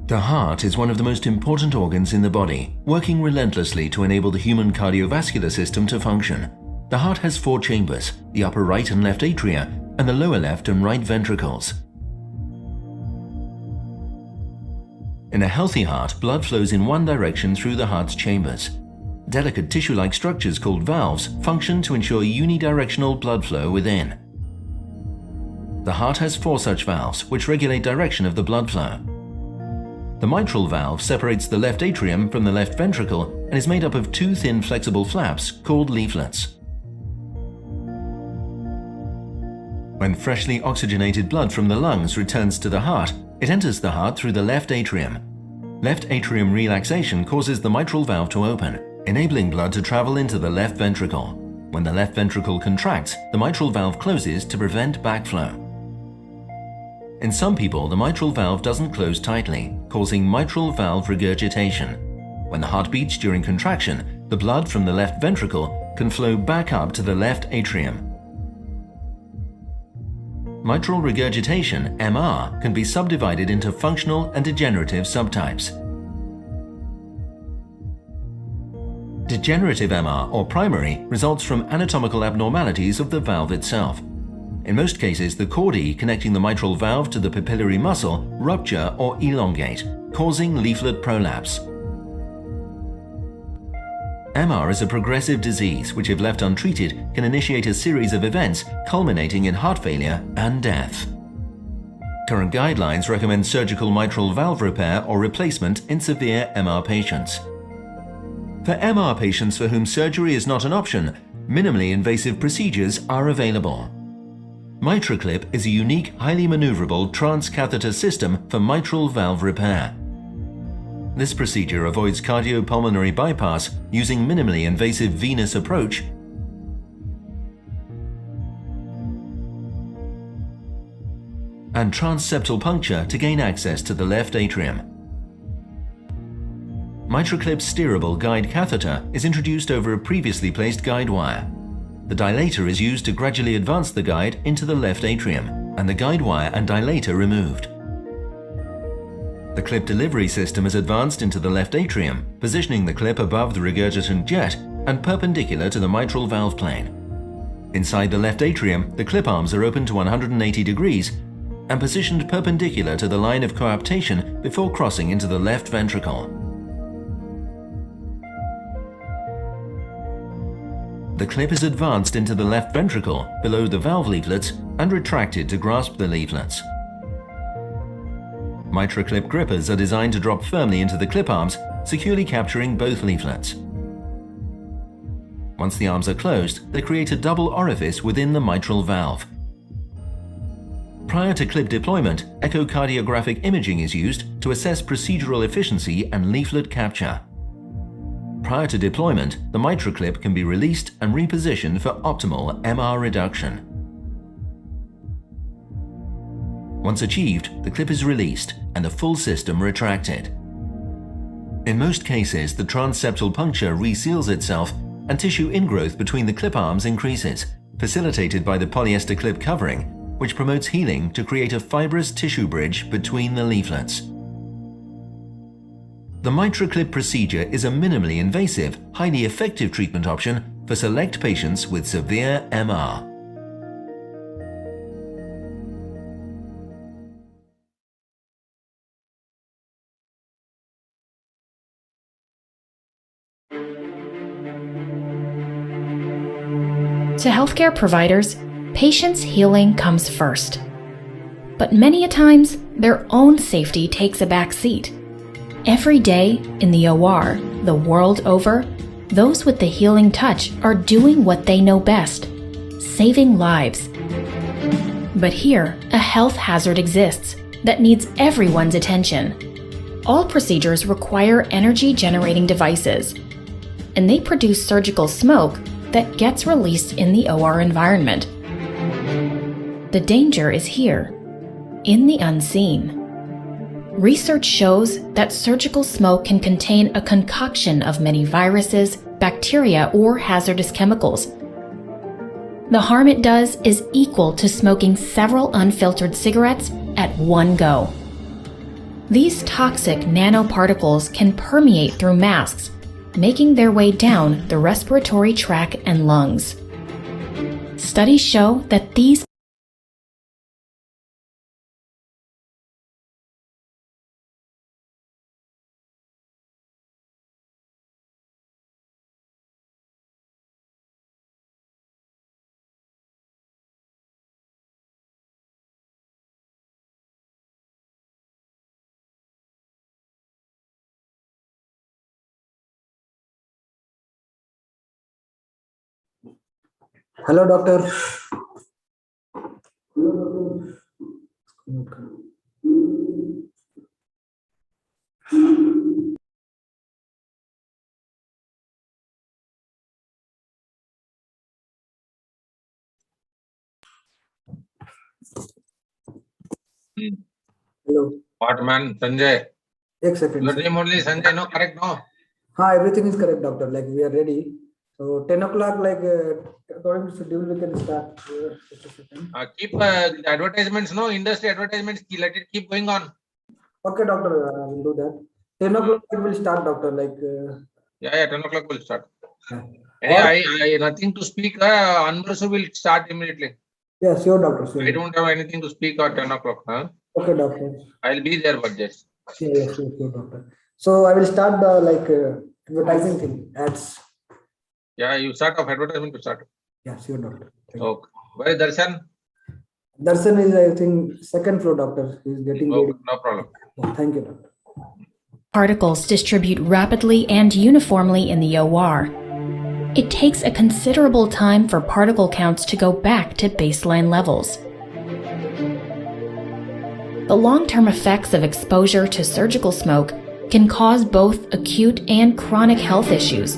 The heart is one of the most important organs in the body, working relentlessly to enable the human cardiovascular system to function. The heart has 4 chambers, the upper right and left atria, and the lower left and right ventricles. In a healthy heart, blood flows in one direction through the heart's chambers. Delicate tissue-like structures called valves function to ensure unidirectional blood flow within. The heart has 4 such valves, which regulate direction of the blood flow. The mitral valve separates the left atrium from the left ventricle and is made up of 2 thin flexible flaps called leaflets. When freshly oxygenated blood from the lungs returns to the heart, it enters the heart through the left atrium. Left atrium relaxation causes the mitral valve to open, enabling blood to travel into the left ventricle. When the left ventricle contracts, the mitral valve closes to prevent backflow. In some people, the mitral valve doesn't close tightly, causing mitral valve regurgitation. When the heart beats during contraction, the blood from the left ventricle can flow back up to the left atrium. Mitral regurgitation, MR, can be subdivided into functional and degenerative subtypes. Degenerative MR, or primary, results from anatomical abnormalities of the valve itself. In most cases, the chordae connecting the mitral valve to the papillary muscle rupture or elongate, causing leaflet prolapse. MR is a progressive disease which, if left untreated, can initiate a series of events culminating in heart failure and death. Current guidelines recommend surgical mitral valve repair or replacement in severe MR patients. For MR patients for whom surgery is not an option, minimally invasive procedures are available. MitraClip is a unique, highly maneuverable transcatheter system for mitral valve repair. This procedure avoids cardiopulmonary bypass using minimally invasive venous approach and transseptal puncture to gain access to the left atrium. MitraClip's steerable guide catheter is introduced over a previously placed guide wire. The dilator is used to gradually advance the guide into the left atrium, and the guide wire and dilator removed. The clip delivery system is advanced into the left atrium, positioning the clip above the regurgitant jet and perpendicular to the mitral valve plane. Inside the left atrium, the clip arms are open to 180 degrees and positioned perpendicular to the line of coaptation before crossing into the left ventricle. The clip is advanced into the left ventricle below the valve leaflets and retracted to grasp the leaflets. MitraClip grippers are designed to drop firmly into the clip arms, securely capturing both leaflets. Once the arms are closed, they create a double orifice within the mitral valve. Prior to clip deployment, echocardiographic imaging is used to assess procedural efficiency and leaflet capture. Prior to deployment, the MitraClip can be released and repositioned for optimal MR reduction. Once achieved, the clip is released and the full system retracted. In most cases, the transseptal puncture reseals itself and tissue ingrowth between the clip arms increases, facilitated by the polyester clip covering, which promotes healing to create a fibrous tissue bridge between the leaflets. The MitraClip procedure is a minimally invasive, highly effective treatment option for select patients with severe MR. To healthcare providers, patients' healing comes first. But many a times, their own safety takes a back seat. Every day in the OR, the world over, those with the healing touch are doing what they know best, saving lives. But here, a health hazard exists that needs everyone's attention. All procedures require energy-generating devices, and they produce surgical smoke that gets released in the OR environment. The danger is here, in the unseen. Research shows that surgical smoke can contain a concoction of many viruses, bacteria, or hazardous chemicals. The harm it does is equal to smoking several unfiltered cigarettes at one go. These toxic nanoparticles can permeate through masks, making their way down the respiratory tract and lungs. Studies show that these Hello, doctor. Hello. What man, Sanjay? एक second. Your name only Sanjay, no? Correct, no? Everything is correct, doctor. Like we are ready. So 10 o'clock, like according to schedule, we can start. Just a second. Keep the advertisements, no? Industry advertisements, let it keep going on. Okay, doctor. I will do that. 10 o'clock it will start, doctor. Like. Yeah, 10 o'clock will start. Yeah. I nothing to speak. Anvarsu will start immediately. Yeah, sure, doctor. Sure. I don't have anything to speak at 10 o'clock. Huh? Okay, doctor. I'll be there, but just. Yeah, sure, doctor. So I will start the advertising thing, ads. Yeah, you start off advertisement to start. Yeah, sure, doctor. Okay. Where is Darshan? Darshan is, I think, second floor, doctor. He's getting ready. No problem. Yeah, thank you, doctor. particles distribute rapidly and uniformly in the OR. It takes a considerable time for particle counts to go back to baseline levels. The long-term effects of exposure to surgical smoke can cause both acute and chronic health issues,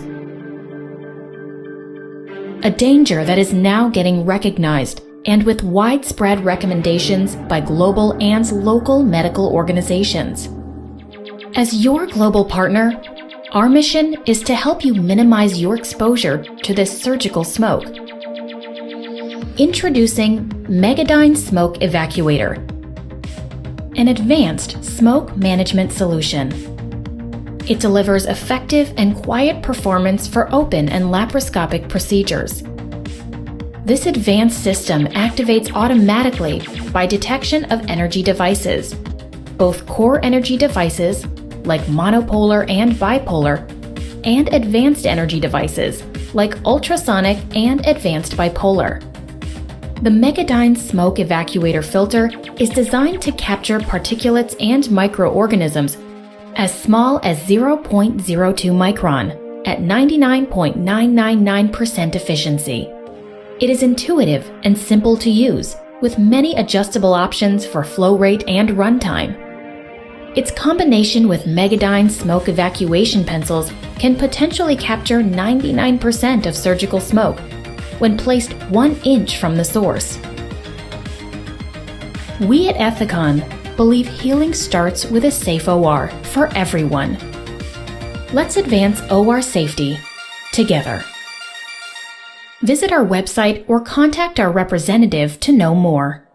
a danger that is now getting recognized and with widespread recommendations by global and local medical organizations. As your global partner, our mission is to help you minimize your exposure to this surgical smoke. Introducing Megadyne Smoke Evacuator, an advanced smoke management solution. It delivers effective and quiet performance for open and laparoscopic procedures. This advanced system activates automatically by detection of energy devices, both core energy devices like monopolar and bipolar, and advanced energy devices like ultrasonic and advanced bipolar. The Megadyne Smoke Evacuator filter is designed to capture particulates and microorganisms as small as 0.02 micron at 99.999% efficiency. It is intuitive and simple to use, with many adjustable options for flow rate and runtime. Its combination with Megadyne smoke evacuation pencils can potentially capture 99% of surgical smoke when placed 1 inch from the source. We at Ethicon believe healing starts with a safe OR for everyone. Let's advance OR safety together. Visit our website or contact our representative to know more.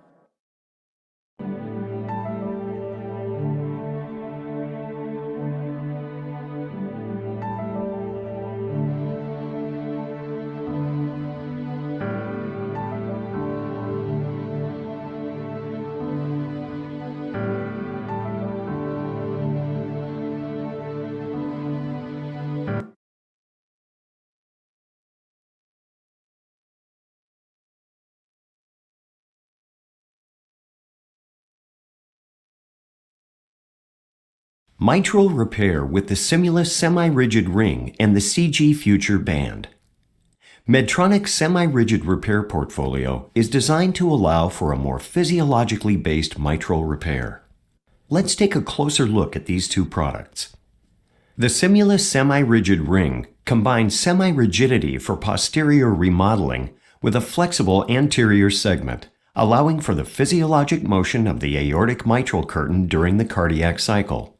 Mitral repair with the Simulus semi-rigid ring and the CG Future band. Medtronic's semi-rigid repair portfolio is designed to allow for a more physiologically based mitral repair. Let's take a closer look at these two products. The Simulus semi-rigid ring combines semi-rigidity for posterior remodeling with a flexible anterior segment, allowing for the physiologic motion of the aortic mitral curtain during the cardiac cycle.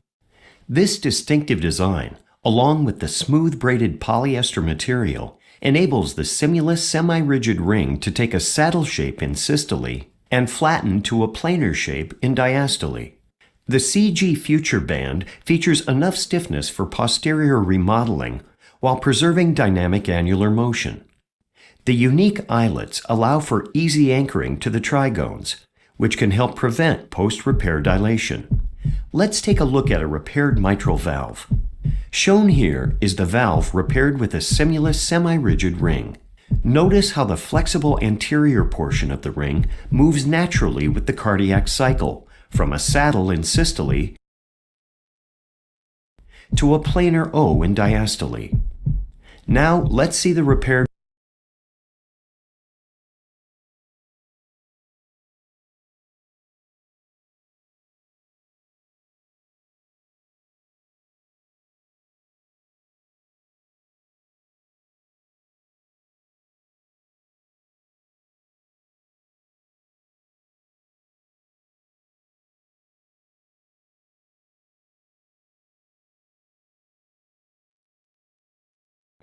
This distinctive design, along with the smooth braided polyester material, enables the Simulus semi-rigid ring to take a saddle shape in systole and flatten to a planar shape in diastole. The CG Future band features enough stiffness for posterior remodeling while preserving dynamic annular motion. The unique eyelets allow for easy anchoring to the trigones, which can help prevent post-repair dilation. Let's take a look at a repaired mitral valve. Shown here is the valve repaired with a Simulus semi-rigid ring. Notice how the flexible anterior portion of the ring moves naturally with the cardiac cycle, from a saddle in systole to a planar O in diastole. Now let's see the repaired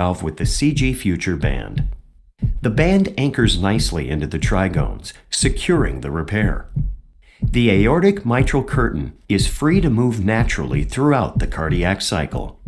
valve with the CG Future band. The band anchors nicely into the trigones, securing the repair. The aortic mitral curtain is free to move naturally throughout the cardiac cycle.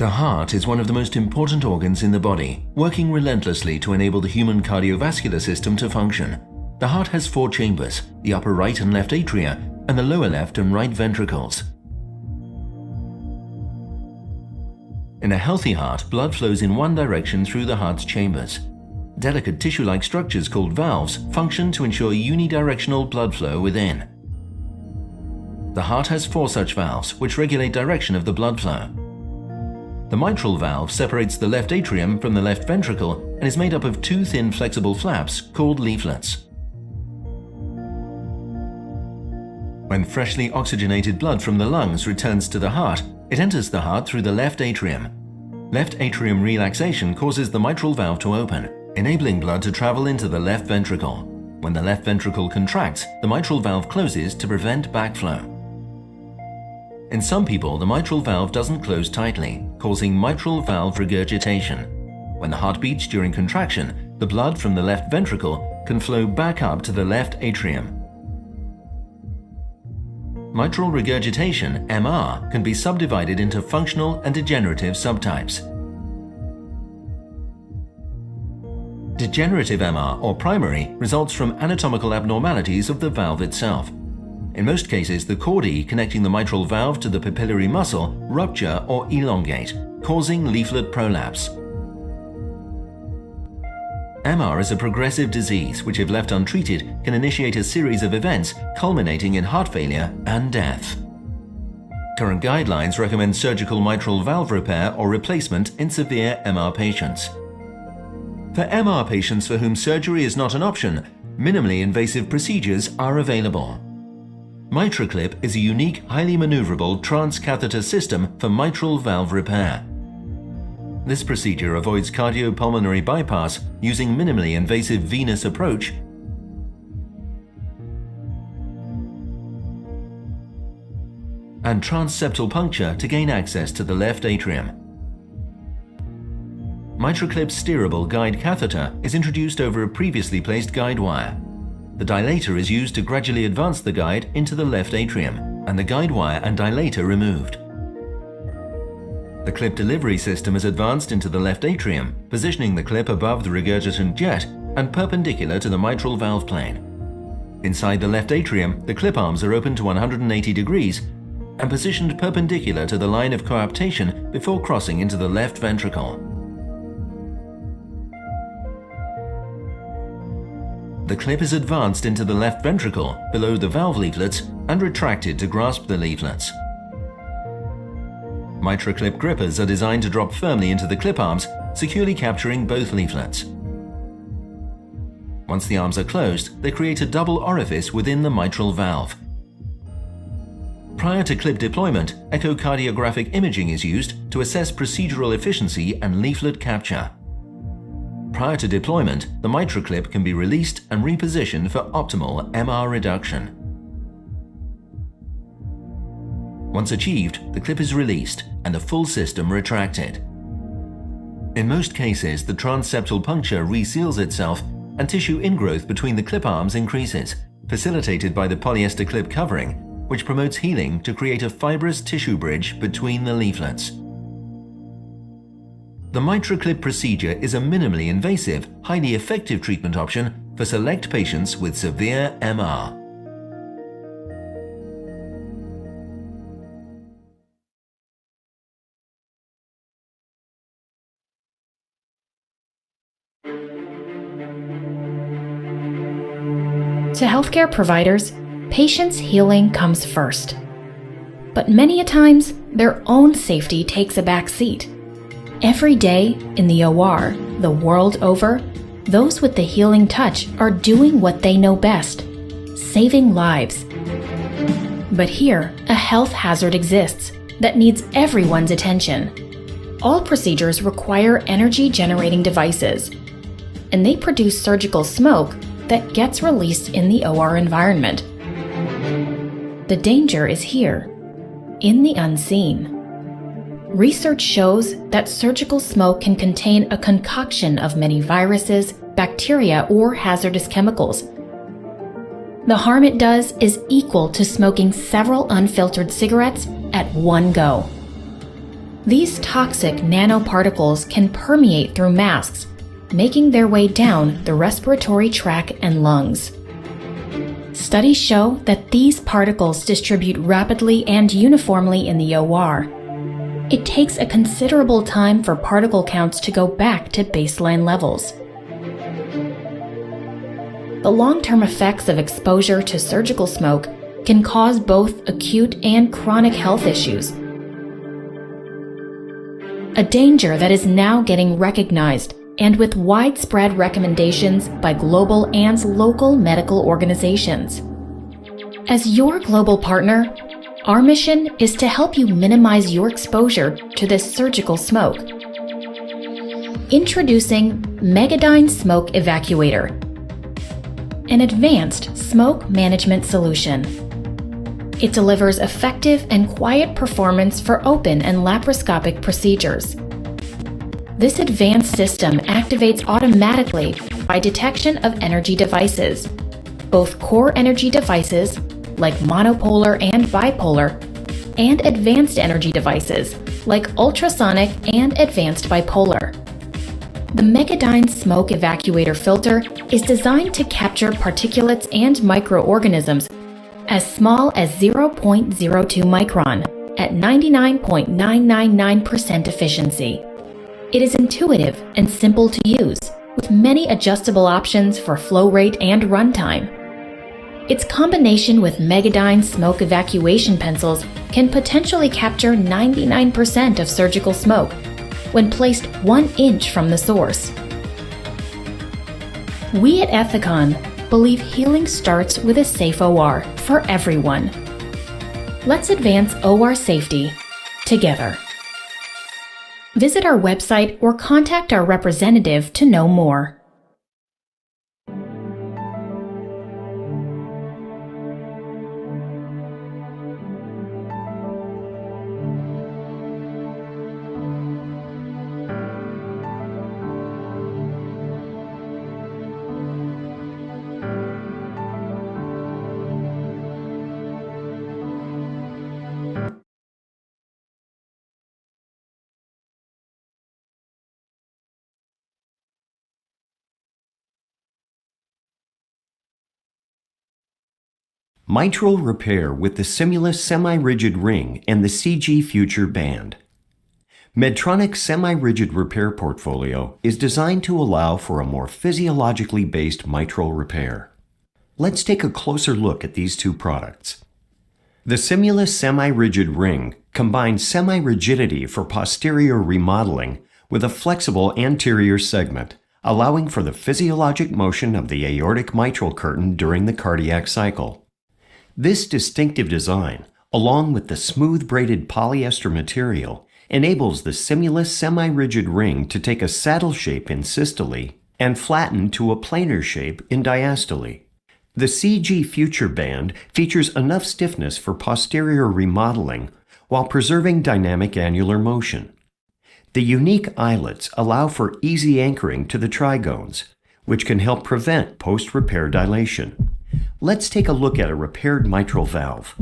The heart is one of the most important organs in the body, working relentlessly to enable the human cardiovascular system to function. The heart has 4 chambers, the upper right and left atria, and the lower left and right ventricles. In a healthy heart, blood flows in one direction through the heart's chambers. Delicate tissue-like structures called valves function to ensure unidirectional blood flow within. The heart has 4 such valves, which regulate direction of the blood flow. The mitral valve separates the left atrium from the left ventricle and is made up of 2 thin flexible flaps called leaflets. When freshly oxygenated blood from the lungs returns to the heart, it enters the heart through the left atrium. Left atrium relaxation causes the mitral valve to open, enabling blood to travel into the left ventricle. When the left ventricle contracts, the mitral valve closes to prevent backflow. In some people, the mitral valve doesn't close tightly, causing mitral valve regurgitation. When the heart beats during contraction, the blood from the left ventricle can flow back up to the left atrium. Mitral regurgitation, MR, can be subdivided into functional and degenerative subtypes. Degenerative MR, or primary, results from anatomical abnormalities of the valve itself. In most cases, the chordae connecting the mitral valve to the papillary muscle rupture or elongate, causing leaflet prolapse. MR is a progressive disease which, if left untreated, can initiate a series of events culminating in heart failure and death. Current guidelines recommend surgical mitral valve repair or replacement in severe MR patients. For MR patients for whom surgery is not an option, minimally invasive procedures are available. MitraClip is a unique, highly maneuverable transcatheter system for mitral valve repair. This procedure avoids cardiopulmonary bypass using minimally invasive venous approach and transseptal puncture to gain access to the left atrium. MitraClip's steerable guide catheter is introduced over a previously placed guide wire. The dilator is used to gradually advance the guide into the left atrium, and the guide wire and dilator removed. The clip delivery system is advanced into the left atrium, positioning the clip above the regurgitant jet and perpendicular to the mitral valve plane. Inside the left atrium, the clip arms are open to 180 degrees and positioned perpendicular to the line of coaptation before crossing into the left ventricle. The clip is advanced into the left ventricle below the valve leaflets and retracted to grasp the leaflets. MitraClip grippers are designed to drop firmly into the clip arms, securely capturing both leaflets. Once the arms are closed, they create a double orifice within the mitral valve. Prior to clip deployment, echocardiographic imaging is used to assess procedural efficiency and leaflet capture. Prior to deployment, the MitraClip can be released and repositioned for optimal MR reduction. Once achieved, the clip is released and the full system retracted. In most cases, the transseptal puncture reseals itself and tissue ingrowth between the clip arms increases, facilitated by the polyester clip covering, which promotes healing to create a fibrous tissue bridge between the leaflets. The MitraClip procedure is a minimally invasive, highly effective treatment option for select patients with severe MR. To healthcare providers, patients' healing comes first. But many a times, their own safety takes a back seat. Every day, in the OR, the world over, those with the healing touch are doing what they know best, saving lives. But here, a health hazard exists that needs everyone's attention. All procedures require energy-generating devices, and they produce surgical smoke that gets released in the OR environment. The danger is here, in the unseen. Research shows that surgical smoke can contain a concoction of many viruses, bacteria, or hazardous chemicals. The harm it does is equal to smoking several unfiltered cigarettes at one go. These toxic nanoparticles can permeate through masks, making their way down the respiratory tract and lungs. Studies show that these particles distribute rapidly and uniformly in the OR. It takes a considerable time for particle counts to go back to baseline levels. The long-term effects of exposure to surgical smoke can cause both acute and chronic health issues, a danger that is now getting recognized and with widespread recommendations by global and local medical organizations. As your global partner, our mission is to help you minimize your exposure to this surgical smoke. Introducing Megadyne Smoke Evacuator, an advanced smoke management solution. It delivers effective and quiet performance for open and laparoscopic procedures. This advanced system activates automatically by detection of energy devices, both core energy devices like monopolar and bipolar, and advanced energy devices like ultrasonic and advanced bipolar. The Megadyne Smoke Evacuator filter is designed to capture particulates and microorganisms as small as 0.02 micron at 99.999% efficiency. It is intuitive and simple to use, with many adjustable options for flow rate and runtime. Its combination with Megadyne smoke evacuation pencils can potentially capture 99% of surgical smoke when placed 1 inch from the source. We at Ethicon believe healing starts with a safe OR for everyone. Let's advance OR safety together. Visit our website or contact our representative to know more. Mitral repair with the Simulus semi-rigid ring and the CG Future band. Medtronic's semi-rigid repair portfolio is designed to allow for a more physiologically based mitral repair. Let's take a closer look at these two products. The Simulus semi-rigid ring combines semi-rigidity for posterior remodeling with a flexible anterior segment, allowing for the physiologic motion of the aortic mitral curtain during the cardiac cycle. This distinctive design, along with the smooth braided polyester material, enables the Simulus semi-rigid ring to take a saddle shape in systole and flatten to a planar shape in diastole. The CG Future band features enough stiffness for posterior remodeling while preserving dynamic annular motion. The unique eyelets allow for easy anchoring to the trigones, which can help prevent post-repair dilation. Let's take a look at a repaired mitral valve.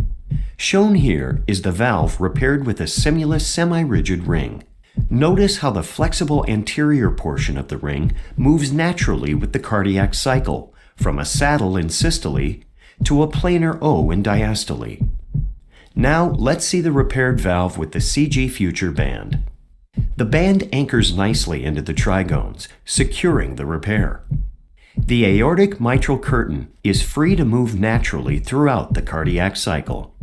Shown here is the valve repaired with a Simulus semi-rigid ring. Notice how the flexible anterior portion of the ring moves naturally with the cardiac cycle, from a saddle in systole to a planar O in diastole. Now let's see the repaired valve with the CG Future band. The band anchors nicely into the trigones, securing the repair. The aortic mitral curtain is free to move naturally throughout the cardiac cycle.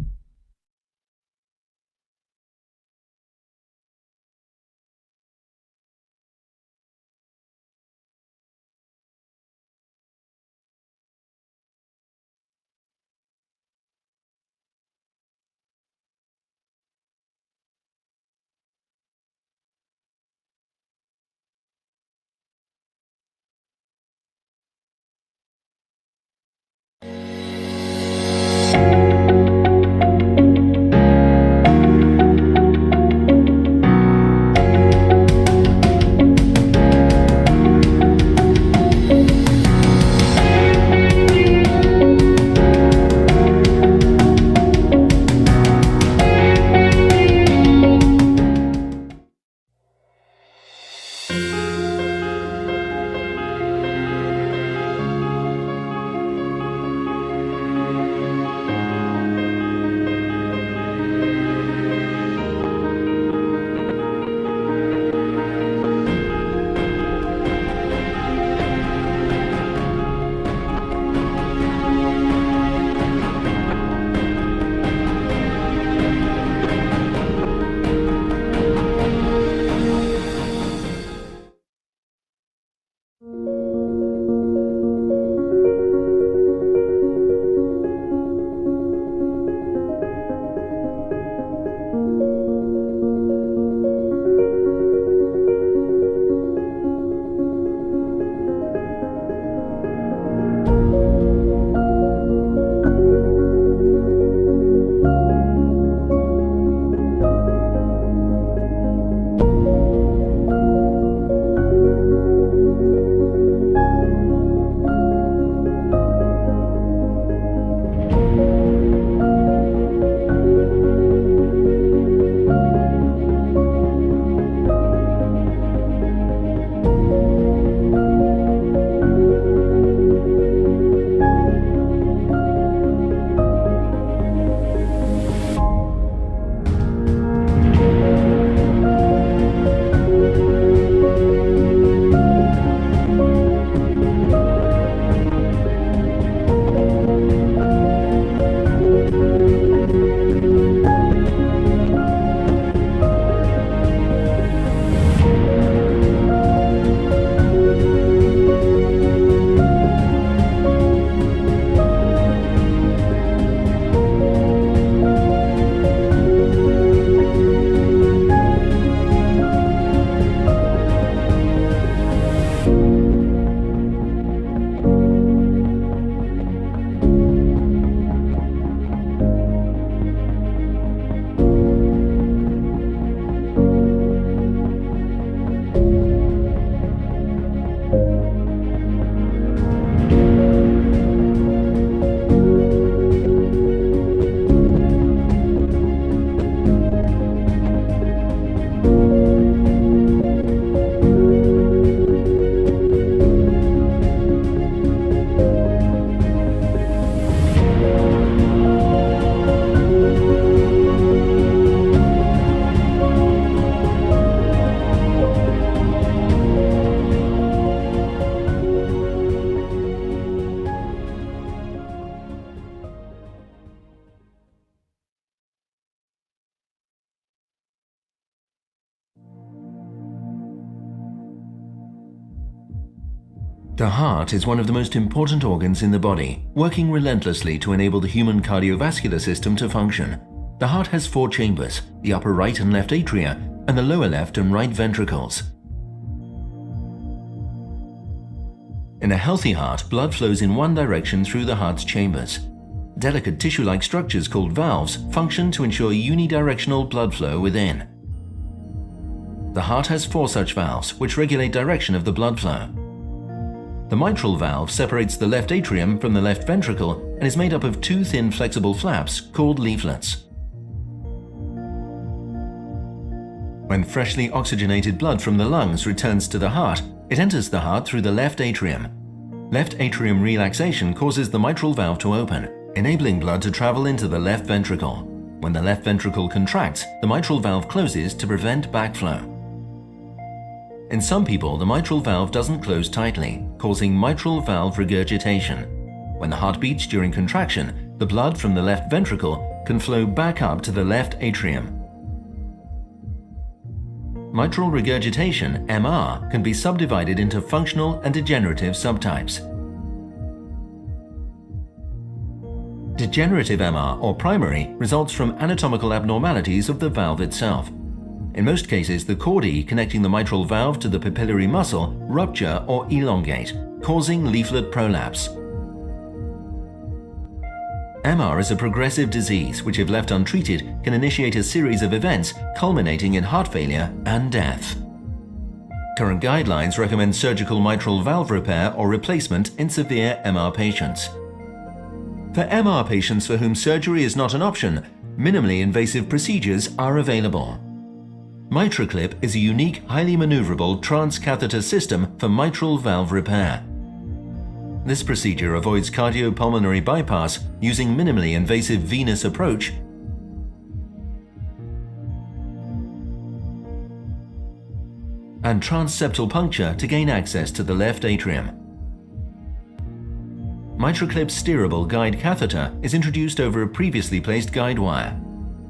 The heart is one of the most important organs in the body, working relentlessly to enable the human cardiovascular system to function. The heart has 4 chambers, the upper right and left atria, and the lower left and right ventricles. In a healthy heart, blood flows in one direction through the heart's chambers. Delicate tissue-like structures called valves function to ensure unidirectional blood flow within. The heart has 4 such valves, which regulate direction of the blood flow. The mitral valve separates the left atrium from the left ventricle and is made up of 2 thin flexible flaps called leaflets. When freshly oxygenated blood from the lungs returns to the heart, it enters the heart through the left atrium. Left atrium relaxation causes the mitral valve to open, enabling blood to travel into the left ventricle. When the left ventricle contracts, the mitral valve closes to prevent backflow. In some people, the mitral valve doesn't close tightly, causing mitral valve regurgitation. When the heart beats during contraction, the blood from the left ventricle can flow back up to the left atrium. Mitral regurgitation, MR, can be subdivided into functional and degenerative subtypes. Degenerative MR, or primary, results from anatomical abnormalities of the valve itself. In most cases, the chordae connecting the mitral valve to the papillary muscle rupture or elongate, causing leaflet prolapse. MR is a progressive disease which, if left untreated, can initiate a series of events culminating in heart failure and death. Current guidelines recommend surgical mitral valve repair or replacement in severe MR patients. For MR patients for whom surgery is not an option, minimally invasive procedures are available. MitraClip is a unique, highly maneuverable transcatheter system for mitral valve repair. This procedure avoids cardiopulmonary bypass using minimally invasive venous approach and transseptal puncture to gain access to the left atrium. MitraClip's steerable guide catheter is introduced over a previously placed guide wire.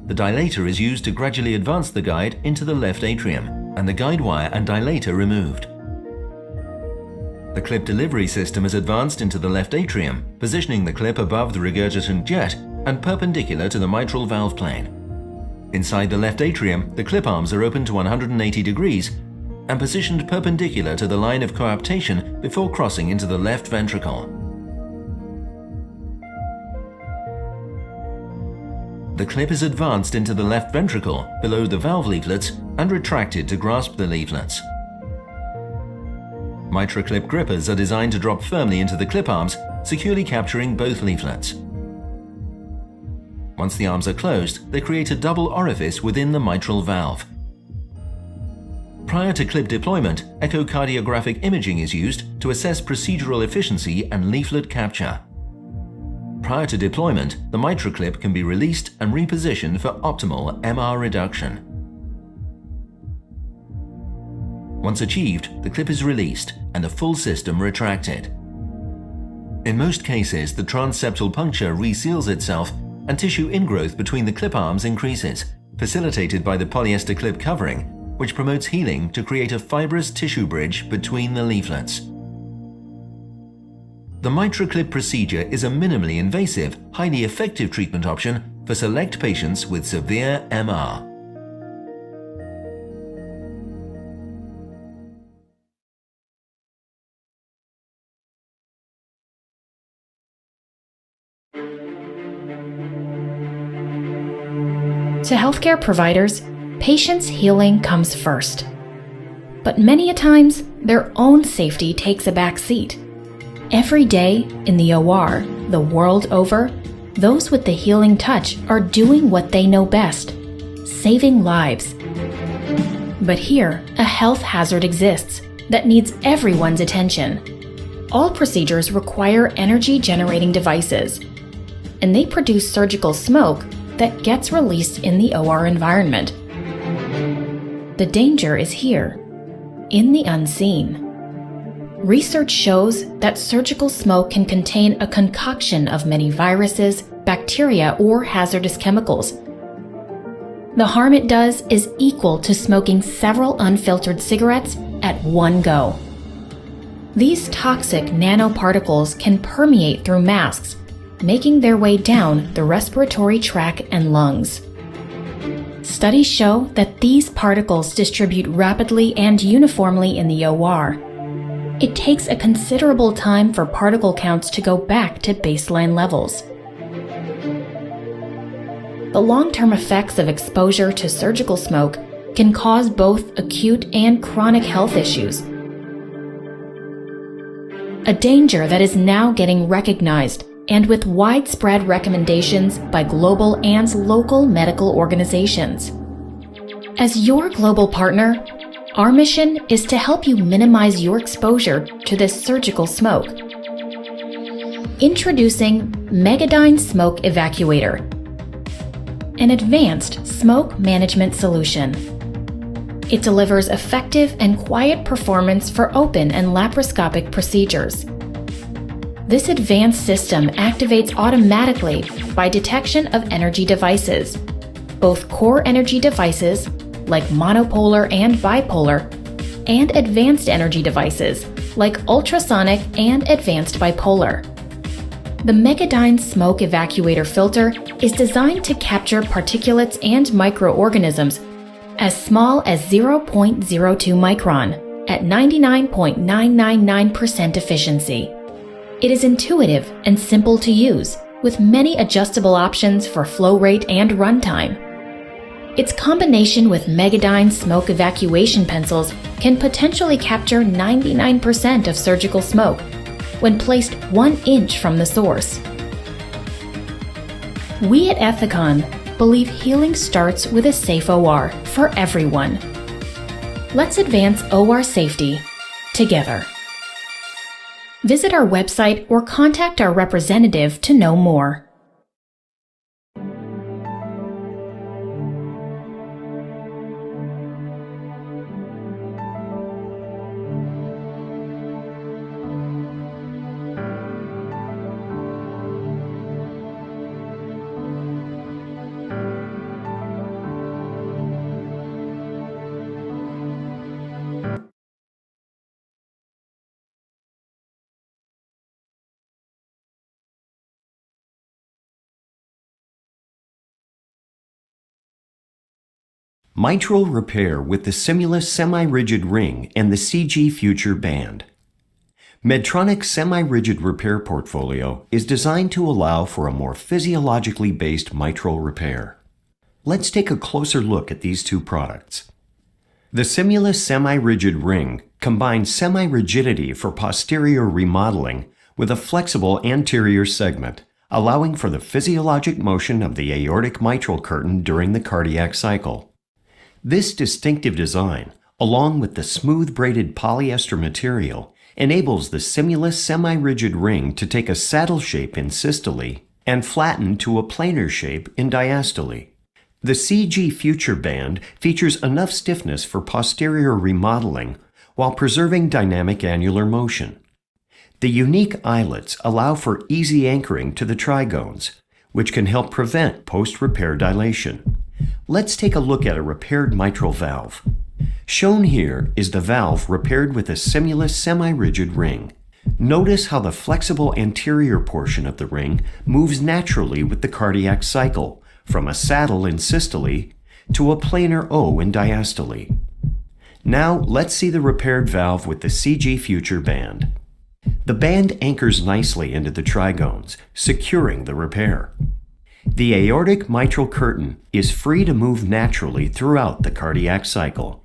The dilator is used to gradually advance the guide into the left atrium, and the guide wire and dilator removed. The clip delivery system is advanced into the left atrium, positioning the clip above the regurgitant jet and perpendicular to the mitral valve plane. Inside the left atrium, the clip arms are opened to 180 degrees and positioned perpendicular to the line of coaptation before crossing into the left ventricle. The clip is advanced into the left ventricle below the valve leaflets and retracted to grasp the leaflets. MitraClip grippers are designed to drop firmly into the clip arms, securely capturing both leaflets. Once the arms are closed, they create a double orifice within the mitral valve. Prior to clip deployment, echocardiographic imaging is used to assess procedural efficiency and leaflet capture. Prior to deployment, the MitraClip can be released and repositioned for optimal MR reduction. Once achieved, the clip is released and the full system retracted. In most cases, the transseptal puncture reseals itself and tissue ingrowth between the clip arms increases, facilitated by the polyester clip covering, which promotes healing to create a fibrous tissue bridge between the leaflets. The MitraClip procedure is a minimally invasive, highly effective treatment option for select patients with severe MR. To healthcare providers, patients' healing comes first. But many a times, their own safety takes a back seat. Every day in the OR, the world over, those with the healing touch are doing what they know best, saving lives. But here, a health hazard exists that needs everyone's attention. All procedures require energy-generating devices, and they produce surgical smoke that gets released in the OR environment. The danger is here, in the unseen. Research shows that surgical smoke can contain a concoction of many viruses, bacteria, or hazardous chemicals. The harm it does is equal to smoking several unfiltered cigarettes at one go. These toxic nanoparticles can permeate through masks, making their way down the respiratory tract and lungs. Studies show that these particles distribute rapidly and uniformly in the OR. It takes a considerable time for particle counts to go back to baseline levels. The long-term effects of exposure to surgical smoke can cause both acute and chronic health issues, a danger that is now getting recognized and with widespread recommendations by global and local medical organizations. As your global partner, our mission is to help you minimize your exposure to this surgical smoke. Introducing Megadyne Smoke Evacuator, an advanced smoke management solution. It delivers effective and quiet performance for open and laparoscopic procedures. This advanced system activates automatically by detection of energy devices, both core energy devices like monopolar and bipolar, and advanced energy devices like ultrasonic and advanced bipolar. The Megadyne Smoke Evacuator filter is designed to capture particulates and microorganisms as small as 0.02 micron at 99.999% efficiency. It is intuitive and simple to use, with many adjustable options for flow rate and runtime. Its combination with Megadyne smoke evacuation pencils can potentially capture 99% of surgical smoke when placed 1 inch from the source. We at Ethicon believe healing starts with a safe OR for everyone. Let's advance OR safety together. Visit our website or contact our representative to know more. Mitral repair with the Simulus semi-rigid ring and the CG Future band. Medtronic's semi-rigid repair portfolio is designed to allow for a more physiologically based mitral repair. Let's take a closer look at these two products. The Simulus semi-rigid ring combines semi-rigidity for posterior remodeling with a flexible anterior segment, allowing for the physiologic motion of the aortic mitral curtain during the cardiac cycle. This distinctive design, along with the smooth braided polyester material, enables the Simulus semi-rigid ring to take a saddle shape in systole and flatten to a planar shape in diastole. The CG Future band features enough stiffness for posterior remodeling while preserving dynamic annular motion. The unique eyelets allow for easy anchoring to the trigones, which can help prevent post-repair dilation. Let's take a look at a repaired mitral valve. Shown here is the valve repaired with a Simulus semi-rigid ring. Notice how the flexible anterior portion of the ring moves naturally with the cardiac cycle, from a saddle in systole to a planar O in diastole. Now let's see the repaired valve with the CG Future band. The band anchors nicely into the trigones, securing the repair. The aortic mitral curtain is free to move naturally throughout the cardiac cycle.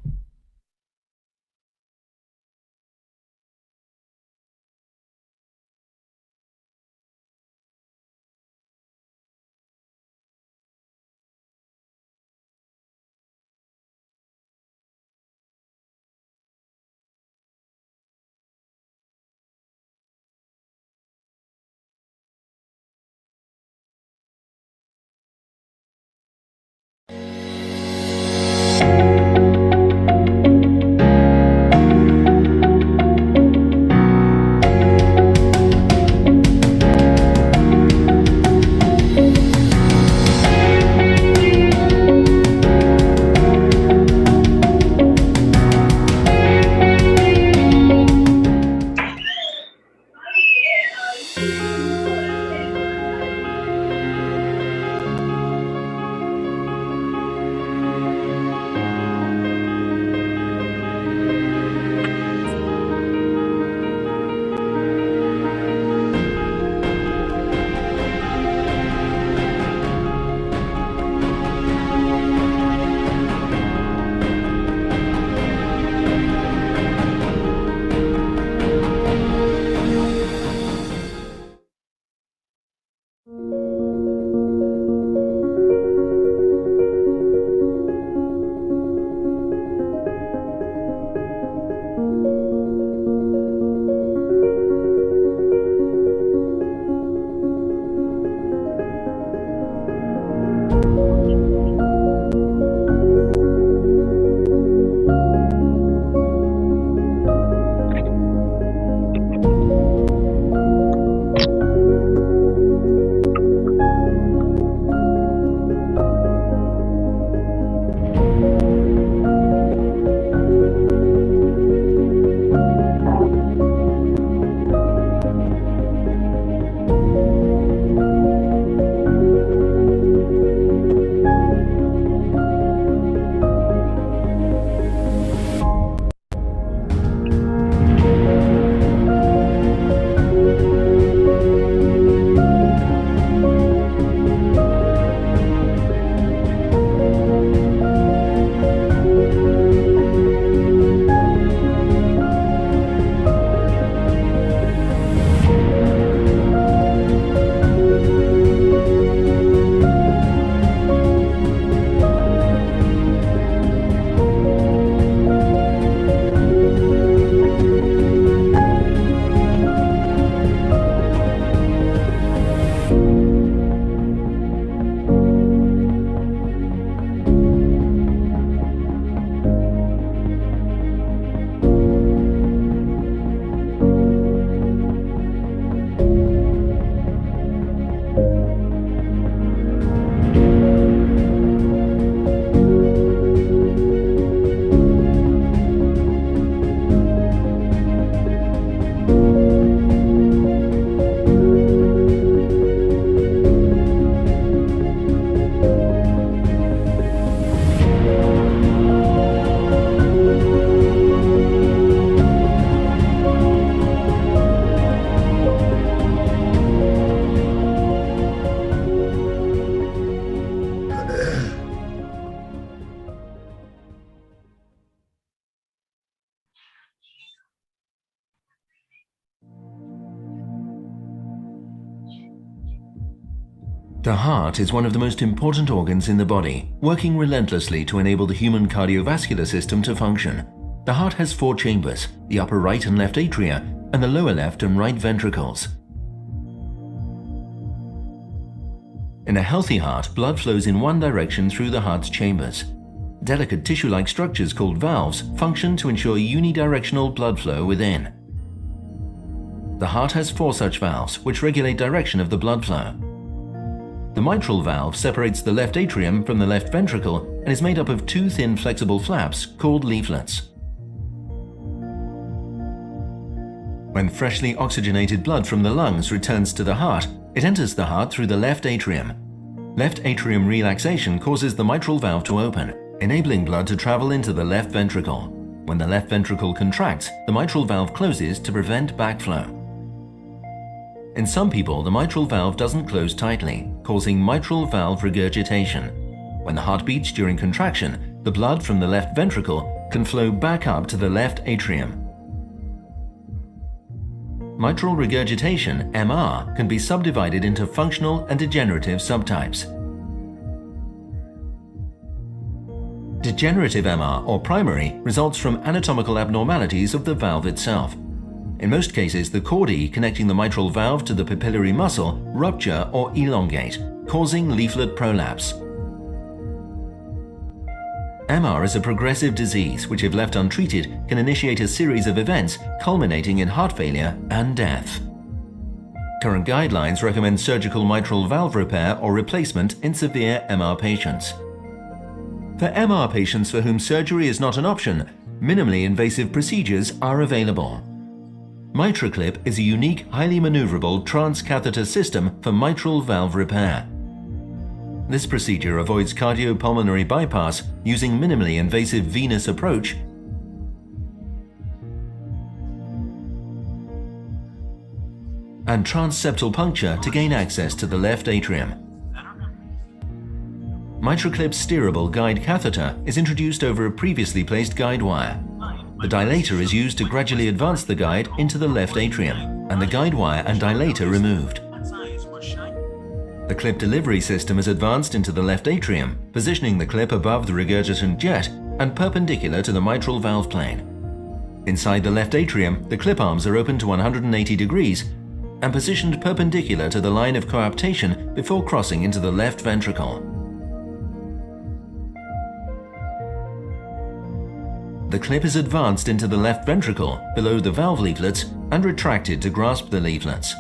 The heart is one of the most important organs in the body, working relentlessly to enable the human cardiovascular system to function. The heart has 4 chambers, the upper right and left atria, and the lower left and right ventricles. In a healthy heart, blood flows in one direction through the heart's chambers. Delicate tissue-like structures called valves function to ensure unidirectional blood flow within. The heart has 4 such valves, which regulate direction of the blood flow. The mitral valve separates the left atrium from the left ventricle and is made up of 2 thin flexible flaps called leaflets. When freshly oxygenated blood from the lungs returns to the heart, it enters the heart through the left atrium. Left atrium relaxation causes the mitral valve to open, enabling blood to travel into the left ventricle. When the left ventricle contracts, the mitral valve closes to prevent backflow. In some people, the mitral valve doesn't close tightly, causing mitral valve regurgitation. When the heart beats during contraction, the blood from the left ventricle can flow back up to the left atrium. Mitral regurgitation, MR, can be subdivided into functional and degenerative subtypes. Degenerative MR, or primary, results from anatomical abnormalities of the valve itself. In most cases, the chordae connecting the mitral valve to the papillary muscle rupture or elongate, causing leaflet prolapse. MR is a progressive disease which, if left untreated, can initiate a series of events culminating in heart failure and death. Current guidelines recommend surgical mitral valve repair or replacement in severe MR patients. For MR patients for whom surgery is not an option, minimally invasive procedures are available. MitraClip is a unique, highly maneuverable transcatheter system for mitral valve repair. This procedure avoids cardiopulmonary bypass using minimally invasive venous approach and transseptal puncture to gain access to the left atrium. MitraClip's steerable guide catheter is introduced over a previously placed guide wire. The dilator is used to gradually advance the guide into the left atrium, and the guide wire and dilator removed. The clip delivery system is advanced into the left atrium, positioning the clip above the regurgitant jet and perpendicular to the mitral valve plane. Inside the left atrium, the clip arms are open to 180 degrees and positioned perpendicular to the line of coaptation before crossing into the left ventricle. The clip is advanced into the left ventricle below the valve leaflets and retracted to grasp the leaflets.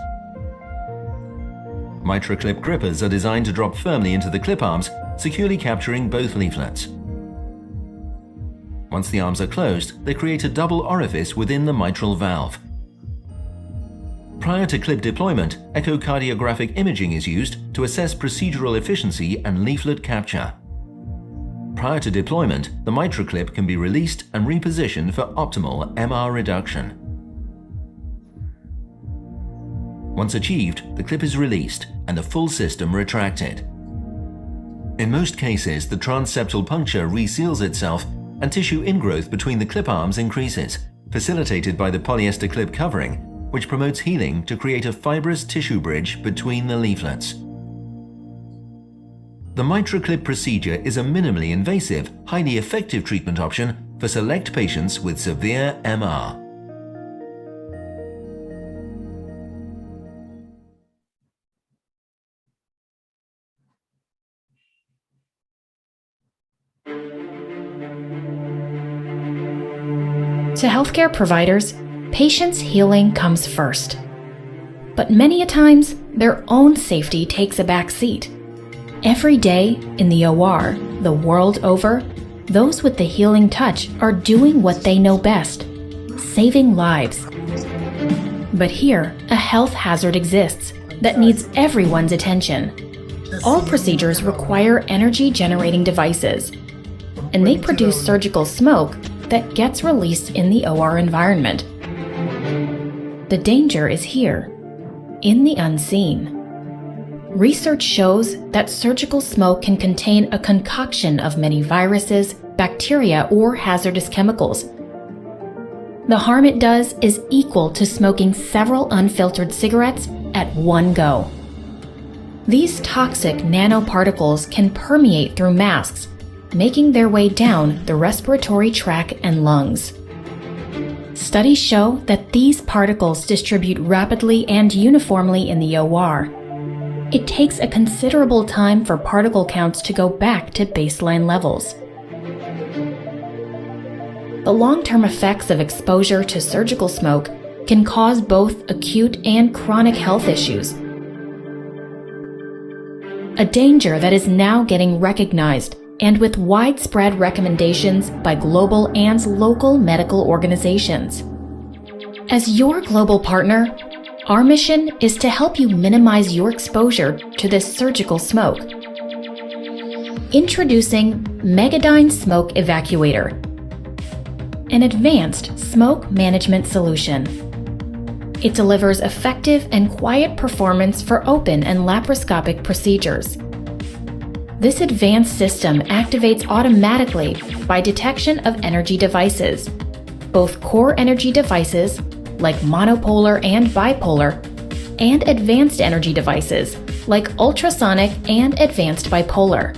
MitraClip grippers are designed to drop firmly into the clip arms, securely capturing both leaflets. Once the arms are closed, they create a double orifice within the mitral valve. Prior to clip deployment, echocardiographic imaging is used to assess procedural efficiency and leaflet capture. Prior to deployment, the MitraClip can be released and repositioned for optimal MR reduction. Once achieved, the clip is released and the full system retracted. In most cases, the transseptal puncture reseals itself and tissue ingrowth between the clip arms increases, facilitated by the polyester clip covering, which promotes healing to create a fibrous tissue bridge between the leaflets. The MitraClip procedure is a minimally invasive, highly effective treatment option for select patients with severe MR. To healthcare providers, patients' healing comes first. But many a times, their own safety takes a back seat. Every day, in the OR, the world over, those with the healing touch are doing what they know best, saving lives. But here, a health hazard exists that needs everyone's attention. All procedures require energy-generating devices, and they produce surgical smoke that gets released in the OR environment. The danger is here, in the unseen. Research shows that surgical smoke can contain a concoction of many viruses, bacteria, or hazardous chemicals. The harm it does is equal to smoking several unfiltered cigarettes at one go. These toxic nanoparticles can permeate through masks, making their way down the respiratory tract and lungs. Studies show that these particles distribute rapidly and uniformly in the OR. It takes a considerable time for particle counts to go back to baseline levels. The long-term effects of exposure to surgical smoke can cause both acute and chronic health issues. A danger that is now getting recognized and with widespread recommendations by global and local medical organizations. As your global partner, our mission is to help you minimize your exposure to this surgical smoke. Introducing Megadyne Smoke Evacuator, an advanced smoke management solution. It delivers effective and quiet performance for open and laparoscopic procedures. This advanced system activates automatically by detection of energy devices, both core energy devices like monopolar and bipolar, and advanced energy devices like ultrasonic and advanced bipolar.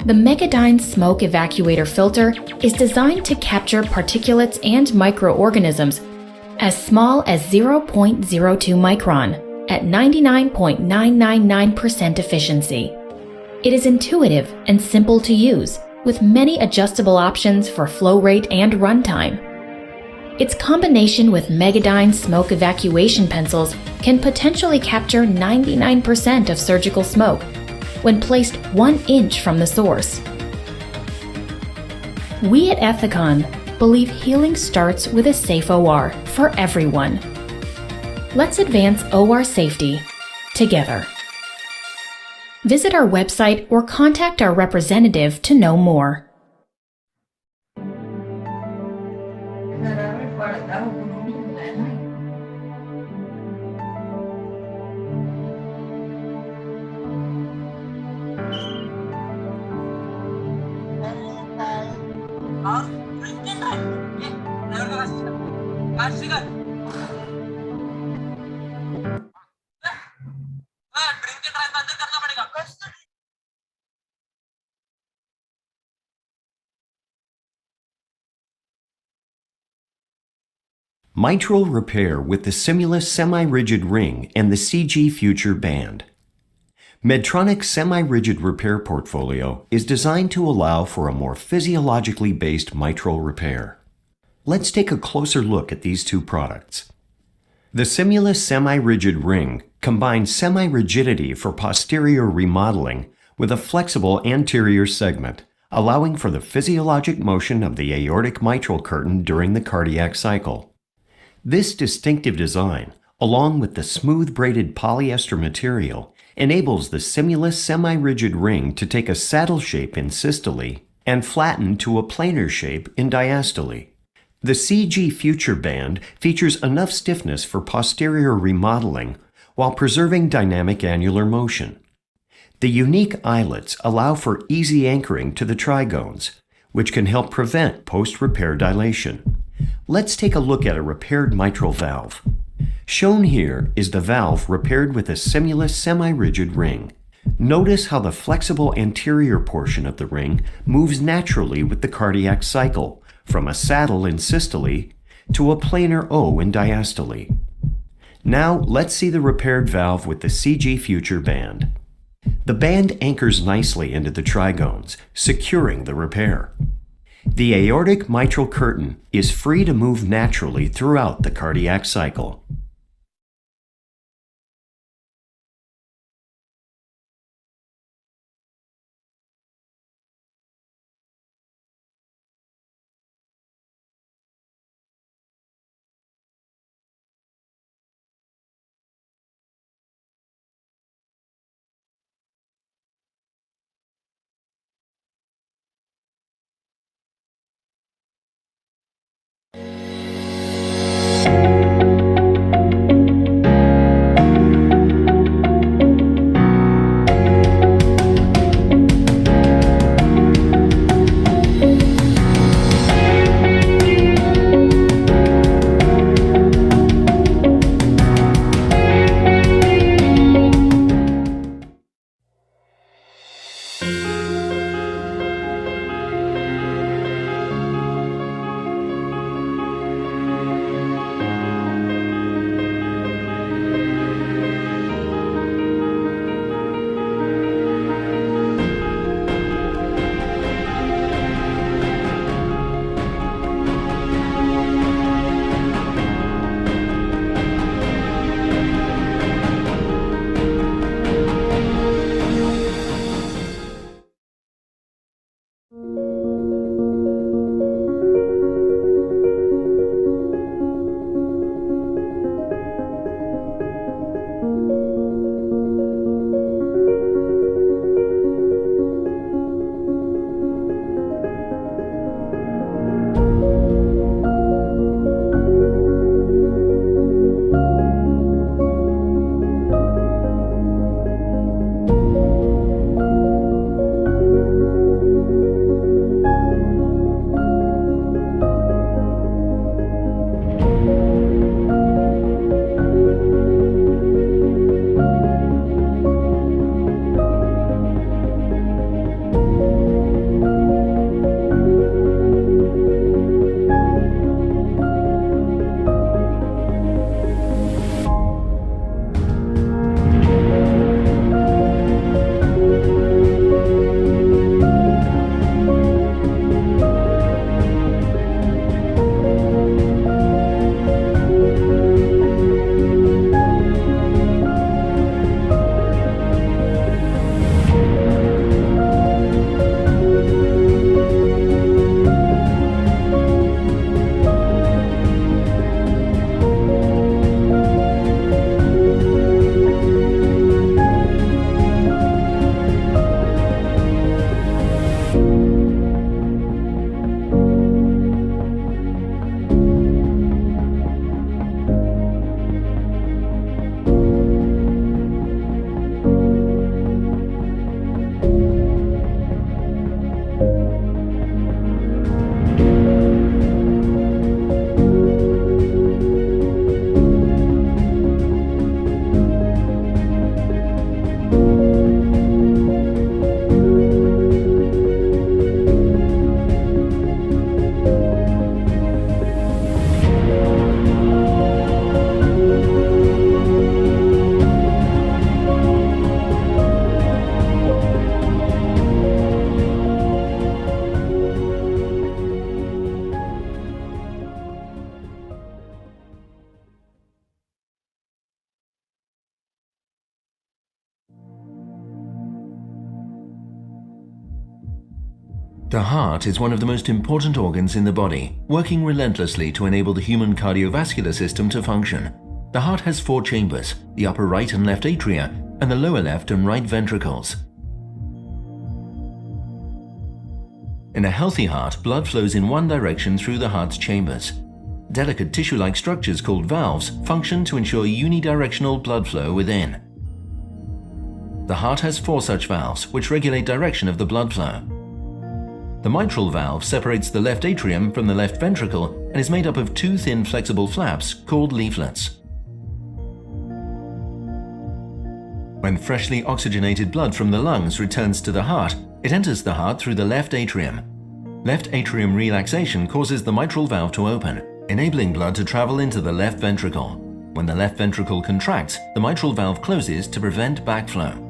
The Megadyne Smoke Evacuator filter is designed to capture particulates and microorganisms as small as 0.02 micron at 99.999% efficiency. It is intuitive and simple to use, with many adjustable options for flow rate and runtime. Its combination with Megadyne smoke evacuation pencils can potentially capture 99% of surgical smoke when placed 1 inch from the source. We at Ethicon believe healing starts with a safe OR for everyone. Let's advance OR safety together. Visit our website or contact our representative to know more. Mitral repair with the Simulus semi-rigid ring and the CG Future band. Medtronic's semi-rigid repair portfolio is designed to allow for a more physiologically based mitral repair. Let's take a closer look at these two products. The Simulus semi-rigid ring combines semi-rigidity for posterior remodeling with a flexible anterior segment, allowing for the physiologic motion of the aortic mitral curtain during the cardiac cycle. This distinctive design, along with the smooth braided polyester material, enables the Simulus semi-rigid ring to take a saddle shape in systole and flatten to a planar shape in diastole. The CG Future band features enough stiffness for posterior remodeling while preserving dynamic annular motion. The unique eyelets allow for easy anchoring to the trigones, which can help prevent post-repair dilation. Let's take a look at a repaired mitral valve. Shown here is the valve repaired with a Simulus semi-rigid ring. Notice how the flexible anterior portion of the ring moves naturally with the cardiac cycle, from a saddle in systole to a planar O in diastole. Now let's see the repaired valve with the CG Future band. The band anchors nicely into the trigones, securing the repair. The aortic mitral curtain is free to move naturally throughout the cardiac cycle. The heart is one of the most important organs in the body, working relentlessly to enable the human cardiovascular system to function. The heart has 4 chambers, the upper right and left atria, and the lower left and right ventricles. In a healthy heart, blood flows in one direction through the heart's chambers. Delicate tissue-like structures called valves function to ensure unidirectional blood flow within. The heart has 4 such valves, which regulate direction of the blood flow. The mitral valve separates the left atrium from the left ventricle and is made up of 2 thin flexible flaps called leaflets. When freshly oxygenated blood from the lungs returns to the heart, it enters the heart through the left atrium. Left atrium relaxation causes the mitral valve to open, enabling blood to travel into the left ventricle. When the left ventricle contracts, the mitral valve closes to prevent backflow.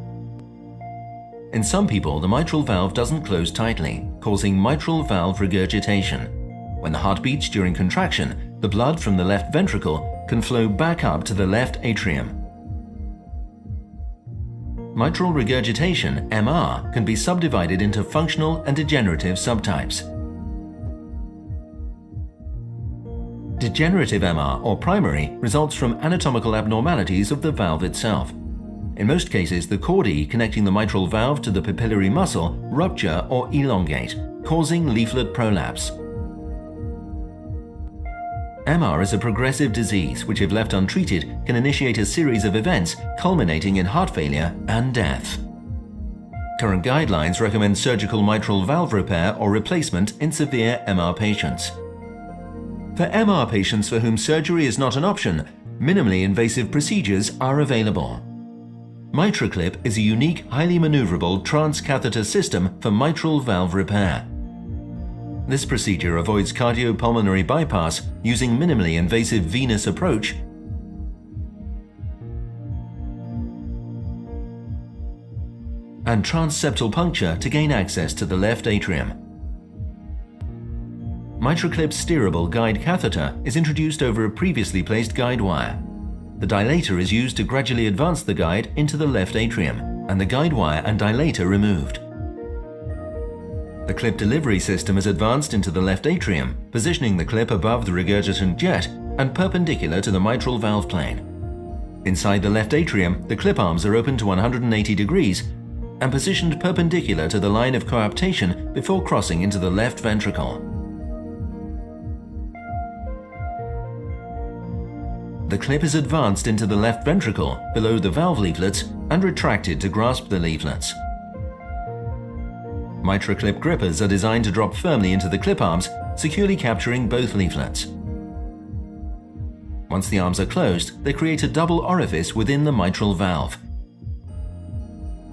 In some people, the mitral valve doesn't close tightly, causing mitral valve regurgitation. When the heart beats during contraction, the blood from the left ventricle can flow back up to the left atrium. Mitral regurgitation, MR, can be subdivided into functional and degenerative subtypes. Degenerative MR, or primary, results from anatomical abnormalities of the valve itself. In most cases, the chordae connecting the mitral valve to the papillary muscle rupture or elongate, causing leaflet prolapse. MR is a progressive disease which, if left untreated, can initiate a series of events culminating in heart failure and death. Current guidelines recommend surgical mitral valve repair or replacement in severe MR patients. For MR patients for whom surgery is not an option, minimally invasive procedures are available. MitraClip is a unique, highly maneuverable transcatheter system for mitral valve repair. This procedure avoids cardiopulmonary bypass using minimally invasive venous approach and transseptal puncture to gain access to the left atrium. MitraClip's steerable guide catheter is introduced over a previously placed guide wire. The dilator is used to gradually advance the guide into the left atrium, and the guide wire and dilator removed. The clip delivery system is advanced into the left atrium, positioning the clip above the regurgitant jet and perpendicular to the mitral valve plane. Inside the left atrium, the clip arms are open to 180 degrees and positioned perpendicular to the line of coaptation before crossing into the left ventricle. The clip is advanced into the left ventricle below the valve leaflets and retracted to grasp the leaflets. MitraClip grippers are designed to drop firmly into the clip arms, securely capturing both leaflets. Once the arms are closed, they create a double orifice within the mitral valve.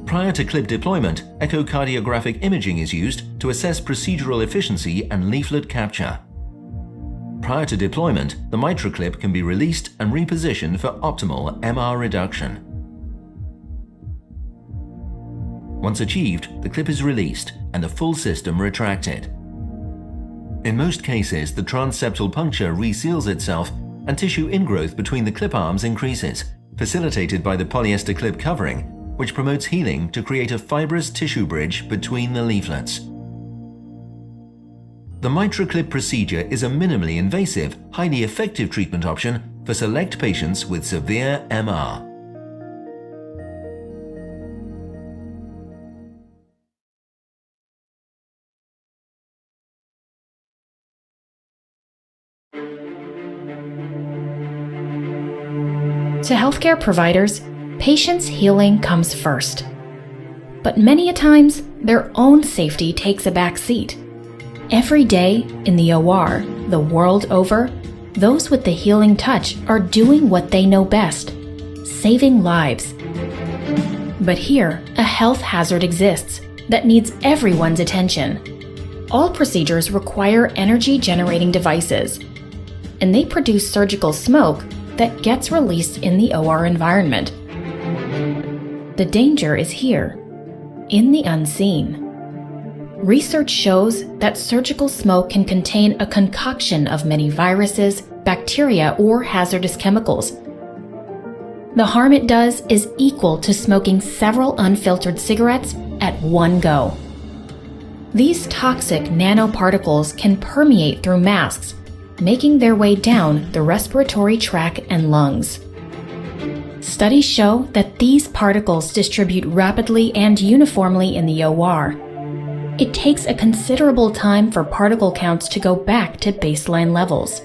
Prior to clip deployment, echocardiographic imaging is used to assess procedural efficiency and leaflet capture. Prior to deployment, the MitraClip can be released and repositioned for optimal MR reduction. Once achieved, the clip is released and the full system retracted. In most cases, the transseptal puncture reseals itself and tissue ingrowth between the clip arms increases, facilitated by the polyester clip covering, which promotes healing to create a fibrous tissue bridge between the leaflets. The MitraClip procedure is a minimally invasive, highly effective treatment option for select patients with severe MR. To healthcare providers, patients' healing comes first. But many a times, their own safety takes a back seat. Every day, in the OR, the world over, those with the healing touch are doing what they know best, saving lives. But here, a health hazard exists that needs everyone's attention. All procedures require energy-generating devices, and they produce surgical smoke that gets released in the OR environment. The danger is here, in the unseen. Research shows that surgical smoke can contain a concoction of many viruses, bacteria, or hazardous chemicals. The harm it does is equal to smoking several unfiltered cigarettes at one go. These toxic nanoparticles can permeate through masks, making their way down the respiratory tract and lungs. Studies show that these particles distribute rapidly and uniformly in the OR. It takes a considerable time for particle counts to go back to baseline levels.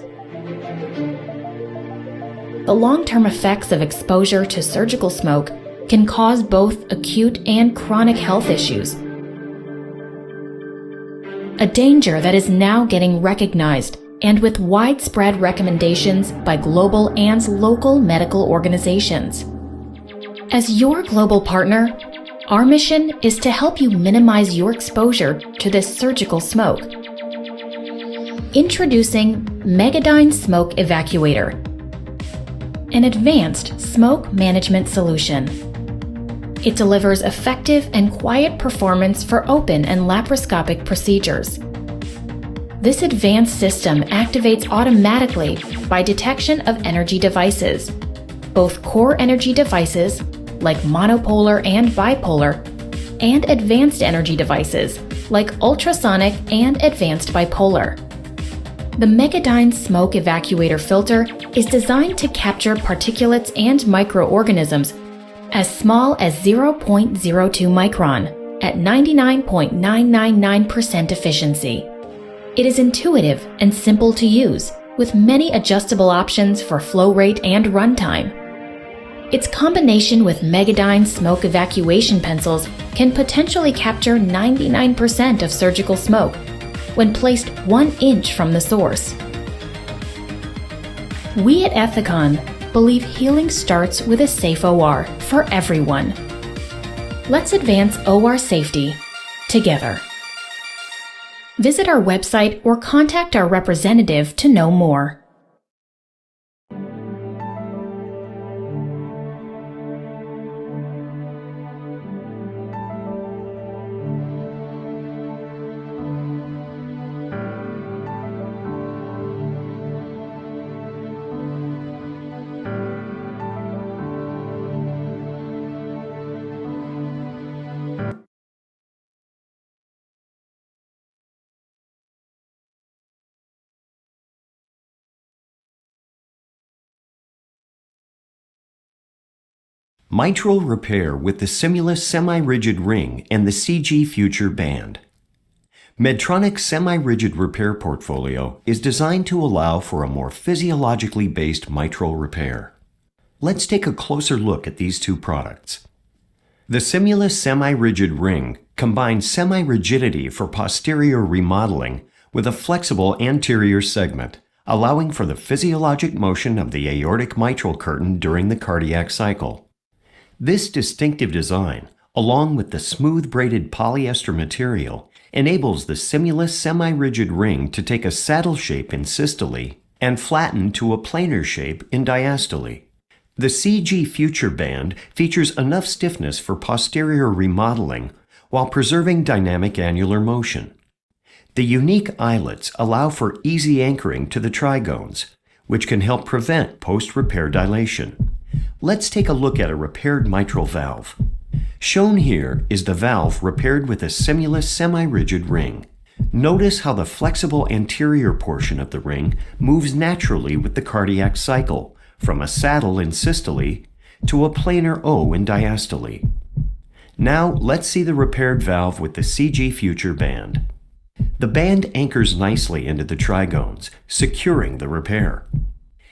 The long-term effects of exposure to surgical smoke can cause both acute and chronic health issues, a danger that is now getting recognized and with widespread recommendations by global and local medical organizations. As your global partner, our mission is to help you minimize your exposure to this surgical smoke. Introducing Megadyne Smoke Evacuator, an advanced smoke management solution. It delivers effective and quiet performance for open and laparoscopic procedures. This advanced system activates automatically by detection of energy devices, both core energy devices like monopolar and bipolar, and advanced energy devices like ultrasonic and advanced bipolar. The Megadyne Smoke Evacuator filter is designed to capture particulates and microorganisms as small as 0.02 micron at 99.999% efficiency. It is intuitive and simple to use, with many adjustable options for flow rate and runtime. Its combination with Megadyne smoke evacuation pencils can potentially capture 99% of surgical smoke when placed 1 inch from the source. We at Ethicon believe healing starts with a safe OR for everyone. Let's advance OR safety together. Visit our website or contact our representative to know more. Mitral repair with the Simulus semi-rigid ring and the CG Future band. Medtronic's semi-rigid repair portfolio is designed to allow for a more physiologically based mitral repair. Let's take a closer look at these two products. The Simulus semi-rigid ring combines semi-rigidity for posterior remodeling with a flexible anterior segment, allowing for the physiologic motion of the aortic mitral curtain during the cardiac cycle. This distinctive design, along with the smooth braided polyester material, enables the Simulus semi-rigid ring to take a saddle shape in systole and flatten to a planar shape in diastole. The CG Future band features enough stiffness for posterior remodeling while preserving dynamic annular motion. The unique eyelets allow for easy anchoring to the trigones, which can help prevent post-repair dilation. Let's take a look at a repaired mitral valve. Shown here is the valve repaired with a Simulus semi-rigid ring. Notice how the flexible anterior portion of the ring moves naturally with the cardiac cycle, from a saddle in systole to a planar O in diastole. Now let's see the repaired valve with the CG Future band. The band anchors nicely into the trigones, securing the repair.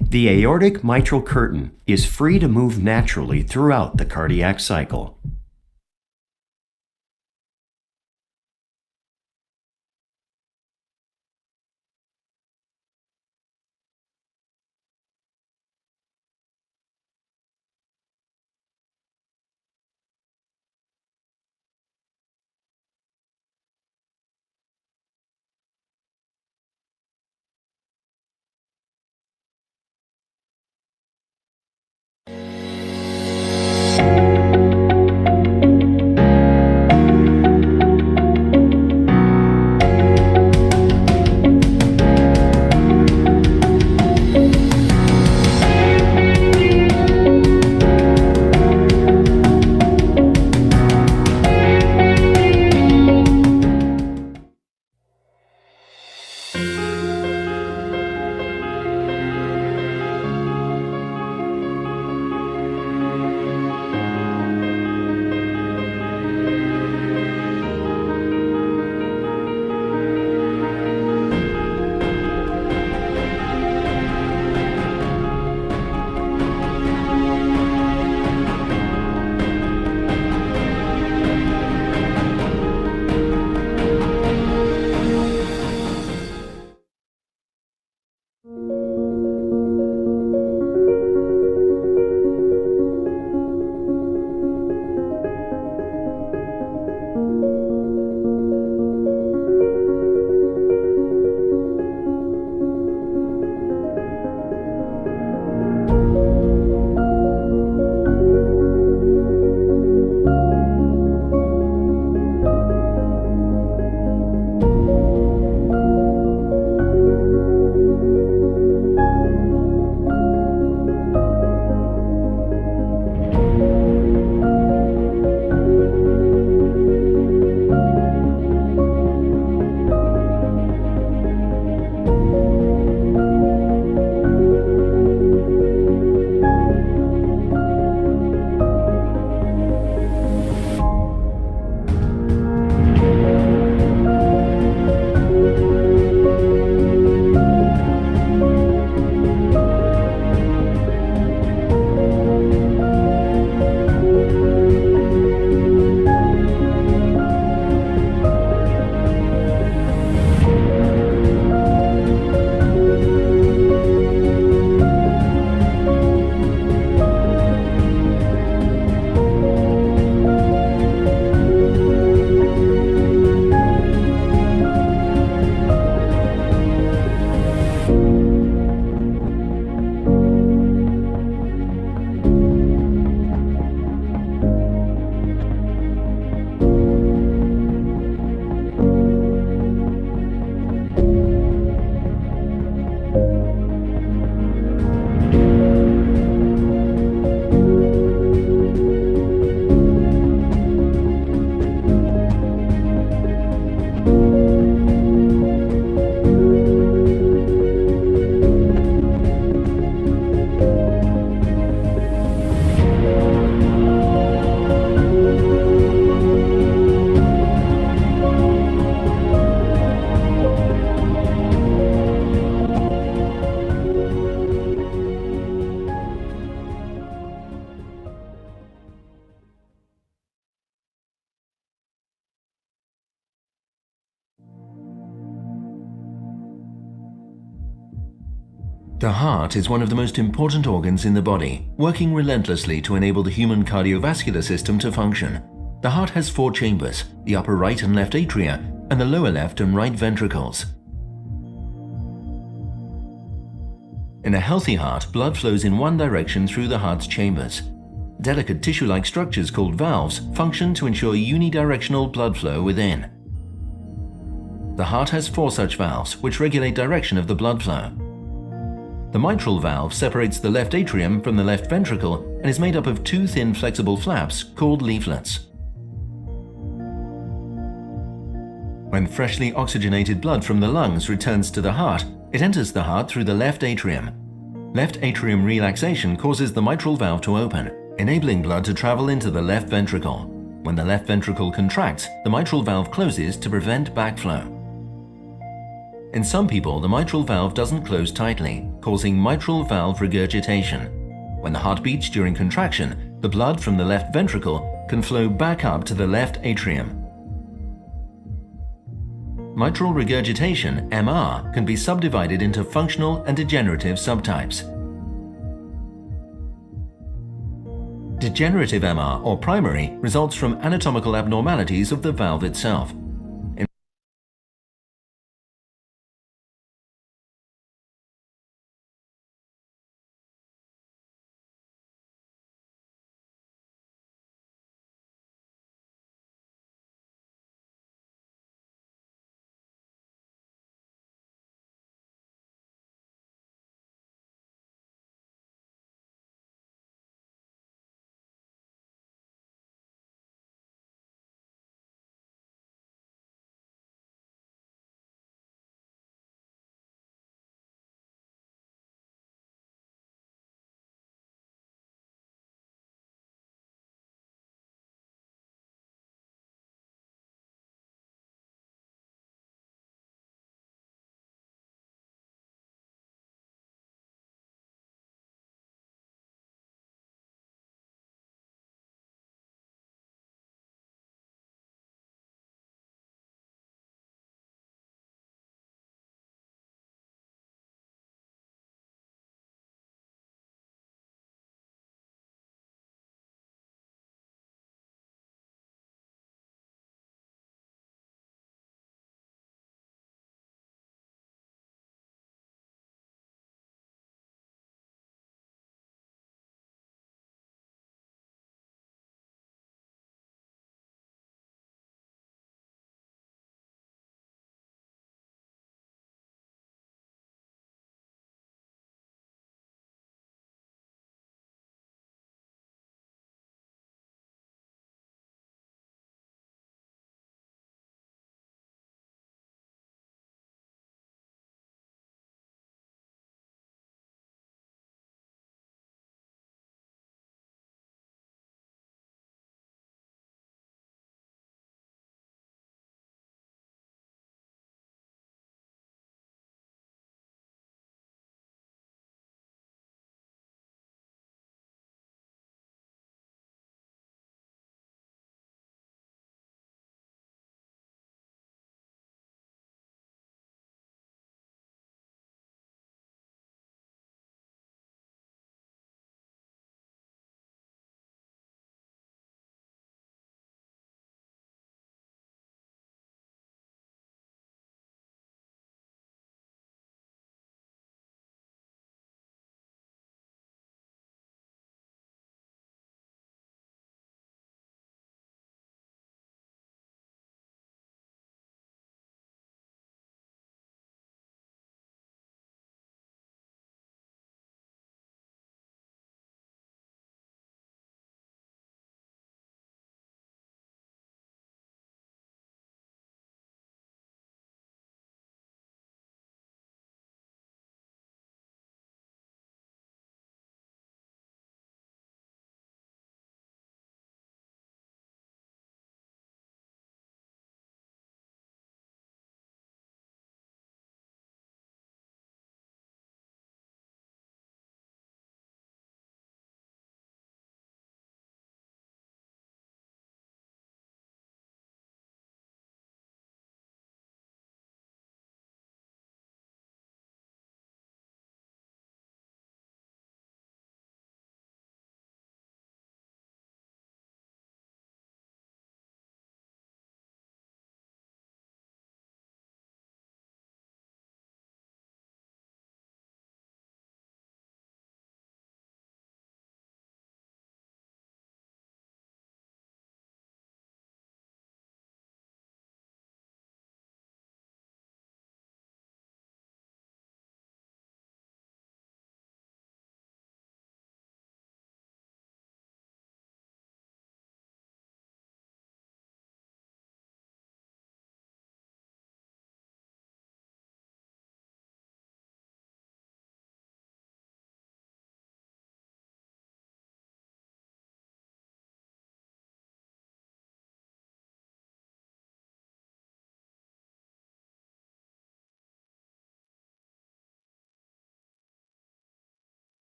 The aortic mitral curtain is free to move naturally throughout the cardiac cycle. The heart is one of the most important organs in the body, working relentlessly to enable the human cardiovascular system to function. The heart has 4 chambers, the upper right and left atria, and the lower left and right ventricles. In a healthy heart, blood flows in one direction through the heart's chambers. Delicate tissue-like structures called valves function to ensure unidirectional blood flow within. The heart has 4 such valves, which regulate direction of the blood flow. The mitral valve separates the left atrium from the left ventricle and is made up of 2 thin flexible flaps called leaflets. When freshly oxygenated blood from the lungs returns to the heart, it enters the heart through the left atrium. Left atrium relaxation causes the mitral valve to open, enabling blood to travel into the left ventricle. When the left ventricle contracts, the mitral valve closes to prevent backflow. In some people, the mitral valve doesn't close tightly, causing mitral valve regurgitation. When the heart beats during contraction, the blood from the left ventricle can flow back up to the left atrium. Mitral regurgitation, MR, can be subdivided into functional and degenerative subtypes. Degenerative MR, or primary, results from anatomical abnormalities of the valve itself.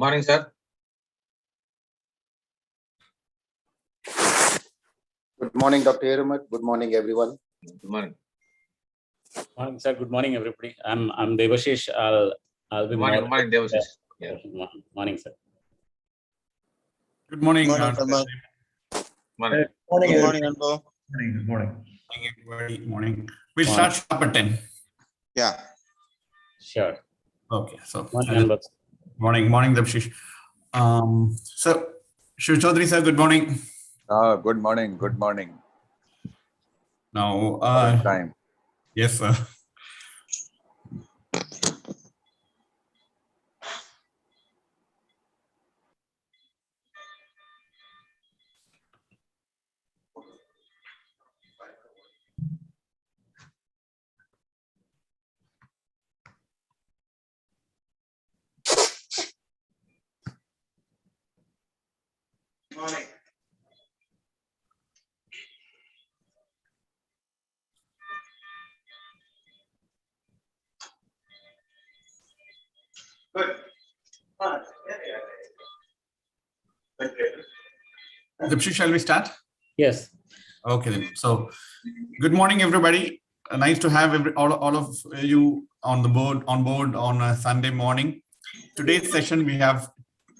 Morning, sir. Good morning, Dr. Hirumat. Good morning, everyone. Good morning. Morning, sir. Good morning, everybody. I'm Devashish. I'll be Good morning, Devashish. Yeah. Morning, sir. Good morning. Morning, Morning. Morning, Good everyone. Anbo. Good morning. Morning, everybody. Morning. We'll start sharp at 10. Yeah. Sure. Okay. So, Morning, Anbu. morning, Devashish. So, Shiv Chaudhary, sir, good morning. Good morning. Good morning. Now, Time. yes, sir. Morning. Good. Devashish, shall we start? Yes. Okay, then. So, good morning, everybody. Nice to have all of you on board on a Sunday morning. Today's session, we have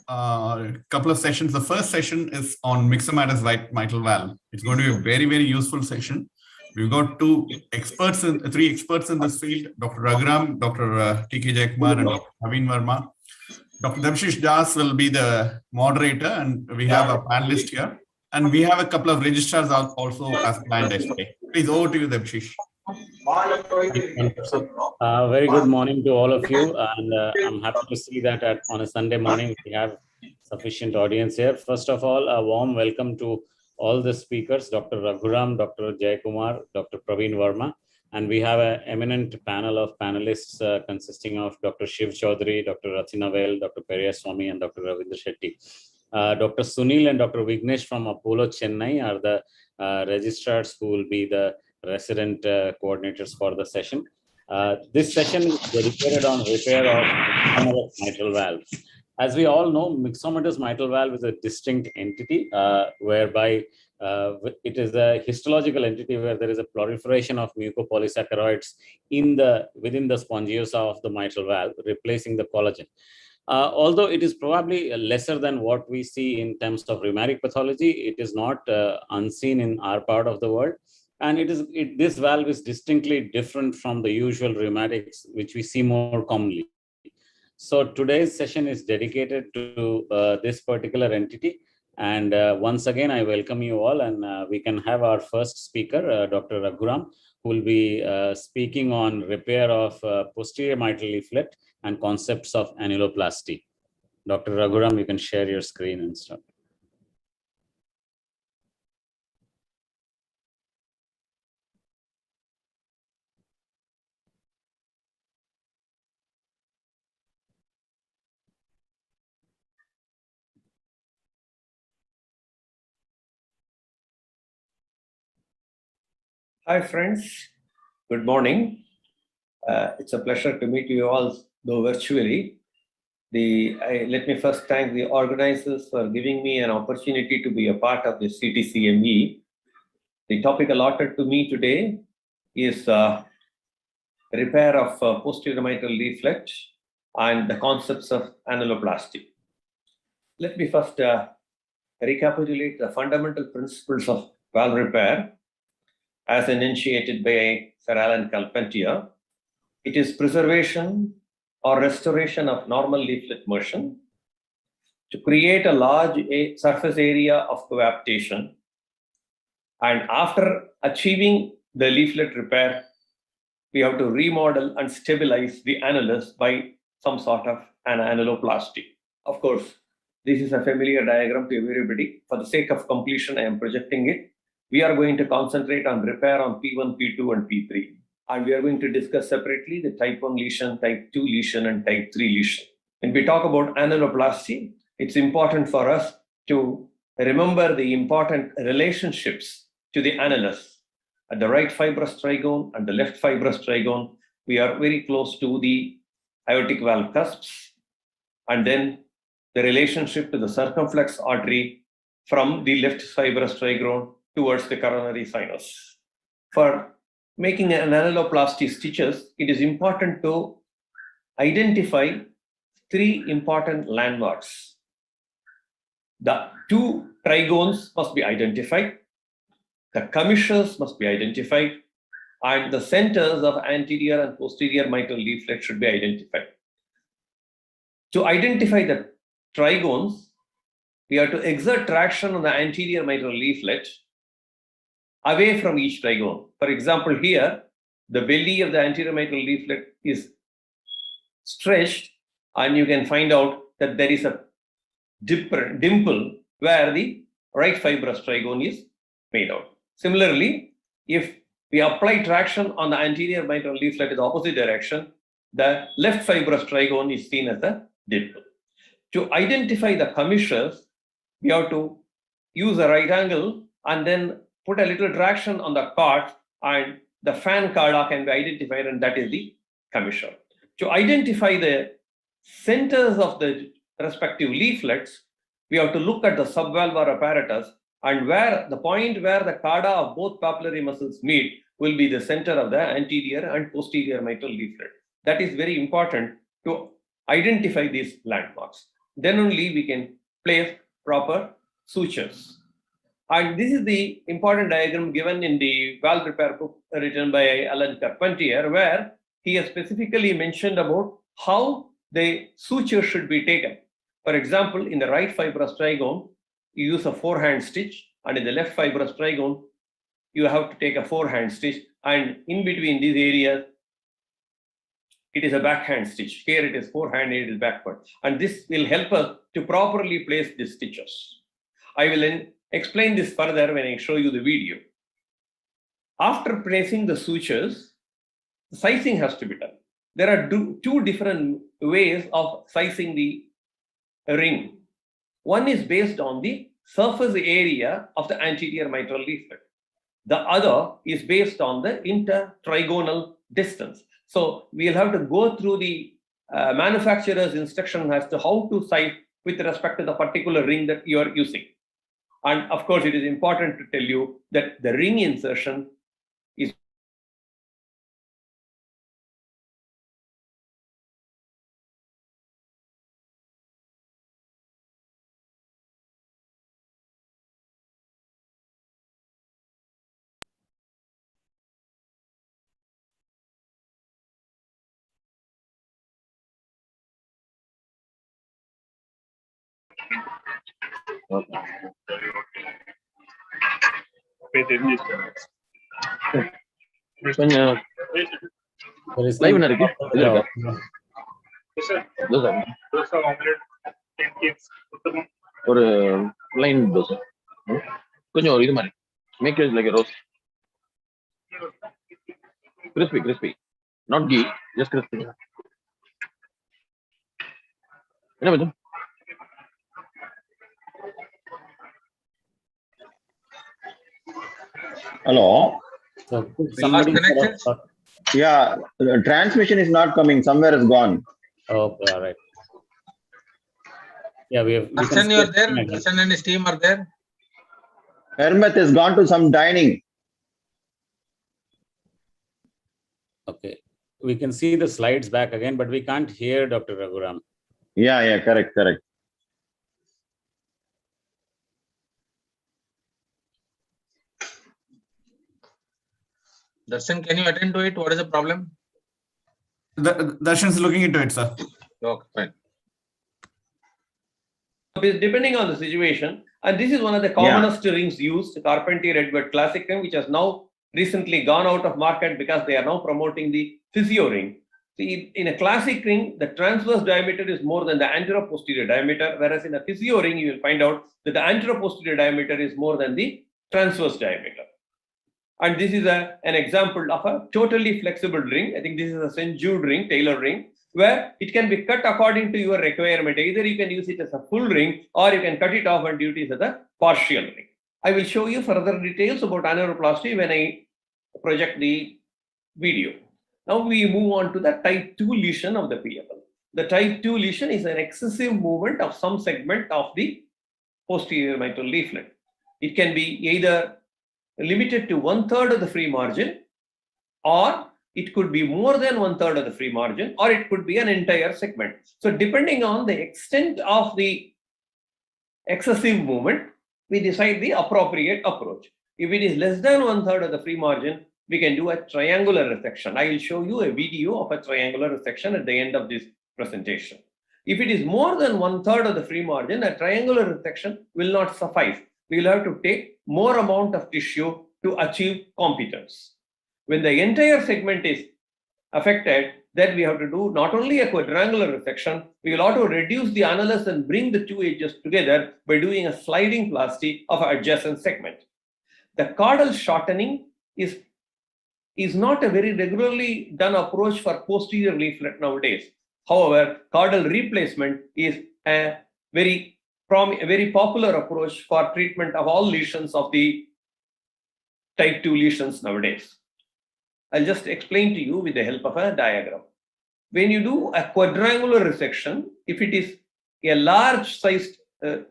a couple of sessions. The first session is on myxomatous right mitral valve. It's going to be a very, very useful session. We've got three experts in this field, Dr. Raghuram, Dr. T.K. Jayakumar, and Dr. Praveen Verma. Dr. Devashish Das will be the moderator, and we have a panelist here. And we have a couple of registrars also as planned yesterday. Please, over to you, Devashish. Very good morning to all of you, and I'm happy to see that on a Sunday morning we have sufficient audience here. First of all, a warm welcome to all the speakers, Dr. Raghuram, Dr. Jayakumar, Dr. Praveen Verma, and we have an eminent panel of panelists consisting of Dr. Shiv Chaudhary, Dr. Rathina Vail, Dr. Periya Swamy, and Dr. Ravindra Shetty. Dr. Sunil and Dr. Vignesh from Apollo Chennai are the registrars who will be the resident coordinators for the session. This session is dedicated on repair of myxomatous mitral valve. As we all know, myxomatous mitral valve is a distinct entity whereby it is a histological entity where there is a proliferation of mucopolysaccharides within the spongiosa of the mitral valve, replacing the collagen. Although it is probably lesser than what we see in terms of rheumatic pathology, it is not unseen in our part of the world. And this valve is distinctly different from the usual rheumatics, which we see more commonly. So today's session is dedicated to this particular entity. And once again, I welcome you all, and we can have our first speaker, Dr. Raghuram, who will be speaking on repair of posterior mitral leaflet and concepts of annuloplasty. Dr. Raghuram, you can share your screen and stuff. Hi, friends. Good morning. It's a pleasure to meet you all, though virtually. Let me first thank the organizers for giving me an opportunity to be a part of the CTCME. The topic allotted to me today is repair of posterior mitral leaflet and the concepts of annuloplasty. Let me first recapitulate the fundamental principles of valve repair as enunciated by Sir Alan Carpentier. It is preservation or restoration of normal leaflet motion to create a large surface area of coaptation. And after achieving the leaflet repair, we have to remodel and stabilize the annulus by some sort of an annuloplasty. Of course, this is a familiar diagram to everybody. For the sake of completion, I am projecting it. We are going to concentrate on repair on P1, P2, and P3. And we are going to discuss separately the type 1 lesion, type 2 lesion, and type 3 lesion. When we talk about annuloplasty, it's important for us to remember the important relationships to the annulus. At the right fibrous trigone and the left fibrous trigone, we are very close to the aortic valve cusps. And then the relationship to the circumflex artery from the left fibrous trigon towards the coronary sinus. For making an annuloplasty stitches, it is important to identify 3 important landmarks. The 2 trigones must be identified, the commissures must be identified, and the centers of anterior and posterior mitral leaflet should be identified. To identify the trigones, we have to exert traction on the anterior mitral leaflet away from each trigone. For example, here, the belly of the anterior mitral leaflet is stretched, and you can find out that there is a dimple where the right fibrous trigone is made out. Similarly, if we apply traction on the anterior mitral leaflet in the opposite direction, the left fibrous trigone is seen as a dimple. To identify the commissures, we have to use a right angle and then put a little traction on the cord, and the fan carda can be identified, and that is the commissure. To identify the centers of the respective leaflets, we have to look at the subvalvular apparatus, and where the point where the carda of both papillary muscles meet will be the center of the anterior and posterior mitral leaflet. That is very important to identify these landmarks. Then only we can place proper sutures. And this is the important diagram given in the valve repair book written by Alan Carpentier, where he has specifically mentioned about how the suture should be taken. For example, in the right fibrous trigone, you use a forehand stitch, and in the left fibrous trigone, you have to take a forehand stitch, and in between these areas, it is a backhand stitch. Here it is forehand, it is backward. And this will help us to properly place these stitches. I will then explain this further when I show you the video. After placing the sutures, sizing has to be done. There are 2 different ways of sizing the ring. One is based on the surface area of the anterior mitral leaflet. The other is based on the intertrigonal distance. So we'll have to go through the manufacturer's instruction as to how to size with respect to the particular ring that you are using. And of course, it is important to tell you that the ring insertion is Live இருக்கு ஒரு line dosa கொஞ்சம் இது மாதிரி make it like roast crispy not ghee just crispy என்ன கொஞ்சம் Hello. Somebody Yeah, the transmission is not coming. Somewhere is gone. Okay, all right. Yeah, we have. Darshan, you are there? Darshan and his team are there? Hermeth has gone to some dining. Okay. We can see the slides back again, but we can't hear Dr. Raghuram. Yeah, correct. Darshan, can you attend to it? What is the problem? Darshan is looking into it, sir. Okay, fine. Depending on the situation, and this is one of the commonest rings used, Carpentier Edward Classic ring, which has now recently gone out of market because they are now promoting the physio ring. See, in a classic ring, the transverse diameter is more than the anteroposterior diameter, whereas in a physio ring, you will find out that the anteroposterior diameter is more than the transverse diameter. And this is an example of a totally flexible ring. I think this is a St. Jude ring, Taylor ring, where it can be cut according to your requirement. Either you can use it as a full ring, or you can cut it off and use it as a partial ring. I will show you further details about annuloplasty when I project the video. Now we move on to the type 2 lesion of the PFL. the type 2 lesion is an excessive movement of some segment of the posterior mitral leaflet. It can be either limited to 1/3 of the free margin, or it could be more than 1/3 of the free margin, or it could be an entire segment. So depending on the extent of the excessive movement, we decide the appropriate approach. If it is less than 1/3 of the free margin, we can do a triangular resection. I will show you a video of a triangular resection at the end of this presentation. If it is more than 1/3 of the free margin, a triangular resection will not suffice. We will have to take more amount of tissue to achieve competence. When the entire segment is affected, then we have to do not only a quadrangular resection, we will also reduce the annulus and bring the two edges together by doing a sliding plasty of an adjacent segment. The caudal shortening is not a very regularly done approach for posterior leaflet nowadays. However, caudal replacement is a very popular approach for treatment of all lesions of the type 2 lesions nowadays. I'll just explain to you with the help of a diagram. When you do a quadrangular resection, if it is a large sized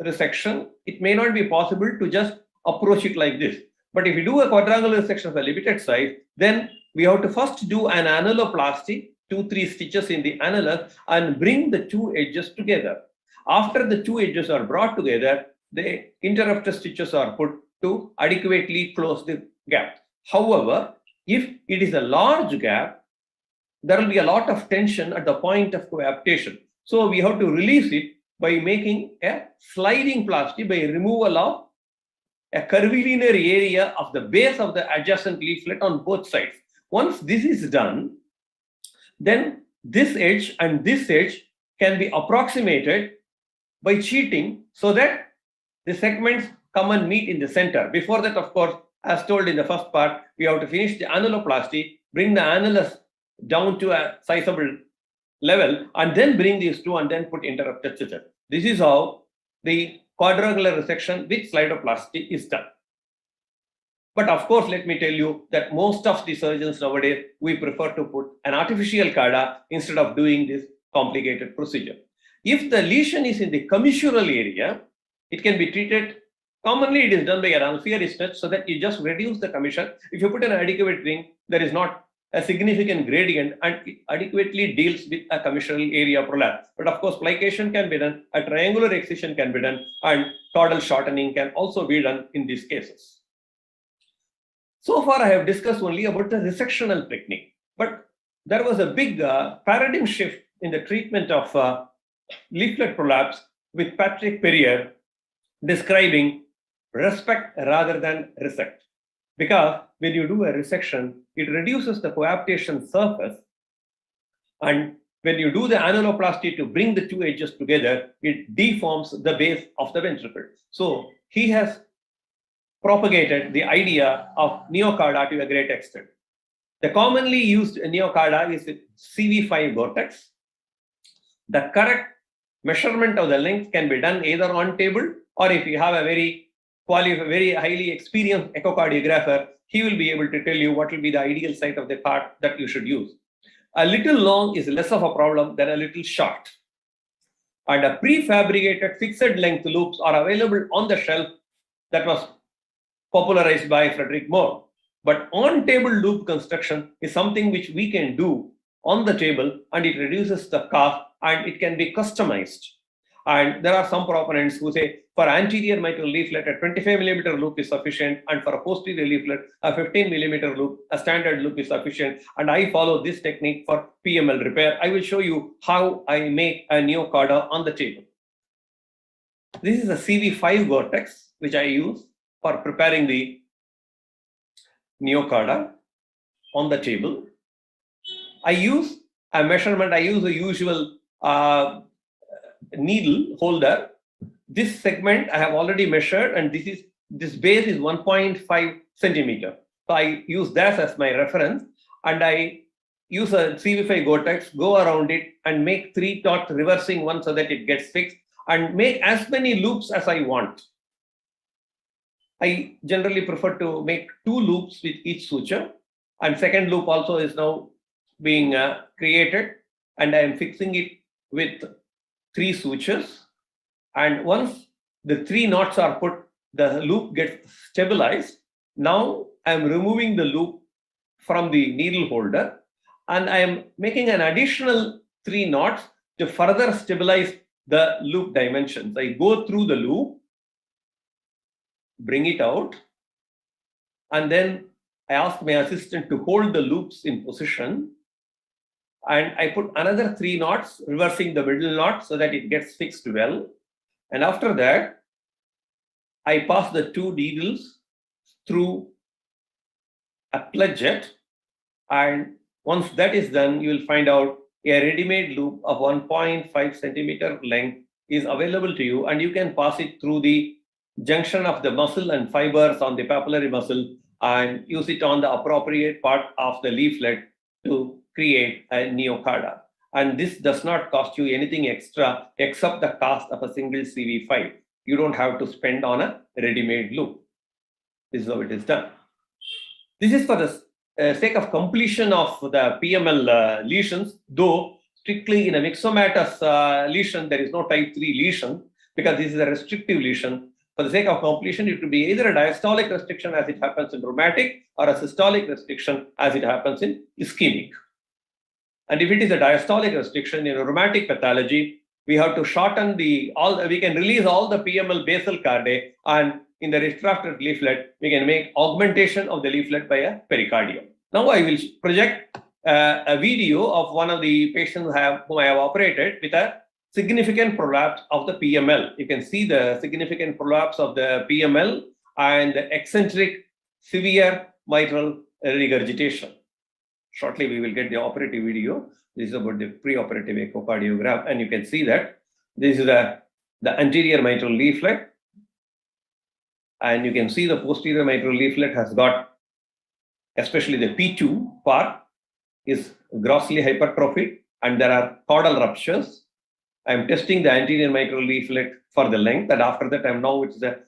resection, it may not be possible to just approach it like this. But if you do a quadrangular resection of a limited size, then we have to first do an annuloplasty, 2-3 stitches in the annulus, and bring the two edges together. After the two edges are brought together, the interrupter stitches are put to adequately close the gap. However, if it is a large gap, there will be a lot of tension at the point of coaptation. So we have to release it by making a sliding plasty by removal of a curvilinear area of the base of the adjacent leaflet on both sides. Once this is done, then this edge and this edge can be approximated by cheating so that the segments come and meet in the center. Before that, of course, as told in the first part, we have to finish the annuloplasty, bring the annulus down to a sizable level, and then bring these two and then put interrupted stitches. This is how the quadrangular resection with slidoplasty is done. But of course, let me tell you that most of the surgeons nowadays, we prefer to put an artificial cauda instead of doing this complicated procedure. If the lesion is in the commissural area, it can be treated. Commonly, it is done by an alveolar touch so that you just reduce the commission. If you put an adequate ring, there is not a significant gradient and it adequately deals with a commissural area prolapse. But of course, plication can be done, a triangular excision can be done, and caudal shortening can also be done in these cases. So far, I have discussed only about the resectional technique, but there was a big paradigm shift in the treatment of leaflet prolapse with Patrick Perrier describing respect rather than resect. Because when you do a resection, it reduces the coaptation surface, and when you do the annuloplasty to bring the two edges together, it deforms the base of the ventricle. So he has propagated the idea of neocauda to a great extent. The commonly used neocauda is with CV5 vortex. The correct measurement of the length can be done either on table, or if you have a very highly experienced echocardiographer, he will be able to tell you what will be the ideal site of the part that you should use. A little long is less of a problem than a little short. And a prefabricated fixed length loops are available on the shelf that was popularized by Frederick Moore. But on-table loop construction is something which we can do on the table, and it reduces the cost and it can be customized. And there are some proponents who say for anterior mitral leaflet, a 25 mm loop is sufficient, and for a posterior leaflet, a 15 mm loop, a standard loop is sufficient. And I follow this technique for PML repair. I will show you how I make a neocauda on the table. This is a CV5 vortex, which I use for preparing the neocauda on the table. I use a measurement, I use a usual needle holder. This segment I have already measured, and this base is 1.5 centimeter. So I use that as my reference, and I use a CV5 vortex, go around it and make 3 dots reversing one so that it gets fixed, and make as many loops as I want. I generally prefer to make 2 loops with each suture, and second loop also is now being created, and I am fixing it with 3 sutures. And once the 3 knots are put, the loop gets stabilized. Now I am removing the loop from the needle holder, and I am making an additional 3 knots to further stabilize the loop dimensions. I go through the loop, bring it out, and then I ask my assistant to hold the loops in position, and I put another 3 knots, reversing the middle knot so that it gets fixed well. And after that, I pass the 2 needles through a pledget, and once that is done, you will find out a ready-made loop of 1.5 centimeter length is available to you, and you can pass it through the junction of the muscle and fibers on the papillary muscle and use it on the appropriate part of the leaflet to create a neocarda. And this does not cost you anything extra except the cost of a single CV5. You don't have to spend on a ready-made loop. This is how it is done. This is for the sake of completion of the PML lesions, though strictly in a myxomatous lesion, there is no type 3 lesion because this is a restrictive lesion. For the sake of completion, it could be either a diastolic restriction as it happens in rheumatic or a systolic restriction as it happens in ischemic. And if it is a diastolic restriction in a rheumatic pathology, we have to shorten we can release all the PML basal cardae, and in the refracted leaflet, we can make augmentation of the leaflet by a pericardium. Now I will project a video of one of the patients whom I have operated with a significant prolapse of the PML. You can see the significant prolapse of the PML and the eccentric severe mitral regurgitation. Shortly, we will get the operative video. This is about the preoperative echocardiogram, and you can see that this is the anterior mitral leaflet, and you can see the posterior mitral leaflet has got, especially the P2 part, is grossly hypertrophied, and there are caudal ruptures. I am testing the anterior mitral leaflet for the length, and after that, now it's the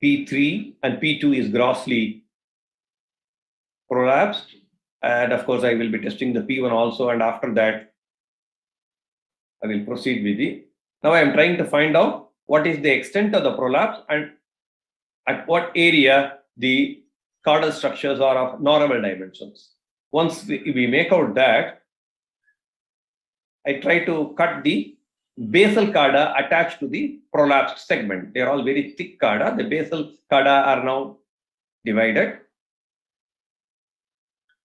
P3, and P2 is grossly prolapsed. And of course, I will be testing the P1 also, and after that, I will proceed with the. Now I am trying to find out what is the extent of the prolapse and at what area the caudal structures are of normal dimensions. Once we make out that, I try to cut the basal carda attached to the prolapsed segment. They are all very thick carda. The basal carda are now divided.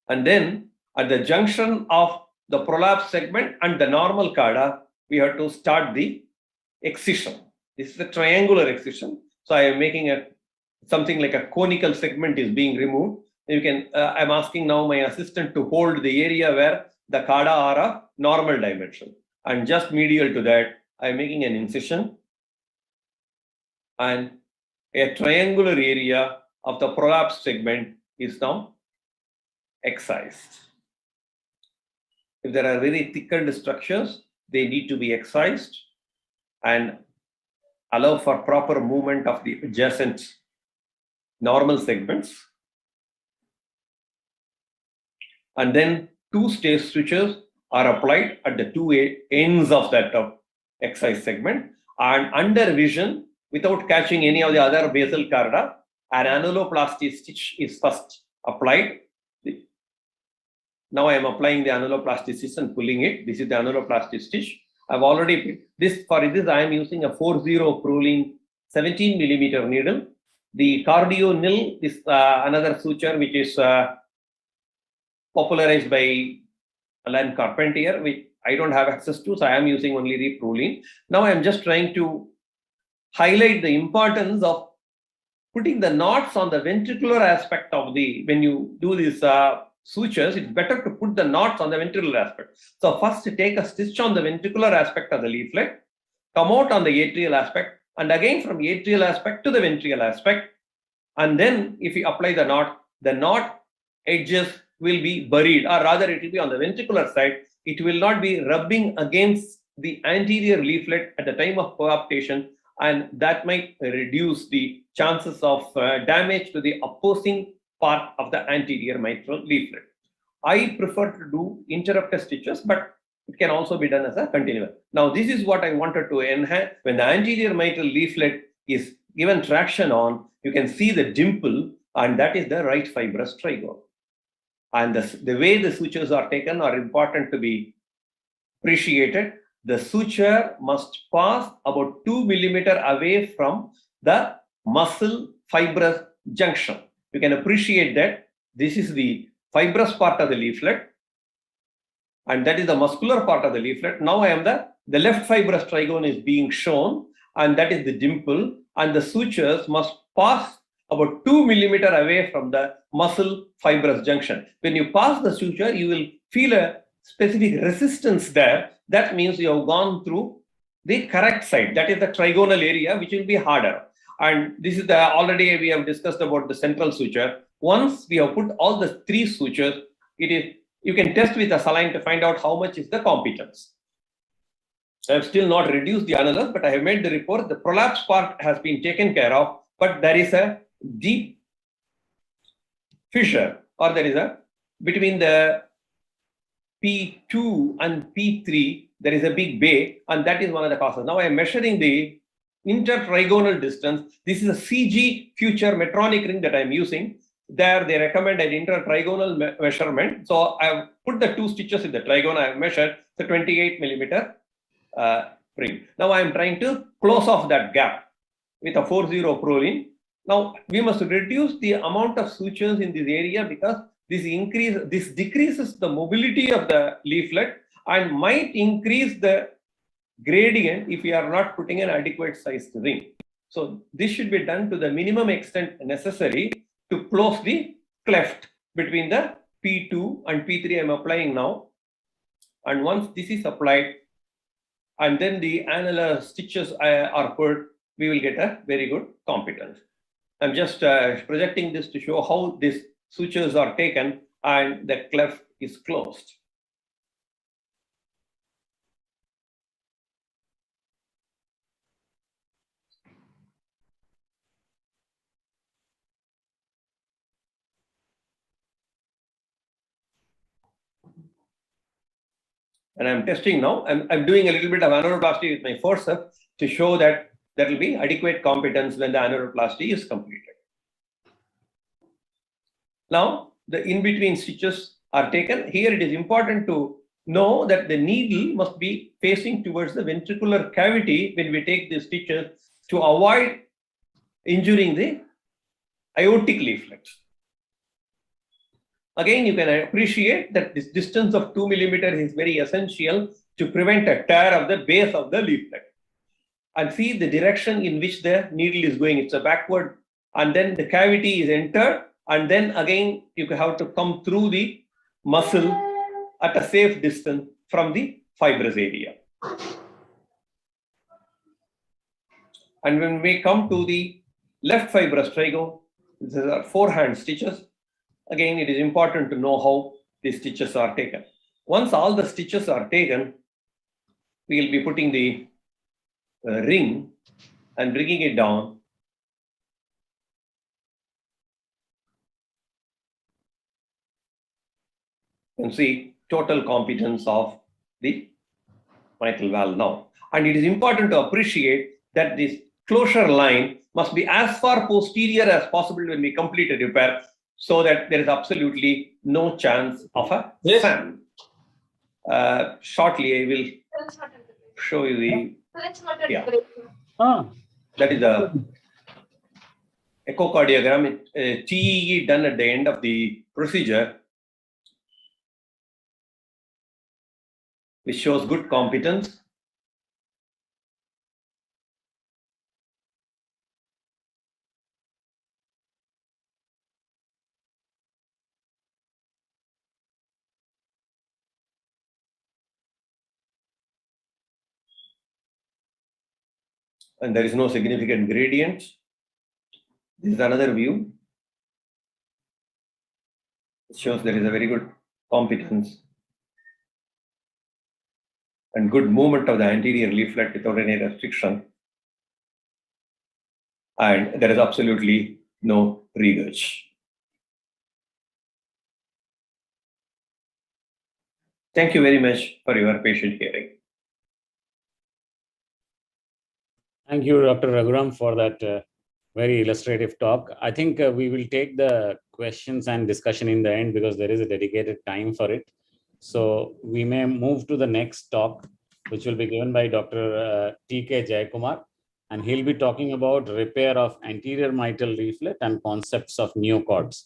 And then at the junction of the prolapse segment and the normal carda, we have to start the excision. This is a triangular excision. So I am making something like a conical segment is being removed. You can. I'm asking now my assistant to hold the area where the carda are of normal dimension, and just medial to that, I am making an incision, and a triangular area of the prolapse segment is now excised. If there are very thickened structures, they need to be excised and allow for proper movement of the adjacent normal segments. And then 2 stage sutures are applied at the 2 ends of that excised segment, and under vision, without catching any of the other basal carda, an annuloplasty stitch is first applied. Now I am applying the annuloplasty stitch and pulling it. This is the annuloplasty stitch. I've already for this I am using a 40 Prolene 17 millimeter needle. The cardio nil is another suture which is popularized by Alan Carpentier, which I don't have access to, so I am using only the Prolene. Now I am just trying to highlight the importance of putting the knots on the ventricular aspect of the, when you do these sutures, it's better to put the knots on the ventricular aspect. So first take a stitch on the ventricular aspect of the leaflet, come out on the atrial aspect, and again from atrial aspect to the ventricular aspect. And then if you apply the knot edges will be buried, or rather it will be on the ventricular side. It will not be rubbing against the anterior leaflet at the time of coaptation, and that might reduce the chances of damage to the opposing part of the anterior mitral leaflet. I prefer to do interrupted stitches, but It can also be done as a continuous. Now, this is what I wanted to enhance. When the anterior mitral leaflet is given traction on, you can see the dimple, and that is the right fibrous trigone. And the way the sutures are taken are important to be appreciated. The suture must pass about 2 millimeters away from the muscle fibrous junction. You can appreciate that this is the fibrous part of the leaflet, and that is the muscular part of the leaflet. Now I am the left fibrous trigone is being shown, and that is the dimple, and the sutures must pass about 2 millimeters away from the muscle fibrous junction. When you pass the suture, you will feel a specific resistance there. That means you have gone through the correct side. That is the trigonal area, which will be harder. And this is already we have discussed about the central suture. Once we have put all the 3 sutures, you can test with a saline to find out how much is the competence. I have still not reduced the annulus, but I have made the report. The prolapse part has been taken care of, but there is a deep fissure, or there is between the P2 and P3, there is a big bay, and that is one of the causes. Now I am measuring the intertrigonal distance. This is a CG future Medtronic ring that I am using. There they recommend an intertrigonal measurement. So I have put the 2 stitches in the trigone. I have measured the 28 millimeter ring. Now I am trying to close off that gap with a 40 proline. Now we must reduce the amount of sutures in this area because this decreases the mobility of the leaflet and might increase the gradient if we are not putting an adequate sized ring. So this should be done to the minimum extent necessary to close the cleft between the P2 and P3 I am applying now. And once this is applied and then the annular stitches are put, we will get a very good competence. I'm just projecting this to show how these sutures are taken and the cleft is closed. And I'm testing now. I'm doing a little bit of annuloplasty with my forceps to show that there will be adequate competence when the annuloplasty is completed. Now, the in-between stitches are taken. Here it is important to know that the needle must be facing towards the ventricular cavity when we take the stitches to avoid injuring the aortic leaflet. Again, you can appreciate that this distance of 2 millimeters is very essential to prevent a tear of the base of the leaflet. And see the direction in which the needle is going. It's a backward, and then the cavity is entered, and then again you have to come through the muscle at a safe distance from the fibrous area. And when we come to the left fibrous trigone, these are forehand stitches. Again, it is important to know how these stitches are taken. Once all the stitches are taken, we will be putting the ring and bringing it down. You can see total competence of the mitral valve now. And it is important to appreciate that this closure line must be as far posterior as possible when we complete a repair, so that there is absolutely no chance of a fan. Shortly, I will show you the. That is the echocardiogram, TEE done at the end of the procedure, which shows good competence. And there is no significant gradient. This is another view. It shows there is a very good competence and good movement of the anterior leaflet without any restriction. And there is absolutely no regurg. Thank you very much for your patient hearing. Thank you, Dr. Raghuram, for that very illustrative talk. I think we will take the questions and discussion in the end because there is a dedicated time for it. So we may move to the next talk, which will be given by Dr. T.K. Jayakumar, and he'll be talking about repair of anterior mitral leaflet and concepts of neocords.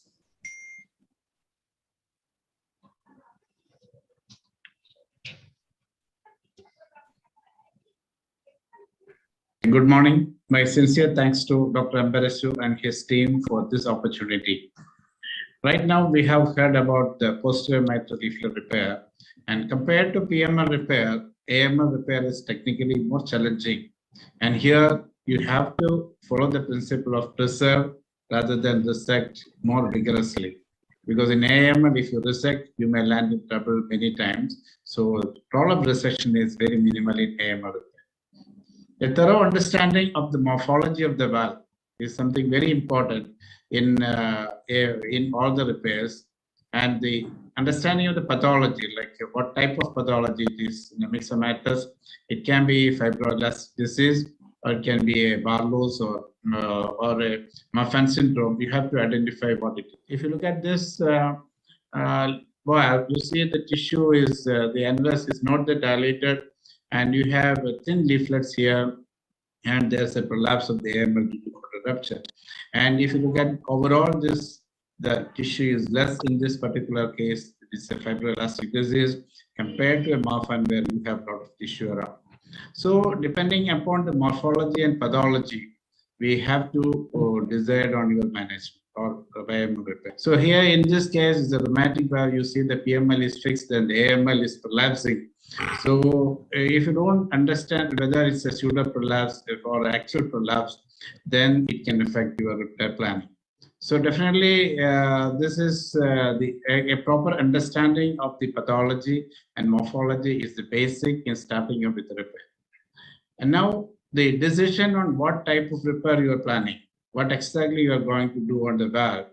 Good morning. My sincere thanks to Dr. Ambarasu and his team for this opportunity. Right now, we have heard about the posterior mitral leaflet repair, and compared to PML repair, AML repair is technically more challenging. And here, you have to follow the principle of preserve rather than resect more rigorously. Because in AML, if you resect, you may land in trouble many times. So, role of resection is very minimal in AML repair. A thorough understanding of the morphology of the valve is something very important in all the repairs, and the understanding of the pathology, like what type of pathology it is. In a myxomatous, it can be fibroelastic disease, or it can be a Barlow's or a Marfan syndrome. You have to identify what it is. If you look at this valve, you see the tissue is the annulus is not that dilated, and you have thin leaflets here, and there's a prolapse of the AML due to rupture. And if you look at overall the tissue is less in this particular case. It's a fibroelastic disease compared to a Marfan where you have a lot of tissue around. So depending upon the morphology and pathology, we have to decide on your management or repair. So here in this case, the rheumatic valve, you see the PML is fixed and the AML is prolapsing. So if you don't understand whether it's a pseudo prolapse or actual prolapse, then it can affect your repair planning. So definitely, this is a proper understanding of the pathology and morphology is the basic in starting up with the repair. And now the decision on what type of repair you are planning, what exactly you are going to do on the valve,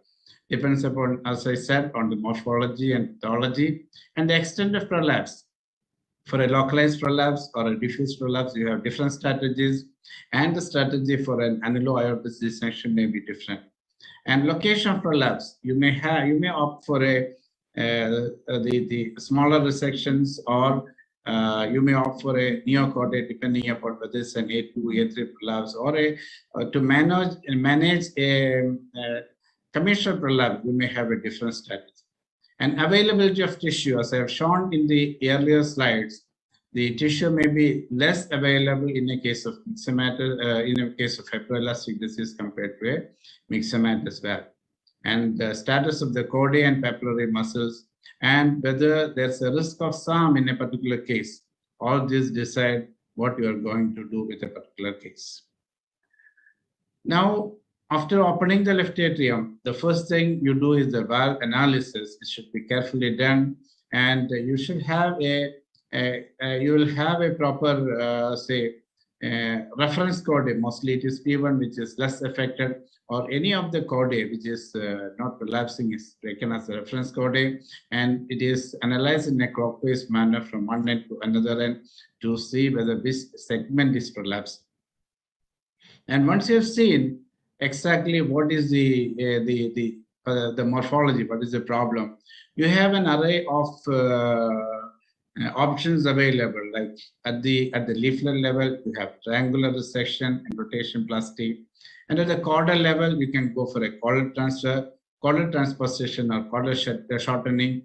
depends upon, as I said, on the morphology and pathology and the extent of prolapse. For a localized prolapse or a diffuse prolapse, you have different strategies, and the strategy for an annulo-aortic dissection may be different. And location of prolapse, you may opt for the smaller resections, or you may opt for a neocorte, depending upon whether it's an A2, A3 prolapse, or to manage a commissural prolapse, you may have a different strategy. And availability of tissue, as I have shown in the earlier slides, the tissue may be less available in a case of myxomatous, in a case of fibroelastic disease compared to a myxomatous valve. And the status of the chordae and papillary muscles, and whether there's a risk of SAM in a particular case. All this decide what you are going to do with a particular case. Now, after opening the left atrium, the first thing you do is the valve analysis. It should be carefully done, and you should have you will have a proper reference chordae. Mostly it is P1, which is less affected, or any of the chordae which is not prolapsing is taken as a reference chordae, and it is analyzed in a clockwise manner from one end to another end to see whether this segment is prolapsed. And once you have seen exactly what is the morphology, what is the problem, you have an array of options available. Like at the leaflet level, you have triangular resection and rotation plasty, and at the chordal level, you can go for a chordal transfer, chordal transposition, or chordal shortening.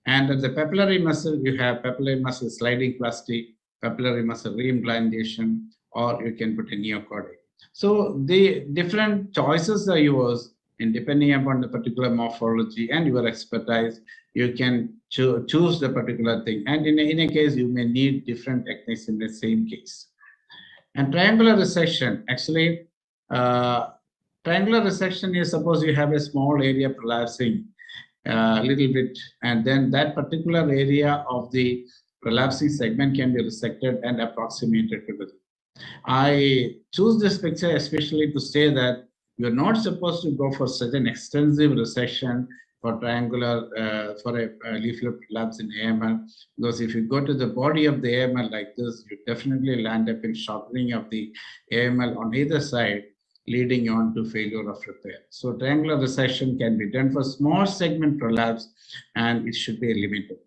And at the papillary muscle, you have papillary muscle sliding plasty, papillary muscle reimplantation, or you can put a neocorte. So the different choices are yours, and depending upon the particular morphology and your expertise, you can choose the particular thing. And in a case, you may need different techniques in the same case. And triangular resection, actually, triangular resection is, suppose you have a small area prolapsing a little bit, and then that particular area of the prolapsing segment can be resected and approximated to the. I choose this picture especially to say that you're not supposed to go for such an extensive resection for triangular, for a leaflet prolapse in AML, because if you go to the body of the AML like this, you definitely land up in shortening of the AML on either side, leading on to failure of repair. So triangular resection can be done for small segment prolapse, and it should be limited.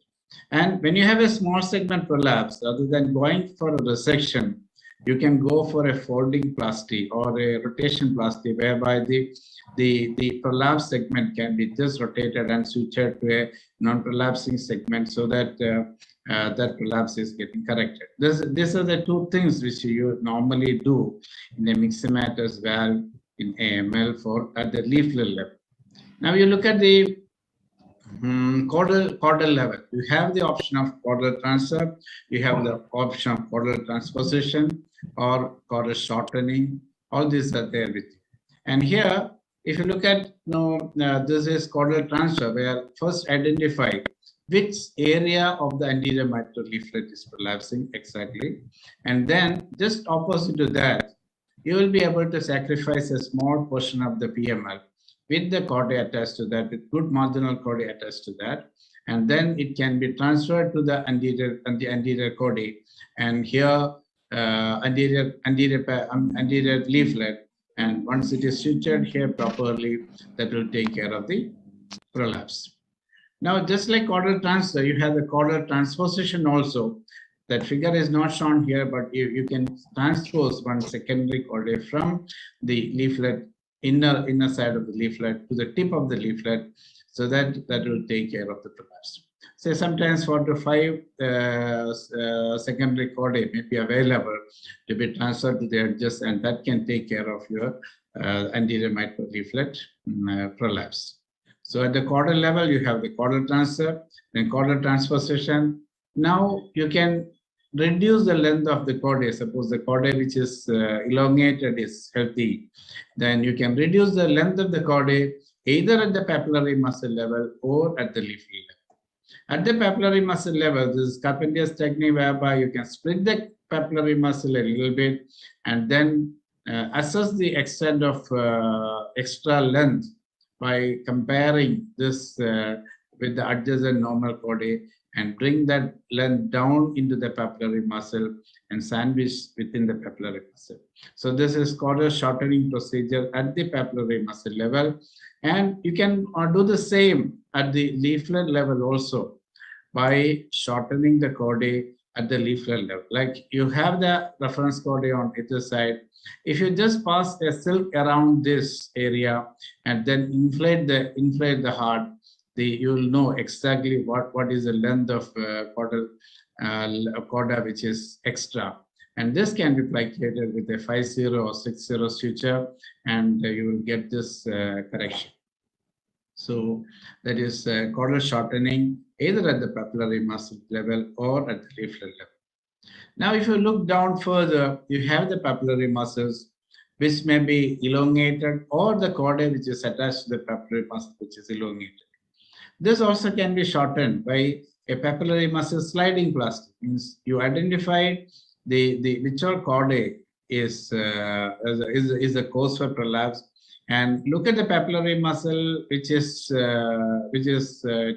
And when you have a small segment prolapse, rather than going for a resection, you can go for a folding plasty or a rotation plasty, whereby the prolapse segment can be just rotated and sutured to a non-prolapsing segment, so that that prolapse is getting corrected. These are the two things which you normally do in a myxomatous valve in AML for at the leaflet level. Now you look at the caudal level. You have the option of caudal transfer, you have the option of caudal transposition or caudal shortening. All these are there with you. And here, if you look at this is caudal transfer, where first identify which area of the anterior mitral leaflet is prolapsing exactly, and then just opposite to that, you will be able to sacrifice a small portion of the PML with the chordae attached to that, with good marginal chordae attached to that, and then it can be transferred to the anterior chordae, and here anterior leaflet, and once it is sutured here properly, that will take care of the prolapse. Now, just like caudal transfer, you have the caudal transposition also. That figure is not shown here, but you can transpose one secondary chordae from the leaflet, inner side of the leaflet to the tip of the leaflet, so that will take care of the prolapse. Say sometimes 4 to 5 secondary chordae may be available to be transferred to the edges, and that can take care of your anterior mitral leaflet prolapse. So at the caudal level, you have the caudal transfer, then caudal transposition. Now you can reduce the length of the chordae. Suppose the chordae which is elongated is healthy, then you can reduce the length of the chordae either at the papillary muscle level or at the leaflet level. At the papillary muscle level, this is Carpenter's technique, whereby you can split the papillary muscle a little bit and then assess the extent of extra length by comparing this with the adjacent normal chordae, and bring that length down into the papillary muscle and sandwich within the papillary muscle. So this is caudal shortening procedure at the papillary muscle level. And you can do the same at the leaflet level also by shortening the chordae at the leaflet level. Like you have the reference chordae on either side. If you just pass a silk around this area and then inflate the heart, you will know exactly what is the length of chorda which is extra. And this can be placated with a 5-0 or 6-0 suture, and you will get this correction. So that is caudal shortening either at the papillary muscle level or at the leaflet level. Now, if you look down further, you have the papillary muscles which may be elongated, or the chordae which is attached to the papillary muscle which is elongated. This also can be shortened by a papillary muscle sliding plasty. Means you identify the which chordae is a cause for prolapse, and look at the papillary muscle which is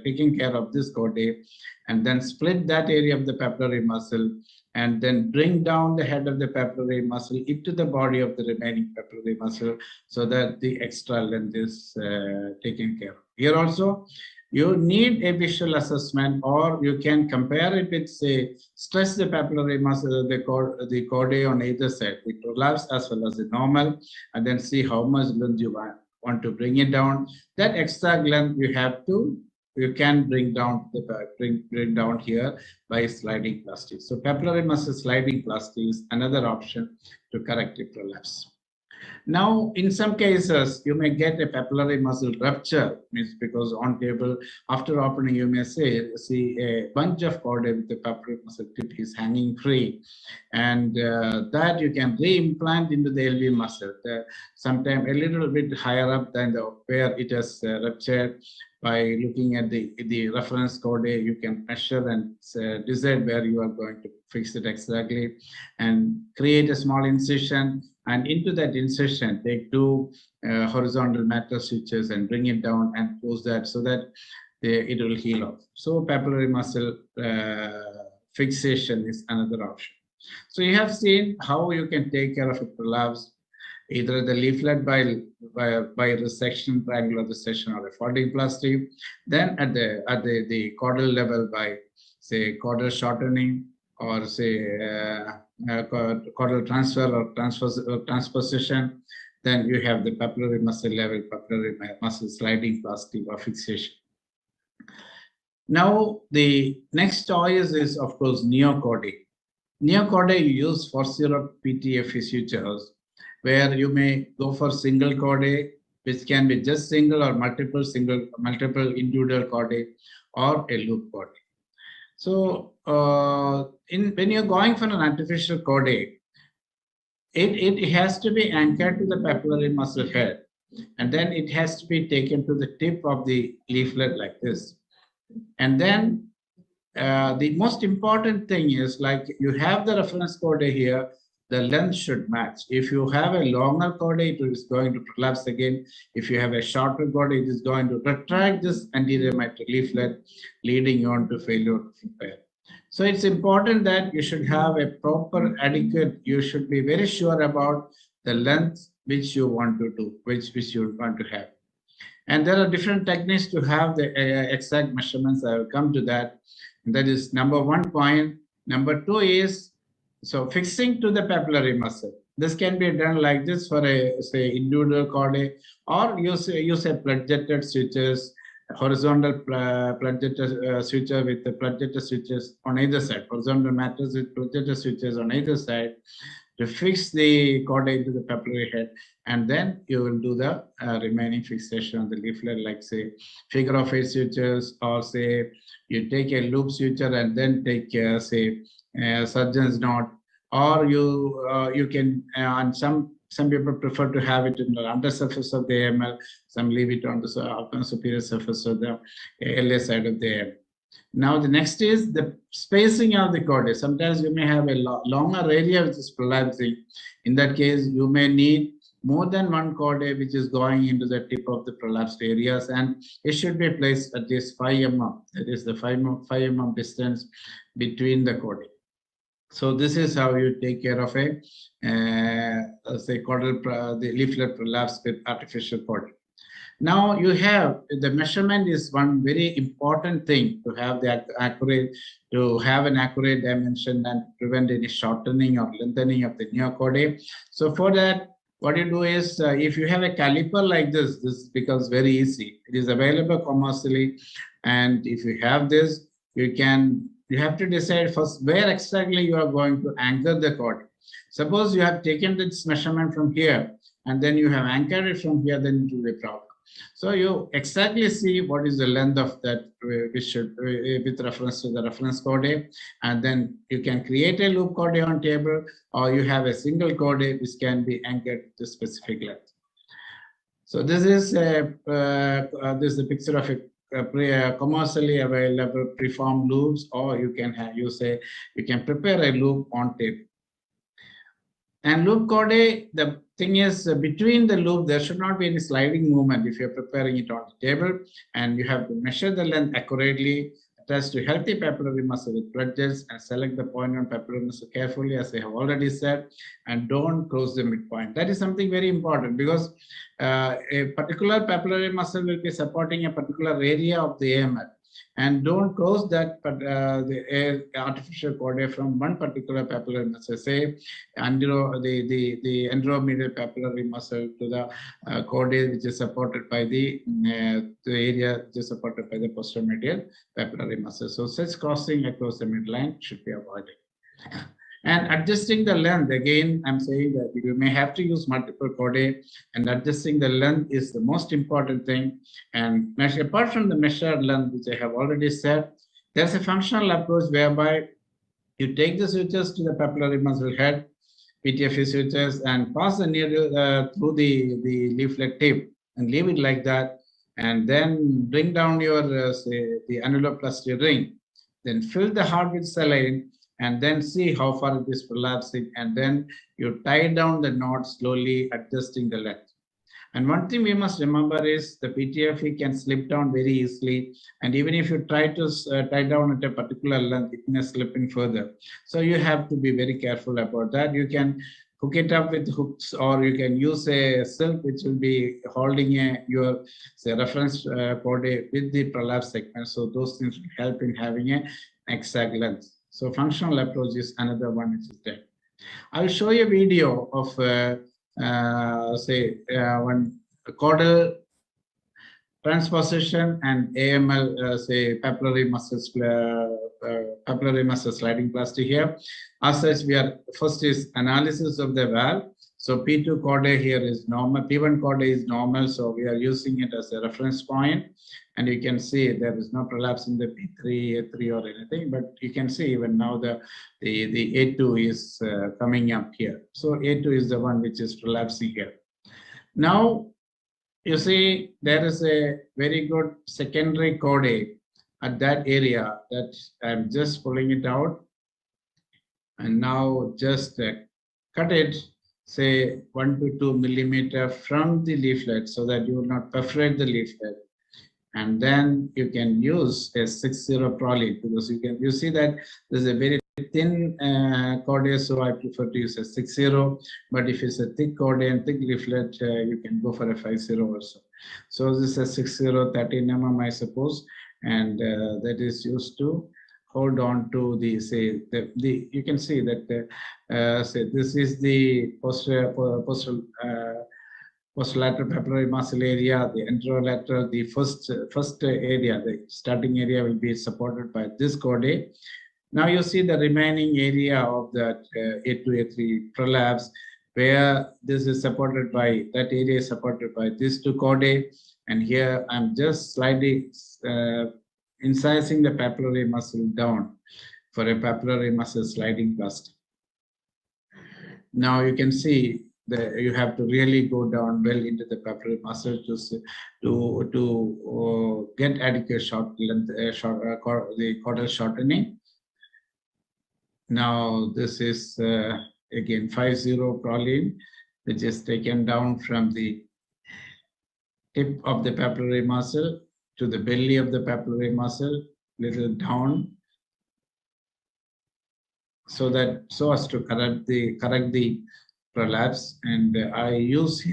taking care of this chordae, and then split that area of the papillary muscle, and then bring down the head of the papillary muscle into the body of the remaining papillary muscle, so that the extra length is taken care of. Here also, you need a visual assessment, or you can compare it with, say, stress the papillary muscle, the chordae on either side, the prolapse as well as the normal, and then see how much length you want to bring it down. That extra length you can bring down bring down here by sliding plasty. So papillary muscle sliding plasty is another option to correct the prolapse. Now, in some cases, you may get a papillary muscle rupture, means because on table, after opening, you may see a bunch of chordae with the papillary muscle tip is hanging free, and that you can re-implant into the LV muscle, sometime a little bit higher up than where it has ruptured. By looking at the reference chordae, you can measure and decide where you are going to fix it exactly, and create a small incision and into that incision, take two horizontal matter sutures and bring it down and close that so that it will heal off. So papillary muscle fixation is another option. So you have seen how you can take care of a prolapse, either the leaflet by resection, triangular resection, or a foldingplasty. Then at the caudal level by, say, caudal shortening, or say caudal transfer or transposition. Then you have the papillary muscle level, papillary muscle sliding plasty or fixation. Now the next choice is of course neochordae. Neochordae you use for PTFE sutures, where you may go for single chordae, which can be just single or multiple individual chordae, or a loop chordae. So when you're going for an artificial chordae, it has to be anchored to the papillary muscle head, and then it has to be taken to the tip of the leaflet like this. And then the most important thing is, like, you have the reference chordae here, the length should match. If you have a longer chordae, it is going to prolapse again. If you have a shorter chordae, it is going to retract this anterior mitral leaflet, leading on to failure to repair. So it's important that you should have a proper, adequate, you should be very sure about the length which you want to do, which you want to have. And there are different techniques to have the exact measurements. I will come to that. That is number 1 point. Number 2 is, so fixing to the papillary muscle. This can be done like this for a, say, individual chordae, or use a plug-jetted sutures, horizontal plug-jetted suture with the plug-jetted sutures on either side, horizontal matters with plug-jetted sutures on either side, to fix the chordae to the papillary head, and then you will do the remaining fixation on the leaflet, like, say, figure of 8 sutures, or say you take a loop suture and then take say surgeon's knot, or you can and some people prefer to have it in the undersurface of the AML, some leave it on the superior surface of the LA side of the AML. Now the next is the spacing of the chordae. Sometimes you may have a longer area which is prolapsing. In that case, you may need more than one chordae which is going into the tip of the prolapsed areas, and it should be placed at least 5 mm. That is the 5 mm distance between the chordae. So this is how you take care of a say caudal the leaflet prolapse with artificial chordae. Now you have the measurement is one very important thing to have the accurate, to have an accurate dimension and prevent any shortening or lengthening of the neochordae. So for that, what you do is, if you have a caliper like this becomes very easy. It is available commercially, and if you have this, you have to decide first where exactly you are going to anchor the chordae. Suppose you have taken this measurement from here, and then you have anchored it from here, then it will be a problem. So you exactly see what is the length of that which should, with reference to the reference chordae, and then you can create a loop chordae on table, or you have a single chordae which can be anchored to specific length. So this is a picture of a commercially available preformed loops, or you can you can prepare a loop on table. And loop chordae, the thing is, between the loop, there should not be any sliding movement if you're preparing it on the table, and you have to measure the length accurately, attach to healthy papillary muscle with blood gels, and select the point on papillary muscle carefully, as I have already said, and don't close the midpoint. That is something very important, because a particular papillary muscle will be supporting a particular area of the AML. And don't close that the artificial chordae from one particular papillary muscle, say the enteromedial papillary muscle to the chordae which is supported by the area which is supported by the posteromedial papillary muscle. So such crossing across the midline should be avoided. And adjusting the length, again, I'm saying that you may have to use multiple chordae, and adjusting the length is the most important thing. And apart from the measured length, which I have already said, there's a functional approach whereby you take the sutures to the papillary muscle head, PTFE sutures, and pass the needle through the leaflet tip and leave it like that, and then bring down your say the annuloplasty ring, then fill the heart with saline, and then see how far it is prolapsing, and then you tie down the knot slowly, adjusting the length. And one thing we must remember is the PTFE can slip down very easily. And even if you try to tie down at a particular length, it may slip in further. So you have to be very careful about that. You can hook it up with hooks, or you can use a silk which will be holding your reference body with the prolapse segment. So those things will help in having an exact length. So functional approach is another one which is there. I'll show you a video of one caudal transposition and AML, papillary muscle sliding plasty here. As such, we are first is analysis of the valve. So P2 chordae here is normal, P1 chordae is normal, so we are using it as a reference point. And you can see there is no prolapse in the P3, A3 or anything, but you can see even now the A2 is coming up here. So A2 is the one which is prolapsing here. Now, you see there is a very good secondary chordae at that area that I'm just pulling it out. And now just cut it, say 1 to 2 millimeter from the leaflet so that you will not perforate the leaflet. And then you can use a 6-0 proline, because you see that there's a very thin chordae, so I prefer to use a 6-0. But if it's a thick chordae and thick leaflet, you can go for a 5-0 also. So this is a 6-0, 13 mm, I suppose, and that is used to hold on to the you can see that this is the posterolateral papillary muscle area, the anterolateral, the first area, the starting area will be supported by this chordae. Now you see the remaining area of that A2, A3 prolapse, where this is supported by, that area is supported by these two chordae. And here I'm just slightly incising the papillary muscle down for a papillary muscle sliding plasty. Now you can see that you have to really go down well into the papillary muscle to get adequate short length, the caudal shortening. Now this is again 5-0 proline, which is taken down from the tip of the papillary muscle to the belly of the papillary muscle, little down, so as to correct the prolapse. And I use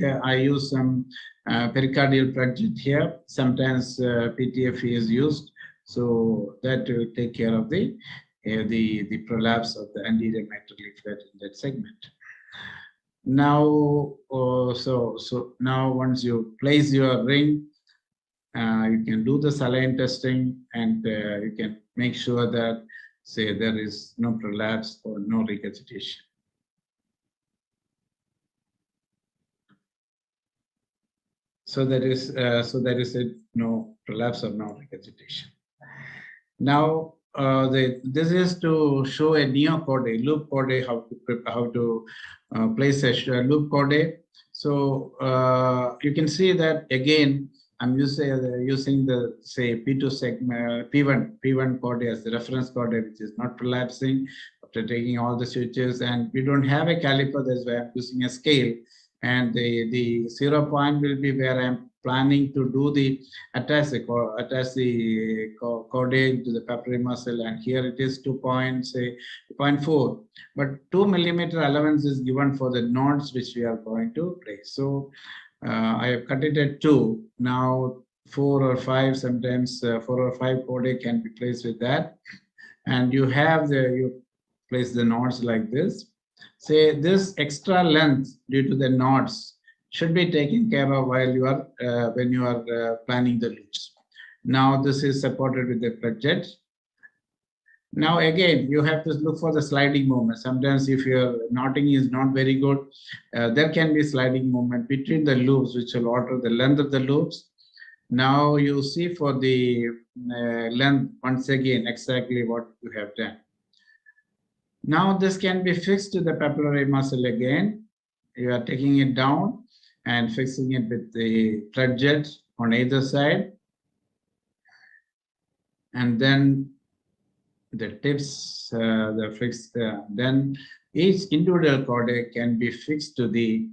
some pericardial plug here. Sometimes PTFE is used, so that will take care of the prolapse of the anterior mitral leaflet in that segment. Now, now once you place your ring, you can do the saline testing, and you can make sure that, say, there is no prolapse or no regurgitation. So there is no prolapse or no regurgitation. Now, this is to show a neochordae, loop chordae, how to place a loop chordae. So you can see that again, I'm using the, say, P2 segment, P1 chordae as the reference chordae, which is not prolapsing after taking all the sutures. And we don't have a caliper, that's why I'm using a scale. And the 0 point will be where I'm planning to do the attach the chordae to the papillary muscle, and here it is 2.4, but 2 millimeter allowance is given for the nodes which we are going to place. So I have cut it at 2. Now 4 or 5, sometimes 4 or 5 chordae can be placed with that, and you place the nodes like this. Say this extra length due to the knots should be taken care of while you are when you are planning the loops. Now this is supported with the plug jet. Now again, you have to look for the sliding movement. Sometimes if your knotting is not very good, there can be sliding movement between the loops, which will alter the length of the loops. Now you see for the length, once again, exactly what you have done. Now this can be fixed to the papillary muscle again. You are taking it down and fixing it with the plug jet on either side. And then the tips, the fixed, then each individual chordae can be fixed to the,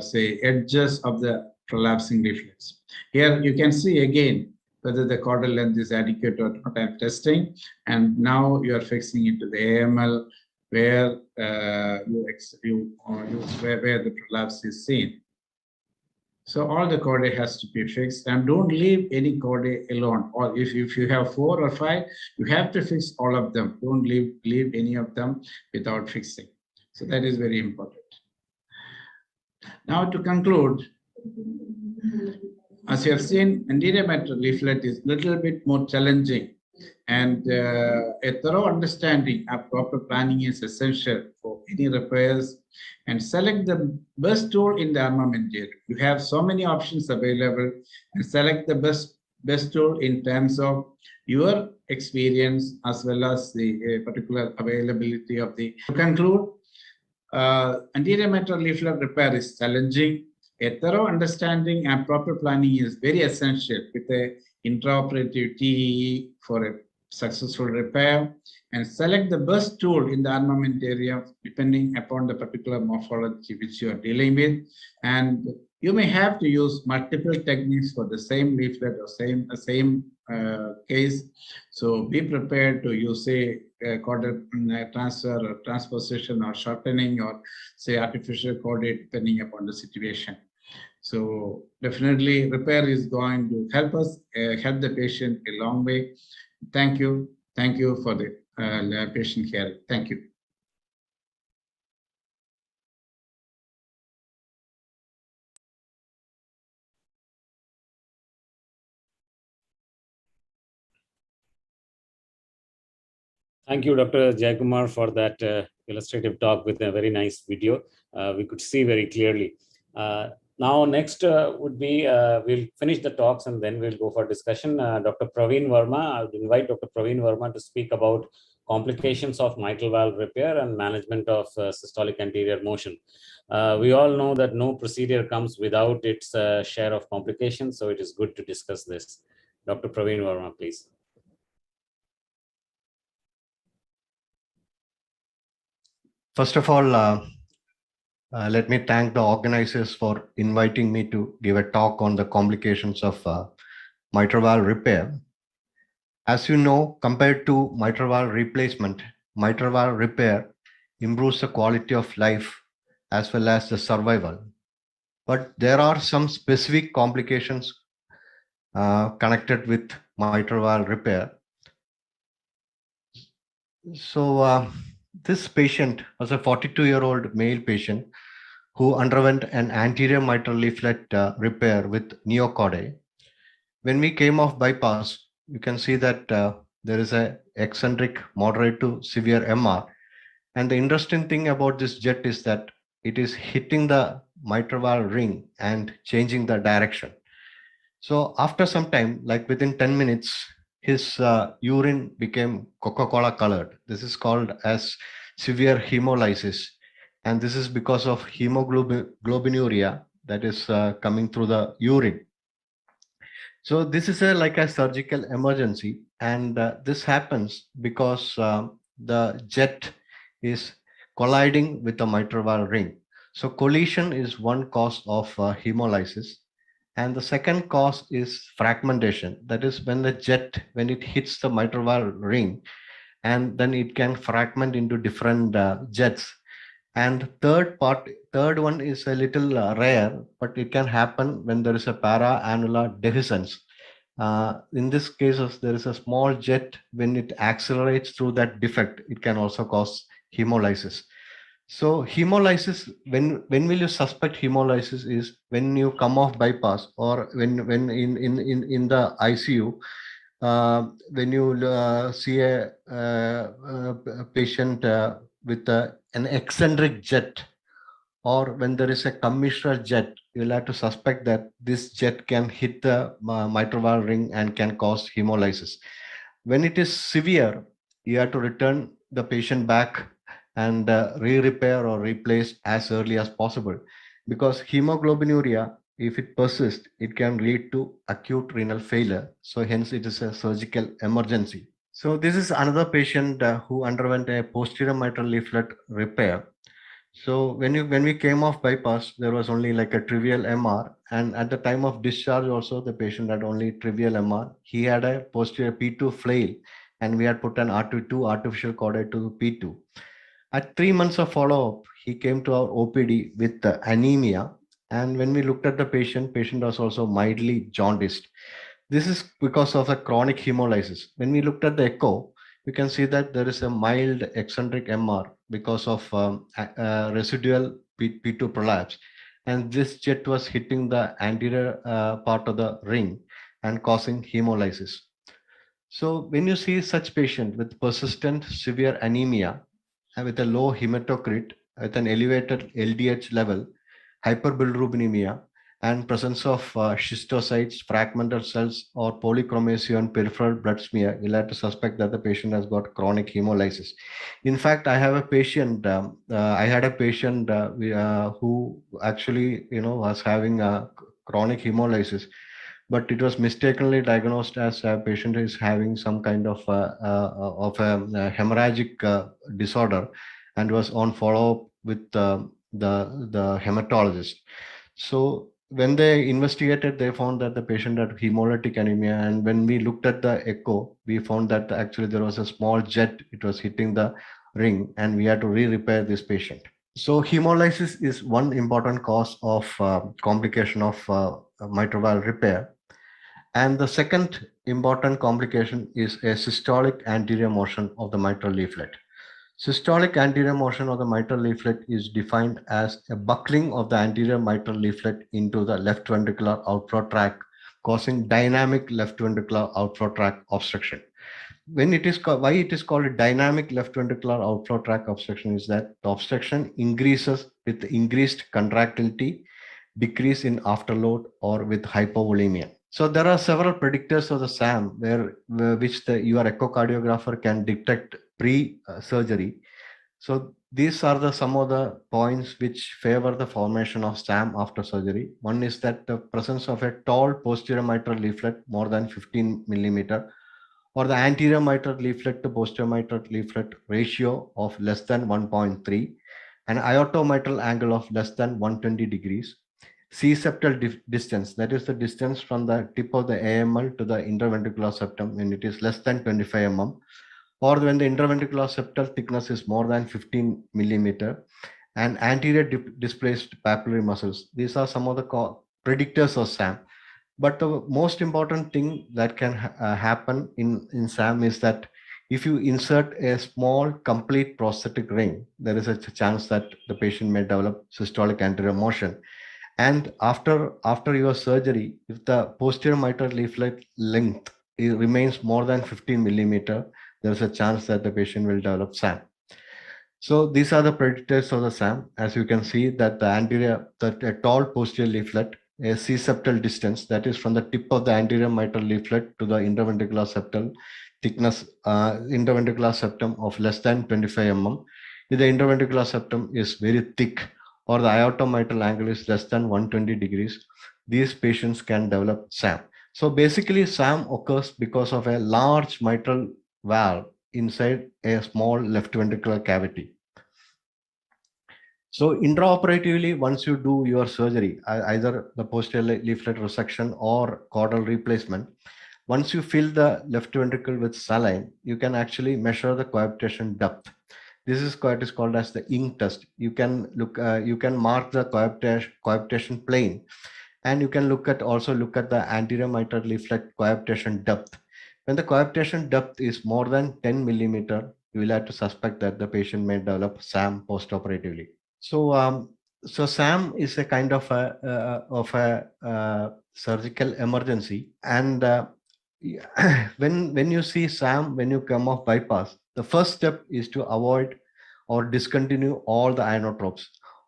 say, edges of the prolapsing leaflets. Here you can see again whether the chordal length is adequate or not. I'm testing, and now you are fixing it to the AML where where the prolapse is seen. So all the chordae has to be fixed, and don't leave any chordae alone. Or if you have 4 or 5, you have to fix all of them. Don't leave any of them without fixing. So that is very important. Now to conclude, as you have seen, anterior mitral leaflet is a little bit more challenging, and a thorough understanding of proper planning is essential for any repairs. And select the best tool in the armamentarium. You have so many options available, and select the best tool in terms of your experience as well as the particular availability of the. To conclude, anterior mitral leaflet repair is challenging. A thorough understanding and proper planning is very essential with a intraoperative TEE for a successful repair, and select the best tool in the armamentarium depending upon the particular morphology which you are dealing with. And you may have to use multiple techniques for the same leaflet or same case. So be prepared to use, say, chordal transfer or transposition or shortening, or say artificial chordate depending upon the situation. So definitely repair is going to help us, help the patient a long way. Thank you. Thank you for the patient hearing. Thank you. Thank you, Dr. Jayakumar, for that illustrative talk with a very nice video. We could see very clearly. Now, next would be, we'll finish the talks and then we'll go for discussion. Dr. Praveen Verma, I would invite Dr. Praveen Verma to speak about complications of mitral valve repair and management of systolic anterior motion. We all know that no procedure comes without its share of complications, so it is good to discuss this. Dr. Praveen Verma, please. First of all, let me thank the organizers for inviting me to give a talk on the complications of mitral valve repair. As you know, compared to mitral valve replacement, mitral valve repair improves the quality of life as well as the survival. But there are some specific complications connected with mitral valve repair. So this patient was a 42-year-old male patient who underwent an anterior mitral leaflet repair with neochordae. When we came off bypass, you can see that there is a eccentric moderate to severe MR. And the interesting thing about this jet is that it is hitting the mitral valve ring and changing the direction. So after some time, like within 10 minutes, his urine became Coca-Cola colored. This is called as severe hemolysis. And this is because of hemoglobinuria that is coming through the urine. So this is like a surgical emergency. And this happens because the jet is colliding with the mitral valve ring. So collision is one cause of hemolysis. And the second cause is fragmentation. That is when the jet, when it hits the mitral valve ring, and then it can fragment into different jets. And third one is a little rare, but it can happen when there is a para-annular dehiscence. In this case, there is a small jet. When it accelerates through that defect, it can also cause hemolysis. So hemolysis, when will you suspect hemolysis is when you come off bypass, or when in the ICU, when you see a patient with an eccentric jet, or when there is a commissural jet, you'll have to suspect that this jet can hit the mitral valve ring and can cause hemolysis. When it is severe, you have to return the patient back and re-repair or replace as early as possible, because hemoglobinuria, if it persists, it can lead to acute renal failure. So hence it is a surgical emergency. So this is another patient who underwent a posterior mitral leaflet repair. So when we came off bypass, there was only like a trivial MR, and at the time of discharge also the patient had only trivial MR. He had a posterior P2 flail, and we had put an R2 artificial chordate to P2. At 3 months of follow-up, he came to our OPD with anemia, and when we looked at the patient was also mildly jaundiced. This is because of a chronic hemolysis. When we looked at the echo, you can see that there is a mild eccentric MR because of residual P2 prolapse. And this jet was hitting the anterior part of the ring and causing hemolysis. So when you see such patient with persistent severe anemia and with a low hematocrit, with an elevated LDH level, hyperbilirubinemia, and presence of schistocytes, fragmented cells, or polychromacy on peripheral blood smear, you'll have to suspect that the patient has got chronic hemolysis. In fact, I have a patient. I had a patient who actually, was having a chronic hemolysis, but it was mistakenly diagnosed as a patient is having some kind of a hemorrhagic disorder, and was on follow-up with the hematologist. So when they investigated, they found that the patient had hemolytic anemia, and when we looked at the echo, we found that actually there was a small jet. It was hitting the ring, and we had to re-repair this patient. So hemolysis is one important cause of complication of mitral valve repair. And the second important complication is a systolic anterior motion of the mitral leaflet. Systolic anterior motion of the mitral leaflet is defined as a buckling of the anterior mitral leaflet into the left ventricular outflow tract, causing dynamic left ventricular outflow tract obstruction. Why it is called a dynamic left ventricular outflow tract obstruction is that the obstruction increases with increased contractility, decrease in afterload, or with hypovolemia. So there are several predictors of the SAM which your echocardiographer can detect pre-surgery. So these are some of the points which favor the formation of SAM after surgery. One is that the presence of a tall posterior mitral leaflet more than 15 millimeter, or the anterior mitral leaflet to posterior mitral leaflet ratio of less than 1.3, an iotomitral angle of less than 120 degrees, C-septal distance, that is the distance from the tip of the AML to the interventricular septum when it is less than 25 mm, or when the interventricular septal thickness is more than 15 millimeter, and anterior displaced papillary muscles. These are some of the predictors of SAM. But the most important thing that can happen in SAM is that if you insert a small complete prosthetic ring, there is a chance that the patient may develop systolic anterior motion. And after your surgery, if the posterior mitral leaflet length remains more than 15 millimeter, there is a chance that the patient will develop SAM. So these are the predictors of the SAM. As you can see that a tall posterior leaflet, a C-septal distance, that is from the tip of the anterior mitral leaflet to the interventricular septal thickness, interventricular septum of less than 25 mm. If the interventricular septum is very thick, or the iotomitral angle is less than 120 degrees, these patients can develop SAM. So basically SAM occurs because of a large mitral valve inside a small left ventricular cavity. So intraoperatively, once you do your surgery, either the posterior leaflet resection or caudal replacement, once you fill the left ventricle with saline, you can actually measure the coaptation depth. This is what is called as the ink test. You can mark the coaptation plane, and you can also look at the anterior mitral leaflet coaptation depth. When the coaptation depth is more than 10 millimeter, you will have to suspect that the patient may develop SAM postoperatively. So SAM is a kind of a surgical emergency, and when you see SAM, when you come off bypass, the first step is to avoid or discontinue all the inotropes.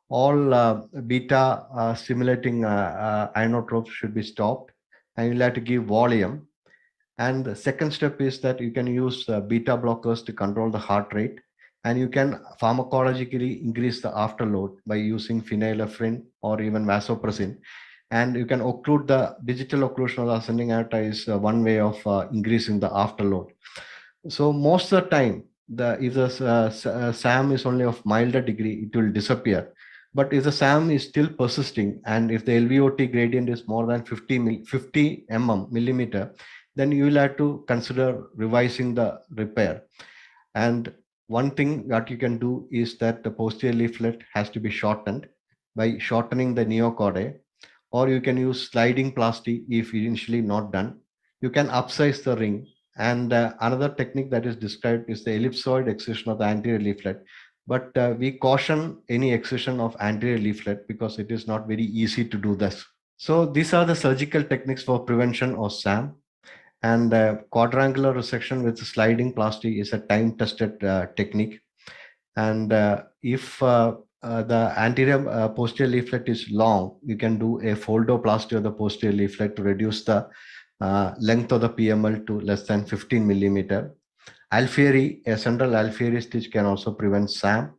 All beta stimulating inotropes should be stopped, and you'll have to give Valium. And the second step is that you can use beta blockers to control the heart rate, and you can pharmacologically increase the afterload by using phenylephrine or even vasopressin. And you can occlude the digital occlusion of the ascending aorta is one way of increasing the afterload. So most of the time, if the SAM is only of milder degree, it will disappear. But if the SAM is still persisting, and if the LVOT gradient is more than 50 millimeter, then you will have to consider revising the repair. And one thing that you can do is that the posterior leaflet has to be shortened by shortening the neocordae, or you can use sliding plasty if initially not done. You can upsize the ring. And another technique that is described is the ellipsoid excision of the anterior leaflet. But we caution any excision of anterior leaflet because it is not very easy to do this. So these are the surgical techniques for prevention of SAM. And quadrangular resection with sliding plasty is a time-tested technique. And if the anterior posterior leaflet is long, you can do a foldoplasty of the posterior leaflet to reduce the length of the PML to less than 15 millimeter. Alfieri, a central Alfieri stitch can also prevent SAM.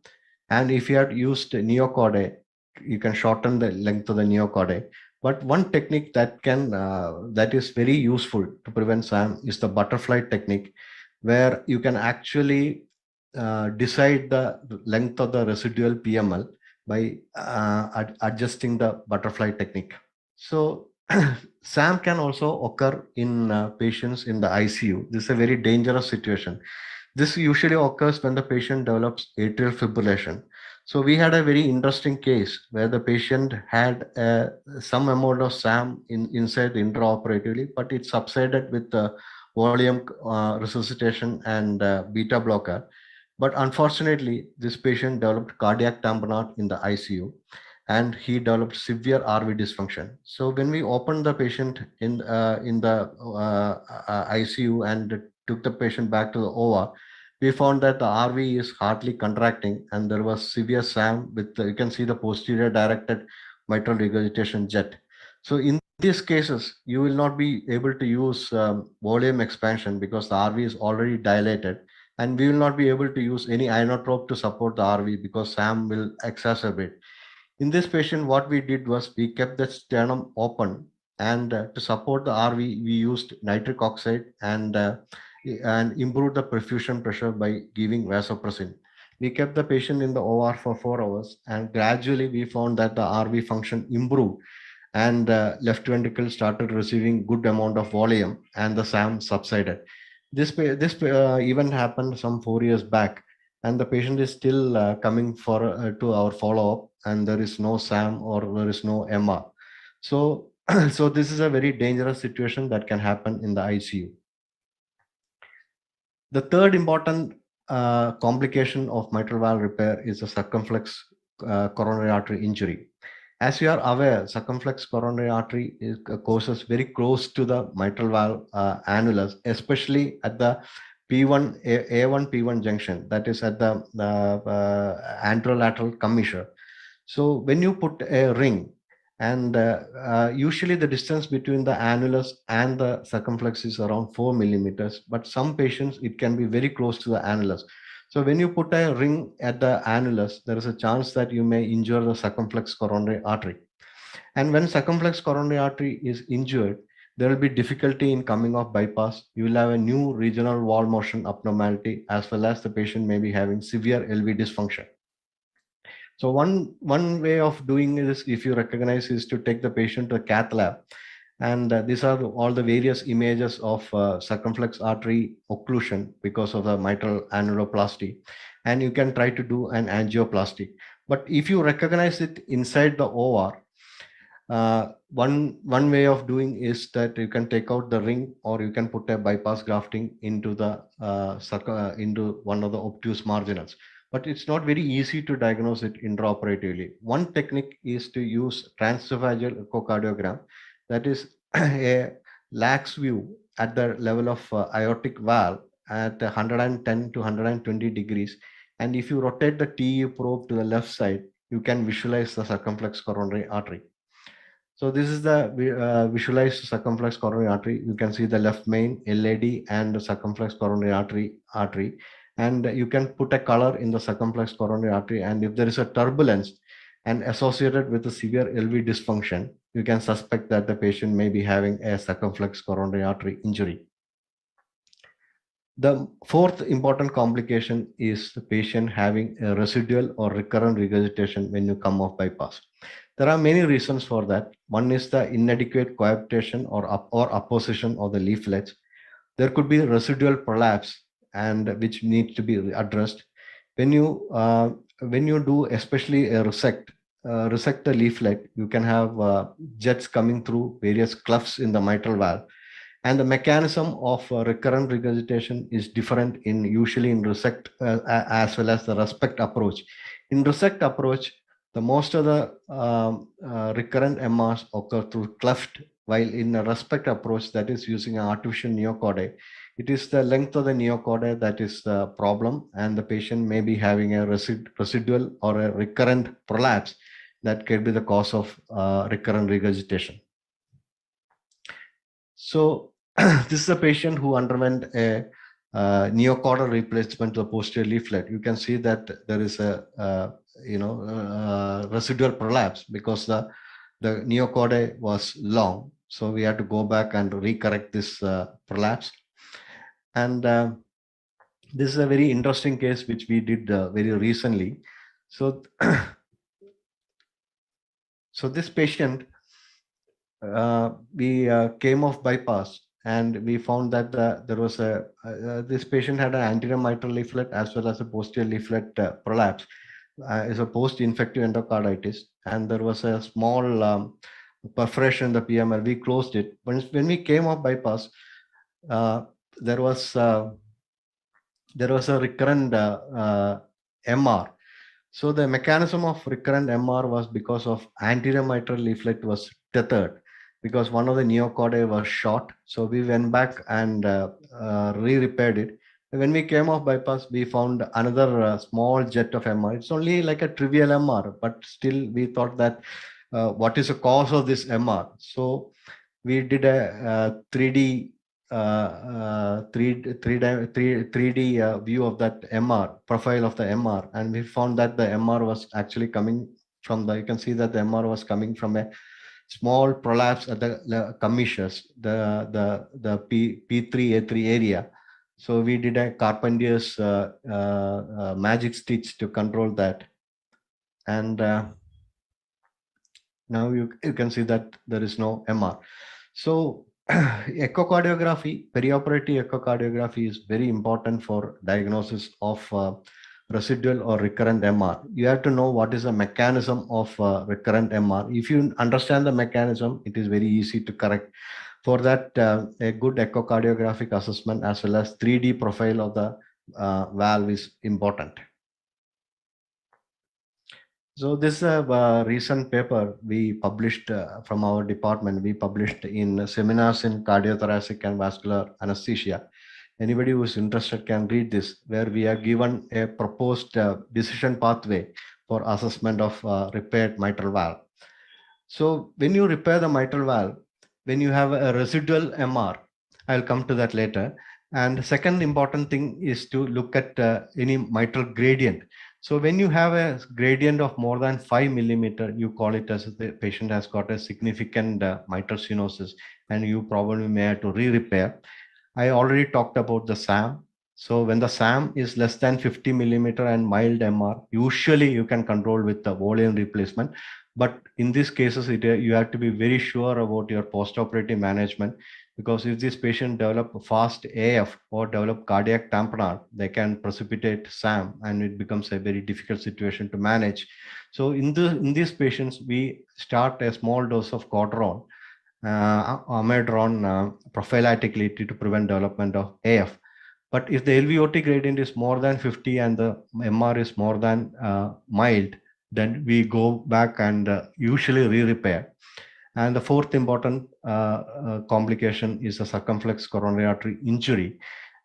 And if you have used neocordae, you can shorten the length of the neocordae. But one technique that is very useful to prevent SAM is the butterfly technique, where you can actually decide the length of the residual PML by adjusting the butterfly technique. So SAM can also occur in patients in the ICU. This is a very dangerous situation. This usually occurs when the patient develops atrial fibrillation. So we had a very interesting case where the patient had some amount of SAM inside intraoperatively, but it subsided with the volume resuscitation and beta blocker. But unfortunately, this patient developed cardiac tamponade in the ICU, and he developed severe RV dysfunction. So when we opened the patient in the ICU and took the patient back to the OR, we found that the RV is hardly contracting, and there was severe SAM with you can see the posterior directed mitral regurgitation jet. So in these cases, you will not be able to use volume expansion because the RV is already dilated, and we will not be able to use any inotrope to support the RV because SAM will exacerbate. In this patient, what we did was we kept the sternum open, and to support the RV, we used nitric oxide and improved the perfusion pressure by giving vasopressin. We kept the patient in the OR for 4 hours, and gradually we found that the RV function improved, and left ventricle started receiving good amount of volume, and the SAM subsided. This event happened some 4 years back, and the patient is still coming for to our follow-up, and there is no SAM or there is no MR. So, so this is a very dangerous situation that can happen in the ICU. The third important complication of mitral valve repair is a circumflex coronary artery injury. As you are aware, circumflex coronary artery causes very close to the mitral valve annulus, especially at the P1 A1 P1 junction, that is at the anterolateral commissure. So when you put a ring, and usually the distance between the annulus and the circumflex is around 4 millimeters, but some patients it can be very close to the annulus. So when you put a ring at the annulus, there is a chance that you may injure the circumflex coronary artery. And when circumflex coronary artery is injured, there will be difficulty in coming off bypass. You will have a new regional wall motion abnormality, as well as the patient may be having severe LV dysfunction. So one way of doing this, if you recognize, is to take the patient to a cath lab. And these are all the various images of circumflex artery occlusion because of the mitral annuloplasty. And you can try to do an angioplasty. But if you recognize it inside the OR, one way of doing is that you can take out the ring, or you can put a bypass grafting into the into one of the obtuse marginals. But it's not very easy to diagnose it intraoperatively. One technique is to use transesophageal echocardiogram, that is a lax view at the level of aortic valve at 110 to 120 degrees. And if you rotate the TE probe to the left side, you can visualize the circumflex coronary artery. So this is the visualized circumflex coronary artery. You can see the left main, LAD, and the circumflex coronary artery. And you can put a color in the circumflex coronary artery. And if there is a turbulence and associated with a severe LV dysfunction, you can suspect that the patient may be having a circumflex coronary artery injury. The fourth important complication is the patient having a residual or recurrent regurgitation when you come off bypass. There are many reasons for that. One is the inadequate coaptation or apposition of the leaflets. There could be residual prolapse, and which needs to be addressed. When you do especially a resect the leaflet, you can have jets coming through various clefts in the mitral valve. And the mechanism of recurrent regurgitation is different usually in resect as well as the respect approach. In resect approach, the most of the recurrent MRs occur through cleft, while in a respect approach, that is using an artificial neocordae, it is the length of the neocordae that is the problem, and the patient may be having a residual or a recurrent prolapse that could be the cause of recurrent regurgitation. So this is a patient who underwent a neocordial replacement to the posterior leaflet. You can see that there is a residual prolapse because the neocordae was long. So we had to go back and recorrect this prolapse. And this is a very interesting case which we did very recently. So, so this patient, we came off bypass, and we found that there was this patient had an anterior mitral leaflet as well as a posterior leaflet prolapse. It's a post-infective endocarditis, and there was a small perforation in the PML. We closed it. When we came off bypass, there was a recurrent MR. So the mechanism of recurrent MR was because of anterior mitral leaflet was tethered, because one of the neocordae was short. So we went back and re-repaired it. When we came off bypass, we found another small jet of MR. It's only like a trivial MR, but still we thought that what is the cause of this MR? So we did a 3D 3D view of that MR, profile of the MR, and we found that the MR was actually coming from you can see that the MR was coming from a small prolapse at the commissures, the P3A3 area. So we did a Carpenter's magic stitch to control that. And now you can see that there is no MR. So echocardiography, perioperative echocardiography is very important for diagnosis of residual or recurrent MR. You have to know what is the mechanism of recurrent MR. If you understand the mechanism, it is very easy to correct. For that, a good echocardiographic assessment as well as 3D profile of the valve is important. So this is a recent paper we published from our department. We published in seminars in cardiothoracic and vascular anesthesia. Anybody who is interested can read this, where we are given a proposed decision pathway for assessment of repaired mitral valve. So when you repair the mitral valve, when you have a residual MR, I'll come to that later. And the second important thing is to look at any mitral gradient. So when you have a gradient of more than 5 millimeter, you call it as the patient has got a significant mitral stenosis, and you probably may have to re-repair. I already talked about the SAM. So when the SAM is less than 50 millimeter and mild MR, usually you can control with the volume replacement. But in these cases, you have to be very sure about your post-operative management, because if this patient develop fast AF or develop cardiac tamponade, they can precipitate SAM, and it becomes a very difficult situation to manage. So in these patients, we start a small dose of Codron, amiodarone prophylactically to prevent development of AF. But if the LVOT gradient is more than 50 and the MR is more than mild, then we go back and usually re-repair. And the fourth important complication is a circumflex coronary artery injury.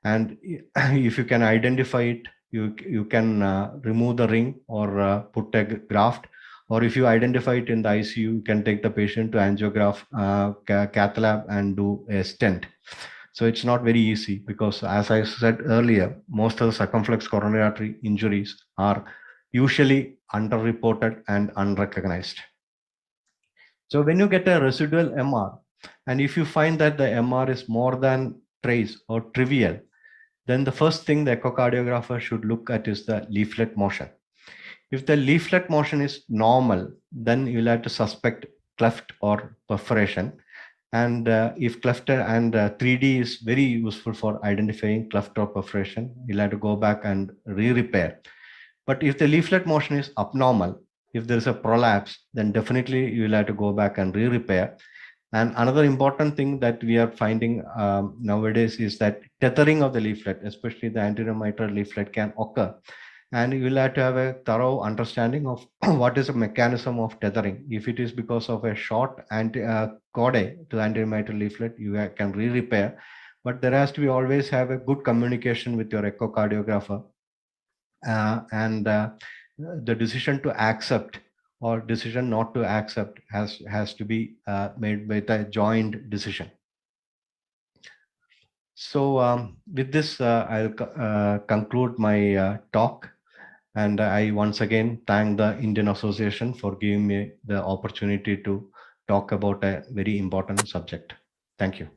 And if you can identify it, you can remove the ring or put a graft. Or if you identify it in the ICU, you can take the patient to angiograph, cath lab, and do a stent. So it's not very easy, because as I said earlier, most of the circumflex coronary artery injuries are usually underreported and unrecognized. So when you get a residual MR, and if you find that the MR is more than trace or trivial, then the first thing the echocardiographer should look at is the leaflet motion. If the leaflet motion is normal, then you'll have to suspect cleft or perforation. And if cleft and 3D is very useful for identifying cleft or perforation, you'll have to go back and re-repair. But if the leaflet motion is abnormal, if there is a prolapse, then definitely you will have to go back and re-repair. And another important thing that we are finding nowadays is that tethering of the leaflet, especially the anterior mitral leaflet, can occur. And you will have to have a thorough understanding of what is the mechanism of tethering. If it is because of a short chordae to the anterior mitral leaflet, you can re-repair. But there has to be always have a good communication with your echocardiographer. The decision to accept or decision not to accept has to be made with a joint decision. So with this, I'll conclude my talk. And I once again thank the Indian Association for giving me the opportunity to talk about a very important subject. Thank you.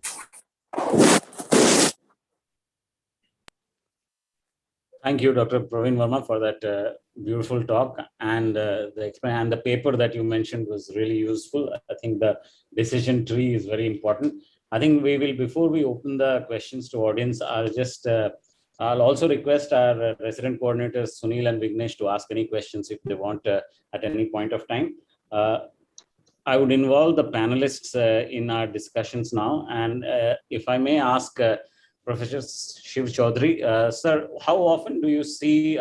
Thank you, Dr. Praveen Verma, for that beautiful talk, and the paper that you mentioned was really useful. I think the decision tree is very important. I think we will, before we open the questions to audience, I'll also request our resident coordinators, Sunil and Vignesh, to ask any questions if they want at any point of time. I would involve the panelists in our discussions now. And if I may ask Professor Shiv Chaudhary, sir, how often do you see,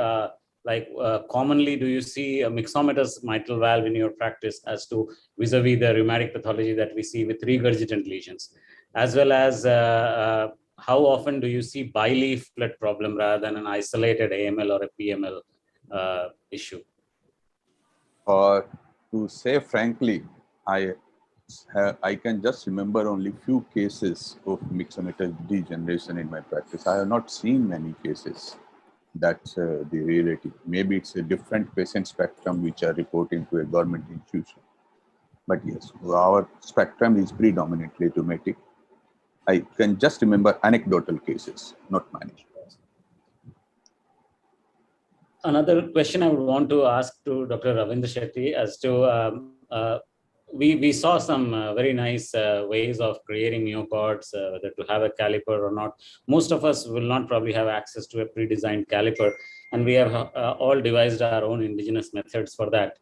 commonly do you see a myxomatous mitral valve in your practice as to vis-a-vis the rheumatic pathology that we see with regurgitant lesions, as well as how often do you see bileaflet problem rather than an isolated AML or a PML issue? To say frankly, I can just remember only few cases of myxomatous degeneration in my practice. I have not seen many cases. That's the reality. Maybe it's a different patient spectrum which are reporting to a government institution. But yes, our spectrum is predominantly rheumatic. I can just remember anecdotal cases, not many. Another question I would want to ask to Dr. Ravindra Shetty as to, we saw some very nice ways of creating neocords, whether to have a caliper or not. Most of us will not probably have access to a pre-designed caliper, and we have all devised our own indigenous methods for that.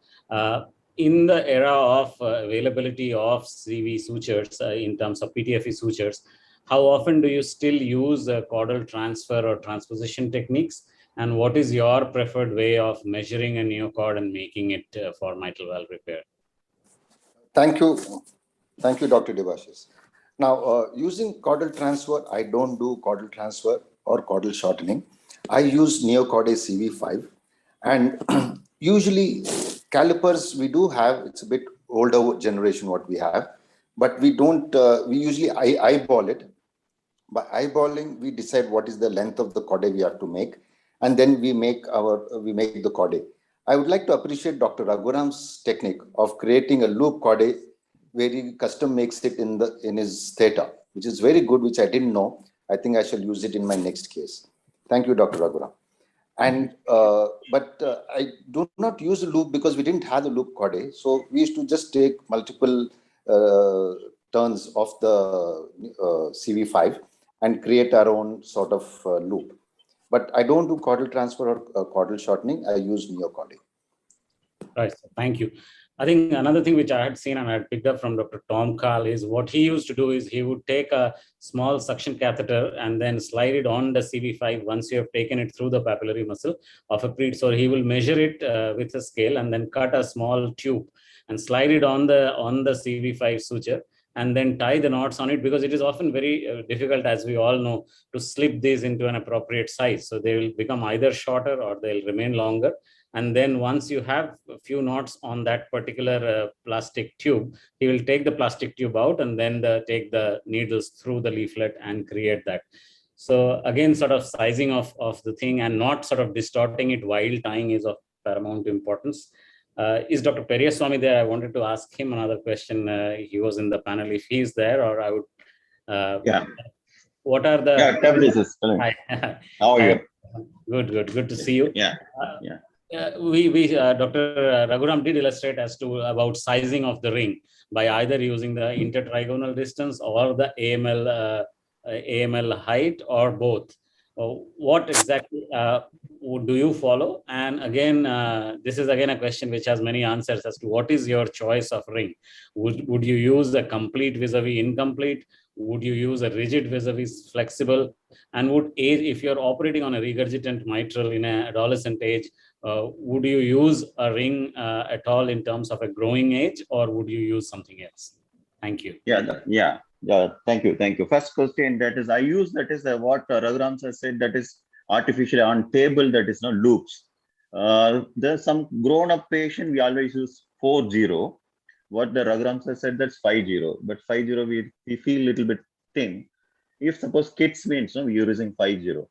In the era of availability of CV sutures in terms of PTFE sutures, how often do you still use caudal transfer or transposition techniques? And what is your preferred way of measuring a neocord and making it for mitral valve repair? Thank you. Thank you, Dr. Debashis. Now, using caudal transfer, I don't do caudal transfer or caudal shortening. I use neocordae CV5. And usually calipers we do have, it's a bit older generation what we have, but we don't, we usually eyeball it. By eyeballing, we decide what is the length of the chordae we have to make, and then we make the chordae. I would like to appreciate Dr. Raghuram's technique of creating a loop chordae where he custom makes it in his theta, which is very good, which I didn't know. I think I shall use it in my next case. Thank you, Dr. Raghuram. And I do not use a loop because we didn't have the loop chordae. So we used to just take multiple turns of the CV5 and create our own sort of loop. But I don't do caudal transfer or caudal shortening. I use neocordae. Right. Thank you. I think another thing which I had seen and I had picked up from Dr. Tom Carl is what he used to do is he would take a small suction catheter and then slide it on the CV5 once you have taken it through the papillary muscle of a pre. So he will measure it with a scale and then cut a small tube and slide it on the CV5 suture, and then tie the knots on it, because it is often very difficult, as we all know, to slip these into an appropriate size. So they will become either shorter or they'll remain longer. And then once you have a few knots on that particular plastic tube, he will take the plastic tube out and then take the needles through the leaflet and create that. So again, sort of sizing of the thing and not sort of distorting it while tying is of paramount importance. Is Dr. Periyaswamy there? I wanted to ask him another question. He was in the panel. If he's there, or I would. Yeah. what are the... Yeah, Tablisis. Hi. How are you? Good to see you. Yeah. Dr. Raghuram did illustrate as to about sizing of the ring by either using the intertrigonal distance or the AML height or both. What exactly do you follow? And again, this is again a question which has many answers as to what is your choice of ring. Would you use a complete vis-a-vis incomplete? Would you use a rigid vis-a-vis flexible? And would age, if you're operating on a regurgitant mitral in an adolescent age, would you use a ring at all in terms of a growing age, or would you use something else? Thank you. Yeah. Thank you. First question, that is, I use that is what Raghuram has said, that is artificially on table, that is not loops. There's some grown-up patient, we always use 4-0. What the Raghuram has said, that's 5-0. But 5-0, we feel a little bit thin. If suppose kids means, no, we're using 5-0.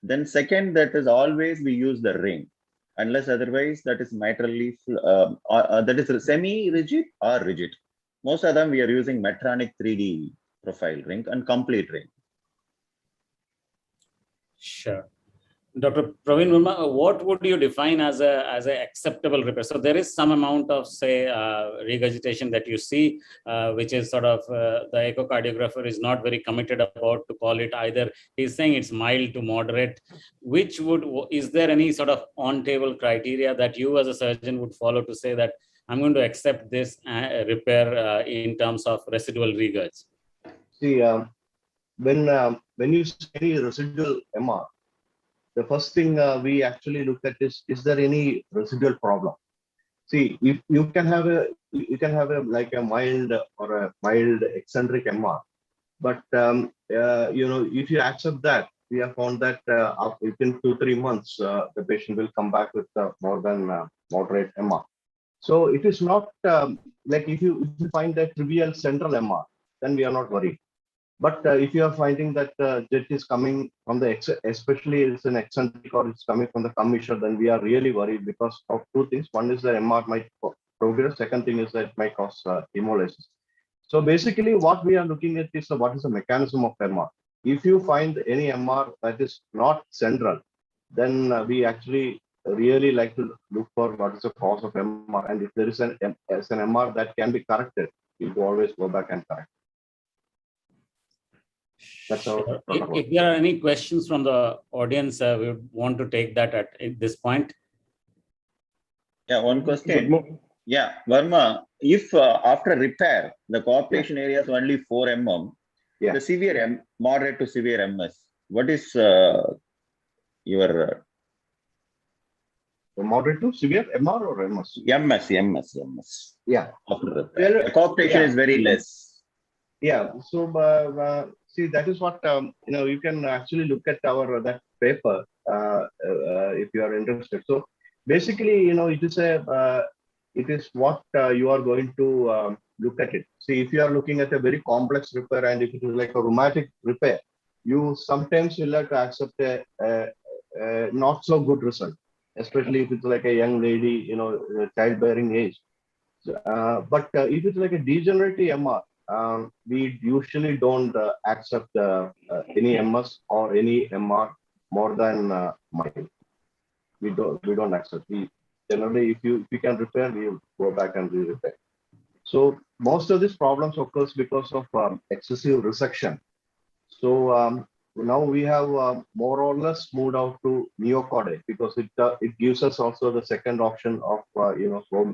Then second, that is always we use the ring. Unless otherwise, that is mitrally, that is semi-rigid or rigid. Most of them we are using Medtronic 3D profile ring and complete ring. Sure. Dr. Praveen Verma, what would you define as a acceptable repair? So there is some amount of, say, regurgitation that you see, which is sort of the echocardiographer is not very committed about to call it either. He's saying it's mild to moderate. Is there any sort of on-table criteria that you as a surgeon would follow to say that I'm going to accept this repair in terms of residual regurg? See, when you see residual MR, the first thing we actually look at is there any residual problem? See, if you can have a like a mild or a mild eccentric MR, but if you accept that, we have found that within 2-3 months the patient will come back with more than moderate MR. So it is not like if you find that trivial central MR, then we are not worried. But if you are finding that jet is coming from especially it's an eccentric or it's coming from the commissure, then we are really worried because of two things. One is the MR might progress. Second thing is that it might cause hemolysis. So basically what we are looking at is what is the mechanism of MR. If you find any MR that is not central, then we actually really like to look for what is the cause of MR. And if there is an MR that can be corrected, you always go back and correct. That's our protocol. If there are any questions from the audience, we would want to take that at this point. Yeah, one question. Yeah, Verma, if after repair, the cooperation area is only 4 mm, the severe moderate to severe MS, what is your moderate to severe MR or MS? MS. Yeah. After repair. The cooperation is very less. Yeah. So see, that is what you can actually look at our that paper if you are interested. So basically, it is what you are going to look at it. See, if you are looking at a very complex repair and if it is like a rheumatic repair, you sometimes will have to accept a not so good result, especially if it's like a young lady, childbearing age. But if it's like a degenerative MR, we usually don't accept any MS or any MR more than mild. We don't accept. We generally, if you can repair, we go back and re-repair. So most of these problems occurs because of excessive resection. So now we have more or less moved out to neocorday because it gives us also the second option of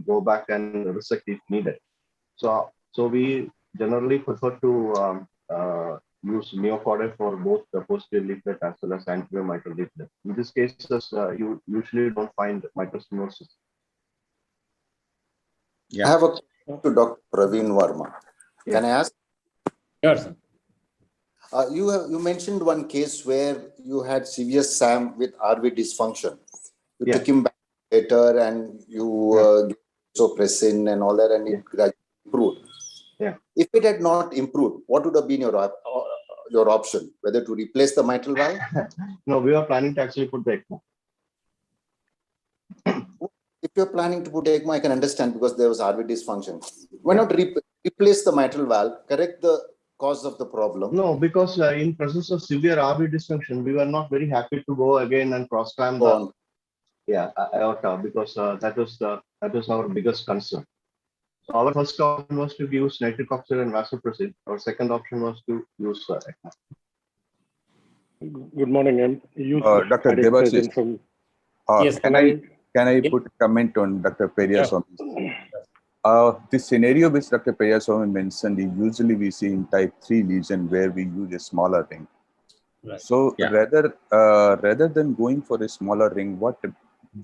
go back and resect if needed. So we generally prefer to use neocorday for both the posterior leaflet as well as anterior mitral leaflet. In these cases, you usually don't find mitral stenosis. I have a question to Dr. Praveen Verma. Can I ask? Sure, sir. You mentioned one case where you had severe SAM with RV dysfunction. You took him back later and you vasopressin and all that, and it gradually improved. Yeah. If it had not improved, what would have been your option? Whether to replace the mitral valve? No, we are planning to actually put the ECMO. If you're planning to put ECMO, I can understand because there was RV dysfunction. Why not replace the mitral valve, correct the cause of the problem? No, because in presence of severe RV dysfunction, we were not very happy to go again and cross-clamp the aorta, because that was our biggest concern. So our first option was to use nitric oxide and vasopressin. Our second option was to use ECMO. Good morning. I'm Dr. Debashis, from. Yes. Can I put a comment on Dr. Periaswamy? This scenario which Dr. Periaswamy mentioned, usually we see in type 3 lesion where we use a smaller ring. Right. So rather than going for a smaller ring, what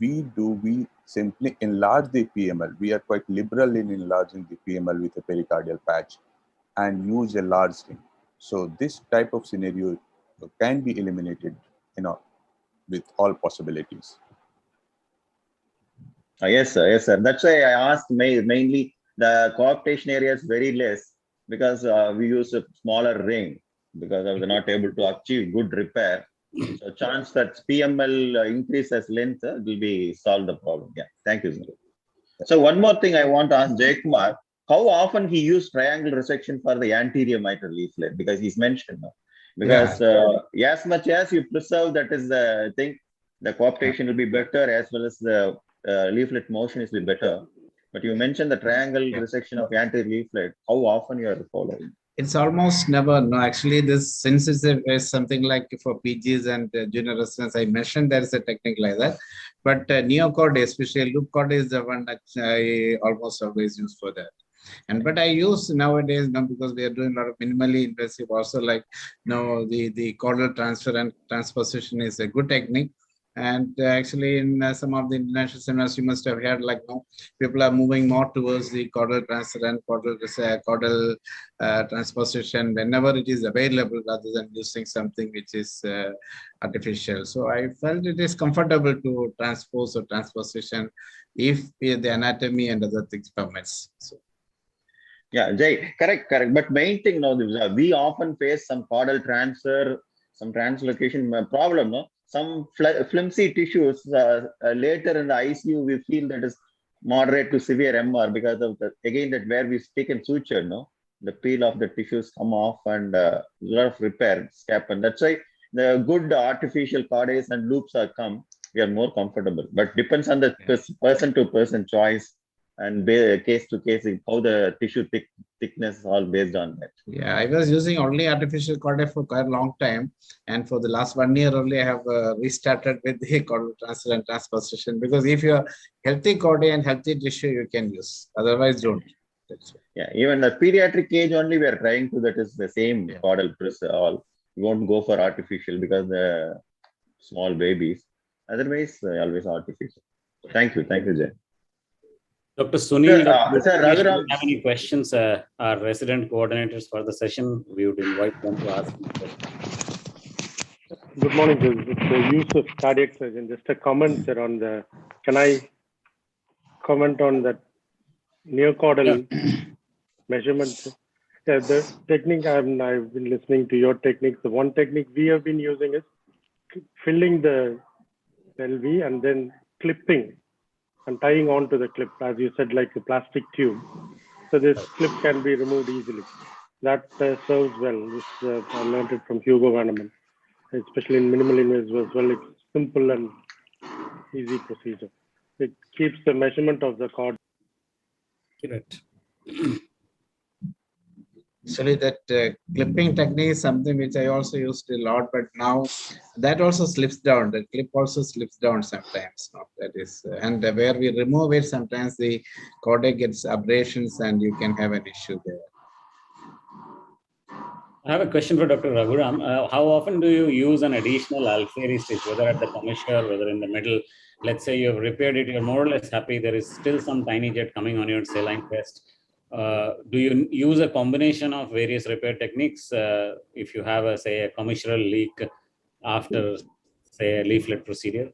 we do, we simply enlarge the PML. We are quite liberal in enlarging the PML with a pericardial patch and use a large ring. So this type of scenario can be eliminated, with all possibilities. Yes, sir. Yes, sir. That's why I asked mainly the coaptation area is very less because we use a smaller ring because I was not able to achieve good repair. So chance that PML increase as length will be solve the problem. Yeah. Thank you, sir. So one more thing I want to ask Jaykumar, how often he used triangle resection for the anterior mitral leaflet, because he's mentioned now. Because as much as you preserve, that is the thing, the coaptation will be better as well as the leaflet motion is better. But you mentioned the triangle resection of anterior leaflet. How often you are following? It's almost never. No, actually, this since it's something like for PGs and junior residents, I mentioned there is a technique like that. But neocord, especially loop cord, is the one that I almost always use for that. But I use nowadays now because we are doing a lot of minimally invasive also, like the caudal transfer and transposition is a good technique. And actually, in some of the international seminars, you must have heard like people are moving more towards the caudal transfer and caudal transposition whenever it is available, rather than using something which is artificial. So I felt it is comfortable to transpose or transposition if the anatomy and other things permits. So. Yeah, Jay, correct. But main thing now, we often face some caudal transfer, some translocation problem, no? Some flimsy tissues later in the ICU, we feel that is moderate to severe MR because of that where we stick and suture, no? The peel of the tissues come off and a lot of repairs happen. That's why the good artificial caudaes and loops are come, we are more comfortable. But depends on the person to person choice and case to case, how the tissue thickness is all based on that. Yeah, I was using only artificial caudate for quite a long time, and for the last 1 year only, I have restarted with the caudal transfer and transposition, because if you are healthy caudate and healthy tissue, you can use. Otherwise, don't. Yeah, even the pediatric age only we are trying to, that is the same caudal press all. We won't go for artificial because the small babies. Otherwise, always artificial. Thank you, Jay. Dr. Sunil, Sir, if you have any questions, our resident coordinators for the session, we would invite them to ask questions. Good morning, it's the use of cardiac surgeon. Just a comment around can I comment on that neocaudal measurement? Yeah, the technique, I've been listening to your techniques. The one technique we have been using is filling the LV and then clipping and tying on to the clip, as you said, like a plastic tube. So this clip can be removed easily. That serves well. I learned it from Hugo Vanneman, especially in minimal invasive as well. It's simple and easy procedure. It keeps the measurement of the cord. Correct. Actually, that clipping technique is something which I also used a lot, but now that also slips down. The clip also slips down sometimes. That is, and where we remove it, sometimes the caudate gets abrasions, and you can have an issue there. I have a question for Dr. Raghuram. How often do you use an additional Alfieri stitch, whether at the commissure, whether in the middle? Let's say you have repaired it, you're more or less happy. There is still some tiny jet coming on your saline test. Do you use a combination of various repair techniques if you have a commissural leak after, say, a leaflet procedure?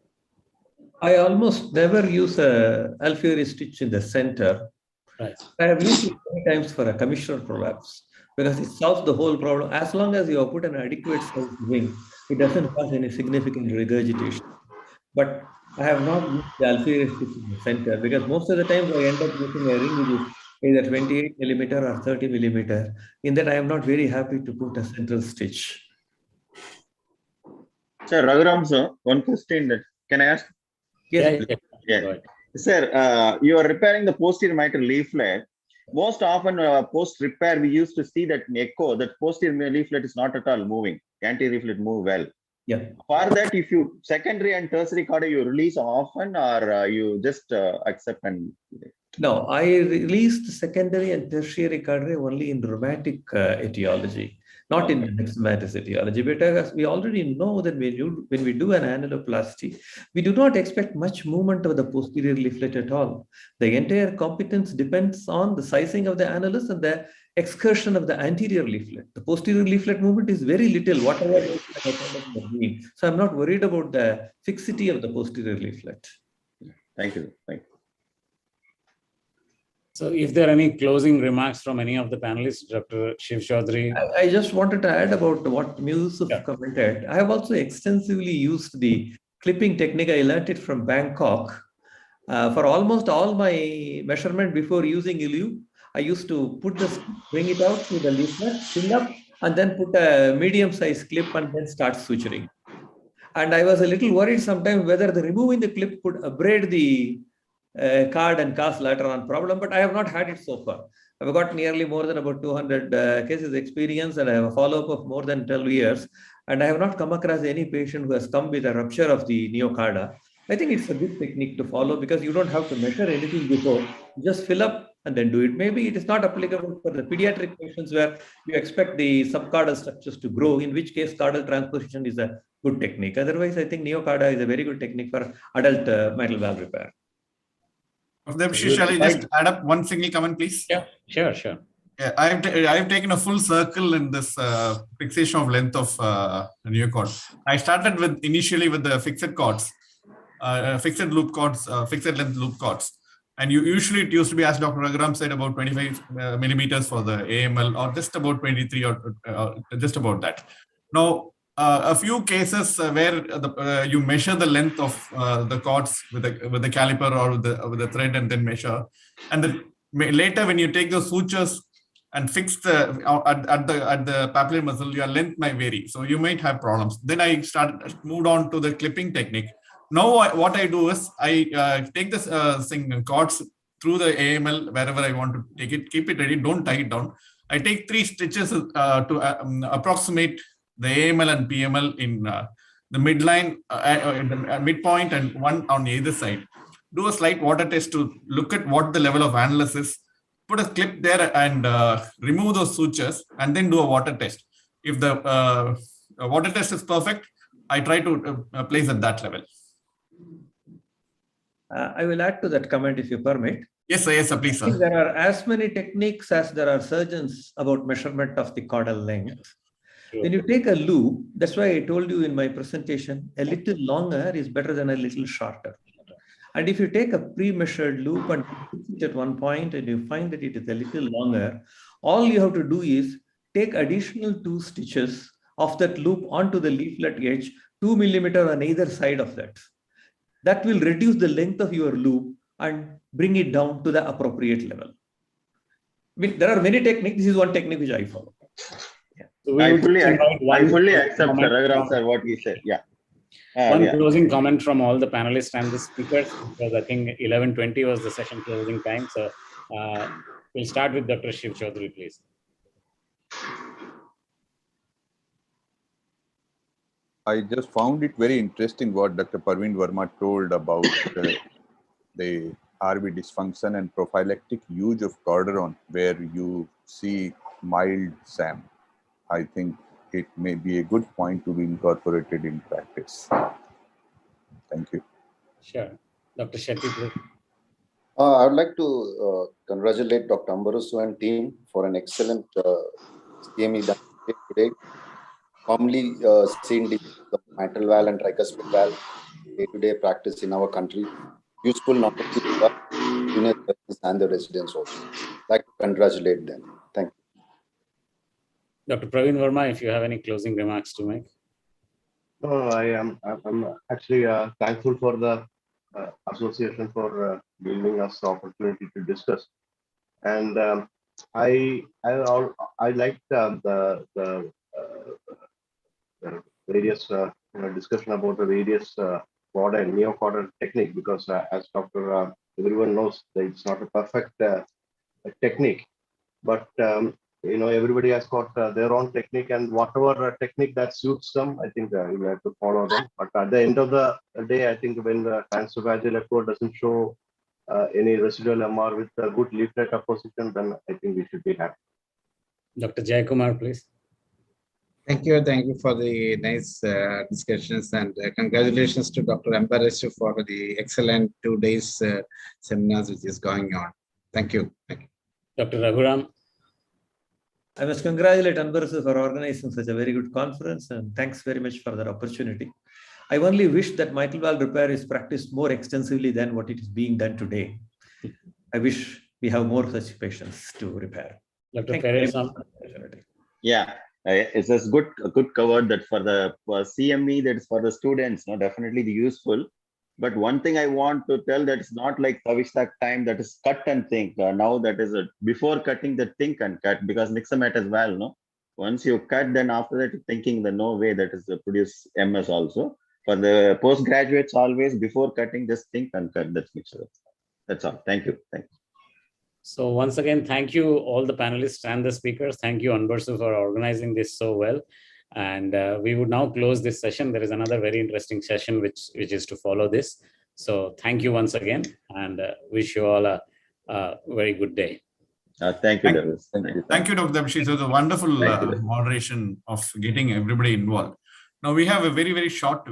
I almost never use a Alfieri stitch in the center. Right. I have used it many times for a commissural prolapse because it solves the whole problem. As long as you have put an adequate size wing, it doesn't cause any significant regurgitation. But I have not used the Alfieri stitch in the center because most of the time I end up using a ring which is either 28 millimeter or 30 millimeter. In that, I am not very happy to put a central stitch. Sir, Raghuram, sir, one question that can I ask? Yes. Yeah. Sir, you are repairing the posterior mitral leaflet. Most often, post repair, we used to see that in echo, that posterior leaflet is not at all moving. Anterior leaflet move well. Yeah. For that, if you secondary and tertiary chordae, you release often, or you just accept and. No, I released secondary and tertiary chordae only in rheumatic etiology, not in nystagmus etiology. Because we already know that when we do an annuloplasty, we do not expect much movement of the posterior leaflet at all. The entire competence depends on the sizing of the annulus and the excursion of the anterior leaflet. The posterior leaflet movement is very little, whatever we're doing. So I'm not worried about the fixity of the posterior leaflet. Thank you. Thank you. So if there are any closing remarks from any of the panelists, Dr. Shiv Chaudhary. I just wanted to add about what Yusuf commented. I have also extensively used the clipping technique. I learned it from Bangkok. For almost all my measurement before using ILU, I used to put bring it out through the leaflet, fill up, and then put a medium-sized clip and then start suturing. And I was a little worried sometimes whether the removing the clip could abrade the card and cause later on problem, but I have not had it so far. I've got nearly more than about 200 cases experience, and I have a follow-up of more than 12 years. And I have not come across any patient who has come with a rupture of the neocardia. I think it's a good technique to follow because you don't have to measure anything before. You just fill up and then do it. Maybe it is not applicable for the pediatric patients where you expect the subcaudal structures to grow, in which case caudal transposition is a good technique. Otherwise, I think neocardia is a very good technique for adult mitral valve repair. Shall I just add up one single comment, please? Yeah, sure. Yeah, I've taken a full circle in this fixation of length of neocord. I started initially with the fixed cords, fixed loop cords, fixed length loop cords. And usually it used to be, as Dr. Raghuram said, about 25 millimeters for the AML, or just about 23 or just about that. Now, a few cases where you measure the length of the cords with the caliper or with the thread and then measure, and then later when you take the sutures and fix at the papillary muscle, your length might vary, so you might have problems. Then I moved on to the clipping technique. Now what I do is I take this cords through the AML wherever I want to take it, keep it ready, don't tie it down. I take 3 stitches to approximate the AML and PML in the midline, midpoint, and one on either side. Do a slight water test to look at what the level of annulus is. Put a clip there and remove those sutures, and then do a water test. If the water test is perfect, I try to place at that level. I will add to that comment if you permit. Yes, sir. Yes, sir. Please, sir. There are as many techniques as there are surgeons about measurement of the caudal length. When you take a loop, that's why I told you in my presentation, a little longer is better than a little shorter. And if you take a pre-measured loop and fix it at one point and you find that it is a little longer, all you have to do is take additional 2 stitches of that loop onto the leaflet edge, 2 millimeters on either side of that. That will reduce the length of your loop and bring it down to the appropriate level. I mean, there are many techniques. This is one technique which I follow. So I fully accept Raghuram sir what he said. Yeah. One closing comment from all the panelists and the speakers, because I think 11:20 was the session closing time. So we'll start with Dr. Shiv Chaudhary, please. I just found it very interesting what Dr. Parveen Verma told about the RV dysfunction and prophylactic use of corderon, where you see mild SAM. I think it may be a good point to be incorporated in practice. Thank you. Sure. Dr. Shetty, please. I would like to congratulate Dr. Ambarusu and team for an excellent CME done today. Commonly seen the mitral valve and tricuspid valve day-to-day practice in our country. Useful not only for junior residents and the residents also. I'd like to congratulate them. Thank you. Dr. Praveen Verma, if you have any closing remarks to make. I'm actually thankful for the association for giving us the opportunity to discuss. And I liked the various discussion about the various quad and neoquadral technique, because as Dr. Everyone knows that it's not a perfect technique, but everybody has got their own technique, and whatever technique that suits them, I think you have to follow them. But at the end of the day, I think when the transvaginal echo doesn't show any residual MR with a good leaflet opposition, then I think we should be happy. Dr. Jayakumar, please. Thank you for the nice discussions, and congratulations to Dr. Ambarish for the excellent 2 days seminars which is going on. Thank you. Dr. Raghuram. I must congratulate Ambarish for organizing such a very good conference, and thanks very much for that opportunity. I only wish that mitral valve repair is practiced more extensively than what it is being done today. I wish we have more such patients to repair. Dr. Perez. Yeah. It's a good cover that for the CME, that is for the students, definitely useful. But one thing I want to tell, that it's not like Savishtak time, that is cut and think. Now that is before cutting the think and cut, because Nixamet as well, no? Once you cut, then after that you're thinking the no way that is produce MS also. For the postgraduates, always before cutting, just think and cut. That's all. Thank you. So once again, thank you all the panelists and the speakers. Thank you, Anbarsu, for organizing this so well. And we would now close this session. There is another very interesting session which is to follow this. So thank you once again, and wish you all a very good day. Thank you, Davis. Thank you, Dr. Abhishek. So the wonderful moderation of getting everybody involved. Now we have a very, very short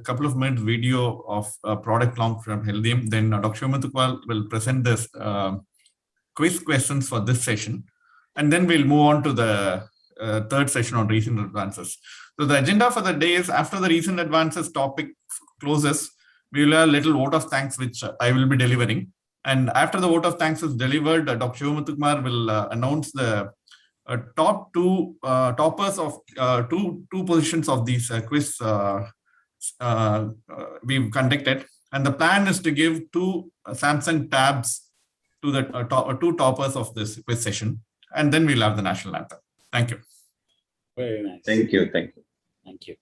couple of minute video of product launch from Healthium. Then Dr. Muthukmal will present this quiz questions for this session. And then we'll move on to the third session on recent advances. So the agenda for the day is, after the recent advances topic closes, we will have a little vote of thanks, which I will be delivering. And after the vote of thanks is delivered, Dr. Muthukmal will announce the top two toppers of two positions of these quiz we've conducted. And the plan is to give 2 Samsung tabs to the 2 toppers of this quiz session. And then we'll have the national anthem. Thank you. Very nice. Thank you. Thank you.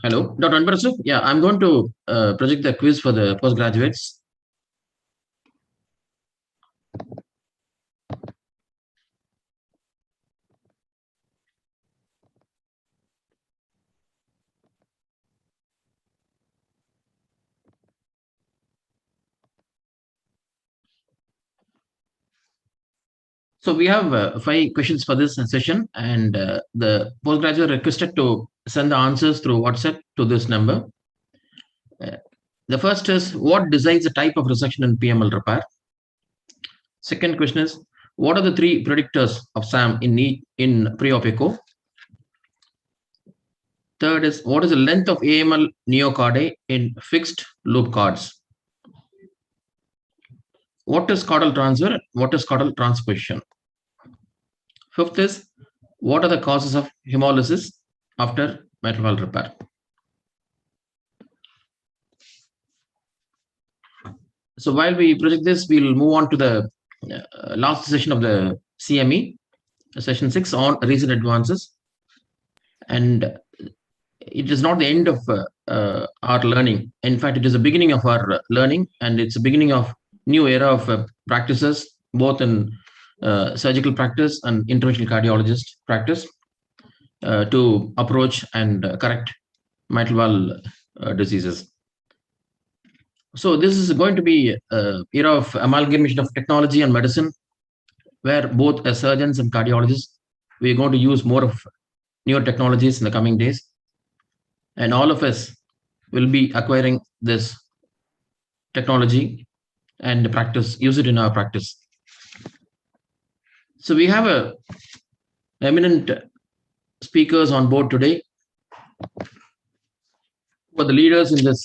Hello, Dr. Anbarasu. Yeah, I'm going to project the quiz for the postgraduates. So we have 5 questions for this session, and the postgraduate requested to send the answers through WhatsApp to this number. The first is, what decides the type of resection in PML repair? Second question is, what are the 3 predictors of SAM in pre-op echo? Third is, what is the length of AML neocardi in fixed loop cards? What is caudal transfer? What is caudal transposition? Fifth is, what are the causes of hemolysis after mitral valve repair? So while we project this, we'll move on to the last session of the CME, session 6 on recent advances. And it is not the end of our learning. In fact, it is the beginning of our learning, and it's the beginning of new era of practices, both in surgical practice and interventional cardiologist practice, to approach and correct mitral valve diseases. So this is going to be an era of amalgamation of technology and medicine, where both as surgeons and cardiologists, we're going to use more of newer technologies in the coming days. And all of us will be acquiring this technology and use it in our practice. So we have a eminent speakers on board today, who are the leaders in this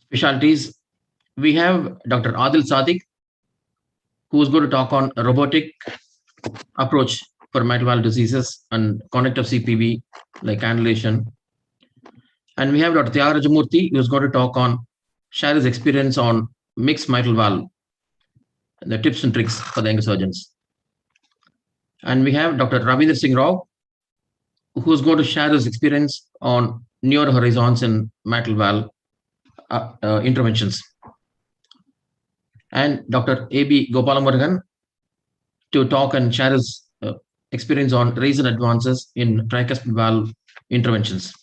specialties. We have Dr. Adil Sadiq, who is going to talk on a robotic approach for mitral valve diseases and conductive CPV, like cannulation. And we have Dr. Tyagaraja, who is going to talk on, share his experience on mixed mitral valve, the tips and tricks for the younger surgeons. And we have Dr. Ravindra Singh Rao, who is going to share his experience on newer horizons in mitral valve interventions. And Dr. A.B. Gopalamurugan to talk and share his experience on recent advances in tricuspid valve interventions.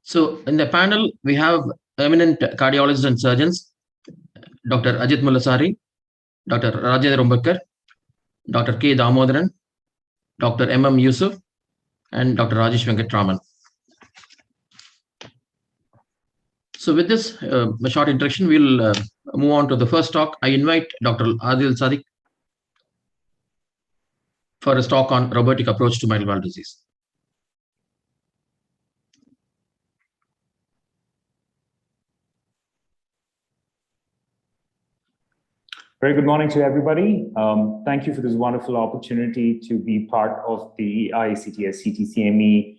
So in the panel, we have eminent cardiologists and surgeons, Dr. Ajit Mulasari, Dr. Rajendra Umbekar, Dr. K. Damodaran, Dr. M.M. Yusuf, and Dr. Rajesh Venkatraman. So with this a short introduction, we'll move on to the first talk. I invite Dr. Adil Sadiq for his talk on robotic approach to mitral valve disease. Very good morning to everybody. Thank you for this wonderful opportunity to be part of the IACTS-CTCME.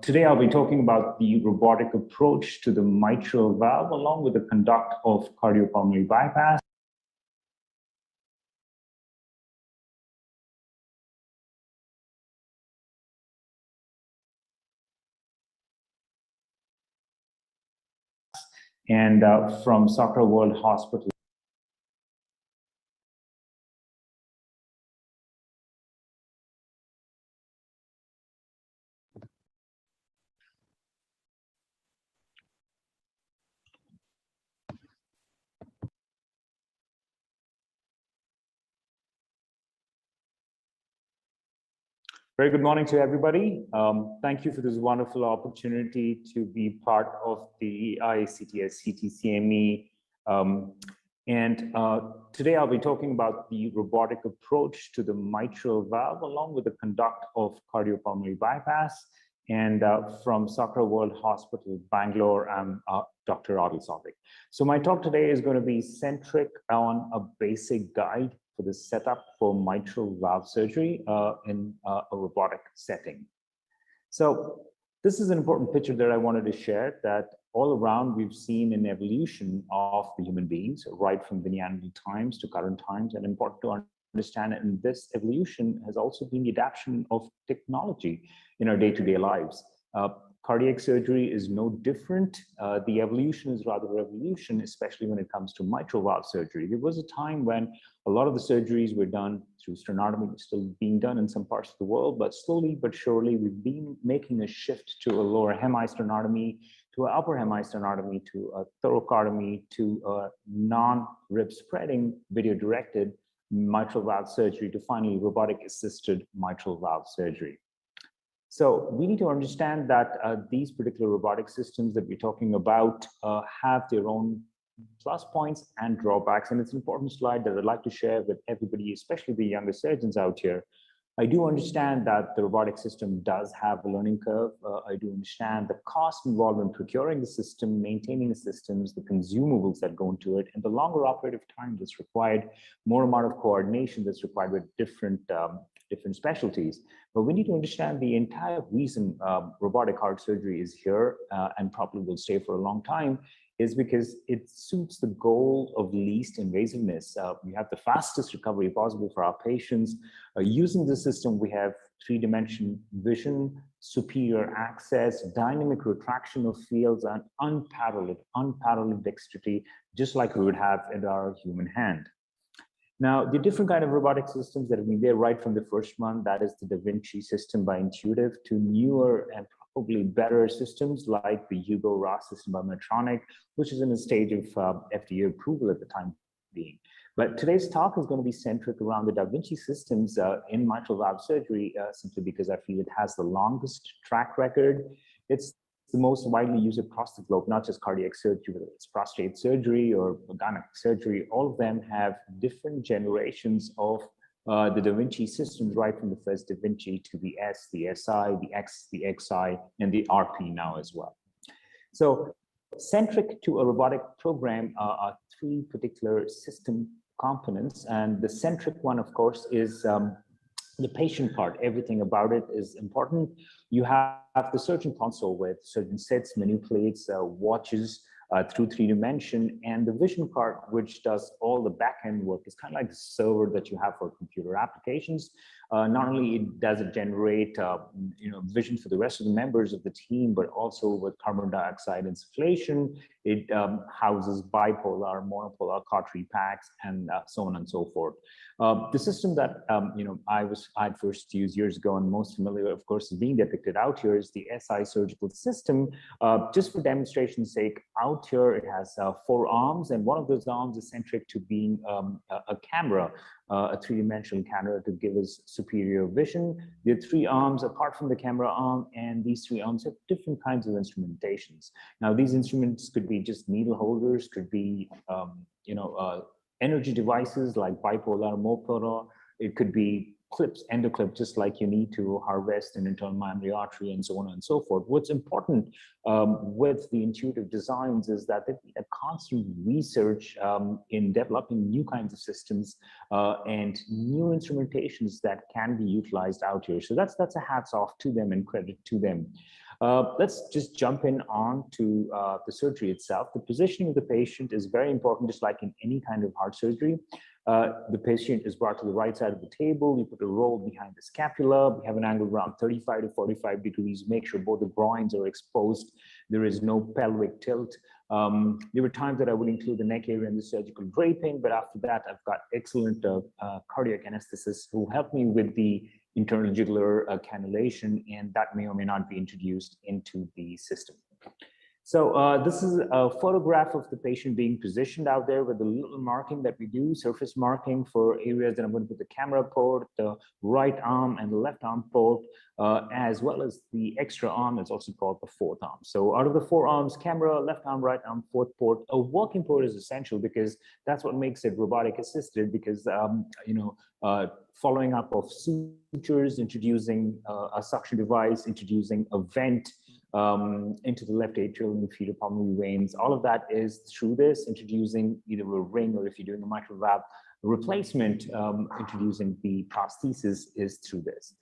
Today I'll be talking about the robotic approach to the mitral valve, along with the conduct of cardiopulmonary bypass. And from Sakra World Hospital. Very good morning to everybody. Thank you for this wonderful opportunity to be part of the IACTS-CTCME. Today I'll be talking about the robotic approach to the mitral valve, along with the conduct of cardiopulmonary bypass. And from Sakra World Hospital, Bangalore, I'm Dr. Adil Sadiq. So my talk today is going to be centric on a basic guide for the setup for mitral valve surgery in a robotic setting. So this is an important picture that I wanted to share, that all around we've seen an evolution of the human beings, right from the Neanderthal times to current times, and important to understand, and this evolution has also been the adaptation of technology in our day-to-day lives. Cardiac surgery is no different. The evolution is rather revolution, especially when it comes to mitral valve surgery. There was a time when a lot of the surgeries were done through sternotomy, still being done in some parts of the world, but slowly but surely we've been making a shift to a lower hemi sternotomy, to an upper hemi sternotomy, to a thoracotomy, to a non-rib spreading video-directed mitral valve surgery, to finally robotic-assisted mitral valve surgery. So we need to understand that these particular robotic systems that we're talking about have their own plus points and drawbacks. And it's an important slide that I'd like to share with everybody, especially the younger surgeons out here. I do understand that the robotic system does have a learning curve. I do understand the cost involved in procuring the system, maintaining the systems, the consumables that go into it, and the longer operative time that's required, more amount of coordination that's required with different specialties. But we need to understand the entire reason robotic heart surgery is here and probably will stay for a long time is because it suits the goal of least invasiveness. We have the fastest recovery possible for our patients. Using the system, we have three-dimension vision, superior access, dynamic retraction of fields, and unparalleled dexterity, just like we would have in our human hand. Now, the different kind of robotic systems that have been there right from the first one, that is the Da Vinci system by Intuitive, to newer and probably better systems like the Hugo Ross system by Medtronic, which is in a stage of FDA approval at the time being. But today's talk is going to be centric around the Da Vinci systems in mitral valve surgery, simply because I feel it has the longest track record. It's the most widely used across the globe, not just cardiac surgery, whether it's prostate surgery or gynecologic surgery. All of them have different generations of the Da Vinci systems, right from the first Da Vinci to the S, the SI, the X, the XI, and the RP now as well. So centric to a robotic program are three particular system components. And the centric one, of course, is the patient part. Everything about it is important. You have the surgeon console where the surgeon sits, manipulates, watches through three-dimension, and the vision part, which does all the back-end work, is kind of like the server that you have for computer applications. Not only does it generate vision for the rest of the members of the team, but also with carbon dioxide insufflation. It houses bipolar, monopolar cautery packs, and so on and so forth. The system that I first used years ago and most familiar, of course, is being depicted out here is the SI surgical system. Just for demonstration's sake, out here it has 4 arms, and one of those arms is centric to being a camera, a three-dimensional camera to give us superior vision. There are 3 arms apart from the camera arm, and these 3 arms have different kinds of instrumentations. Now, these instruments could be just needle holders, could be energy devices like bipolar, monopolar. It could be clips, endoclip, just like you need to harvest an internal mammary artery and so on and so forth. What's important with the Intuitive designs is that there's a constant research in developing new kinds of systems and new instrumentations that can be utilized out here. So that's a hats off to them and credit to them. Let's just jump in on to the surgery itself. The positioning of the patient is very important, just like in any kind of heart surgery. The patient is brought to the right side of the table. You put a roll behind the scapula. We have an angle around 35 to 45 degrees. Make sure both the groins are exposed. There is no pelvic tilt. There were times that I would include the neck area in the surgical draping, but after that, I've got excellent cardiac anestheticists who help me with the internal jugular cannulation, and that may or may not be introduced into the system. So this is a photograph of the patient being positioned out there with the little marking that we do, surface marking for areas that I'm going to put the camera port, the right arm and the left arm port, as well as the extra arm that's also called the 4th arm. So out of the 4 arms, camera, left arm, right arm, 4th port, a working port is essential because that's what makes it robotic assisted, because following up of sutures, introducing a suction device, introducing a vent into the left atrial and inferior pulmonary veins. All of that is through this, introducing either a ring, or if you're doing a mitral valve replacement, introducing the prosthesis is through this.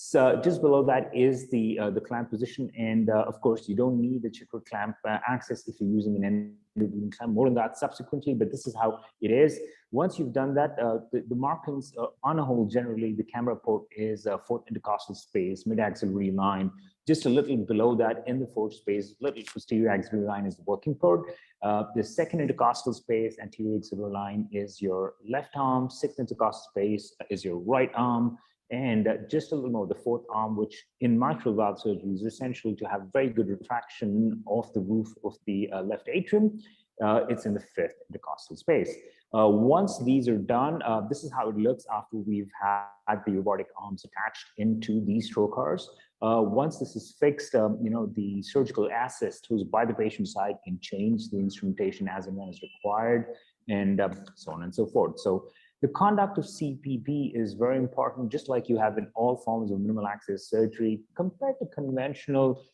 So just below that is the clamp position, and of course you don't need the chipper clamp access if you're using an endoballoon clamp. More than that subsequently, but this is how it is. Once you've done that, the markings on a whole, generally the camera port is fourth intercostal space, mid-axillary line. Just a little below that in the fourth space, little posterior axillary line is the working port. The second intercostal space, anterior axillary line, is your left arm. Sixth intercostal space is your right arm. And just a little more, the fourth arm, which in mitral valve surgery is essential to have very good retraction of the roof of the left atrium. It's in the fifth intercostal space. Once these are done, this is how it looks after we've had the robotic arms attached into these trocars. Once this is fixed, the surgical assist who's by the patient side can change the instrumentation as and when is required, and so on and so forth. So the conduct of CPB is very important, just like you have in all forms of minimal access surgery. Compared to conventional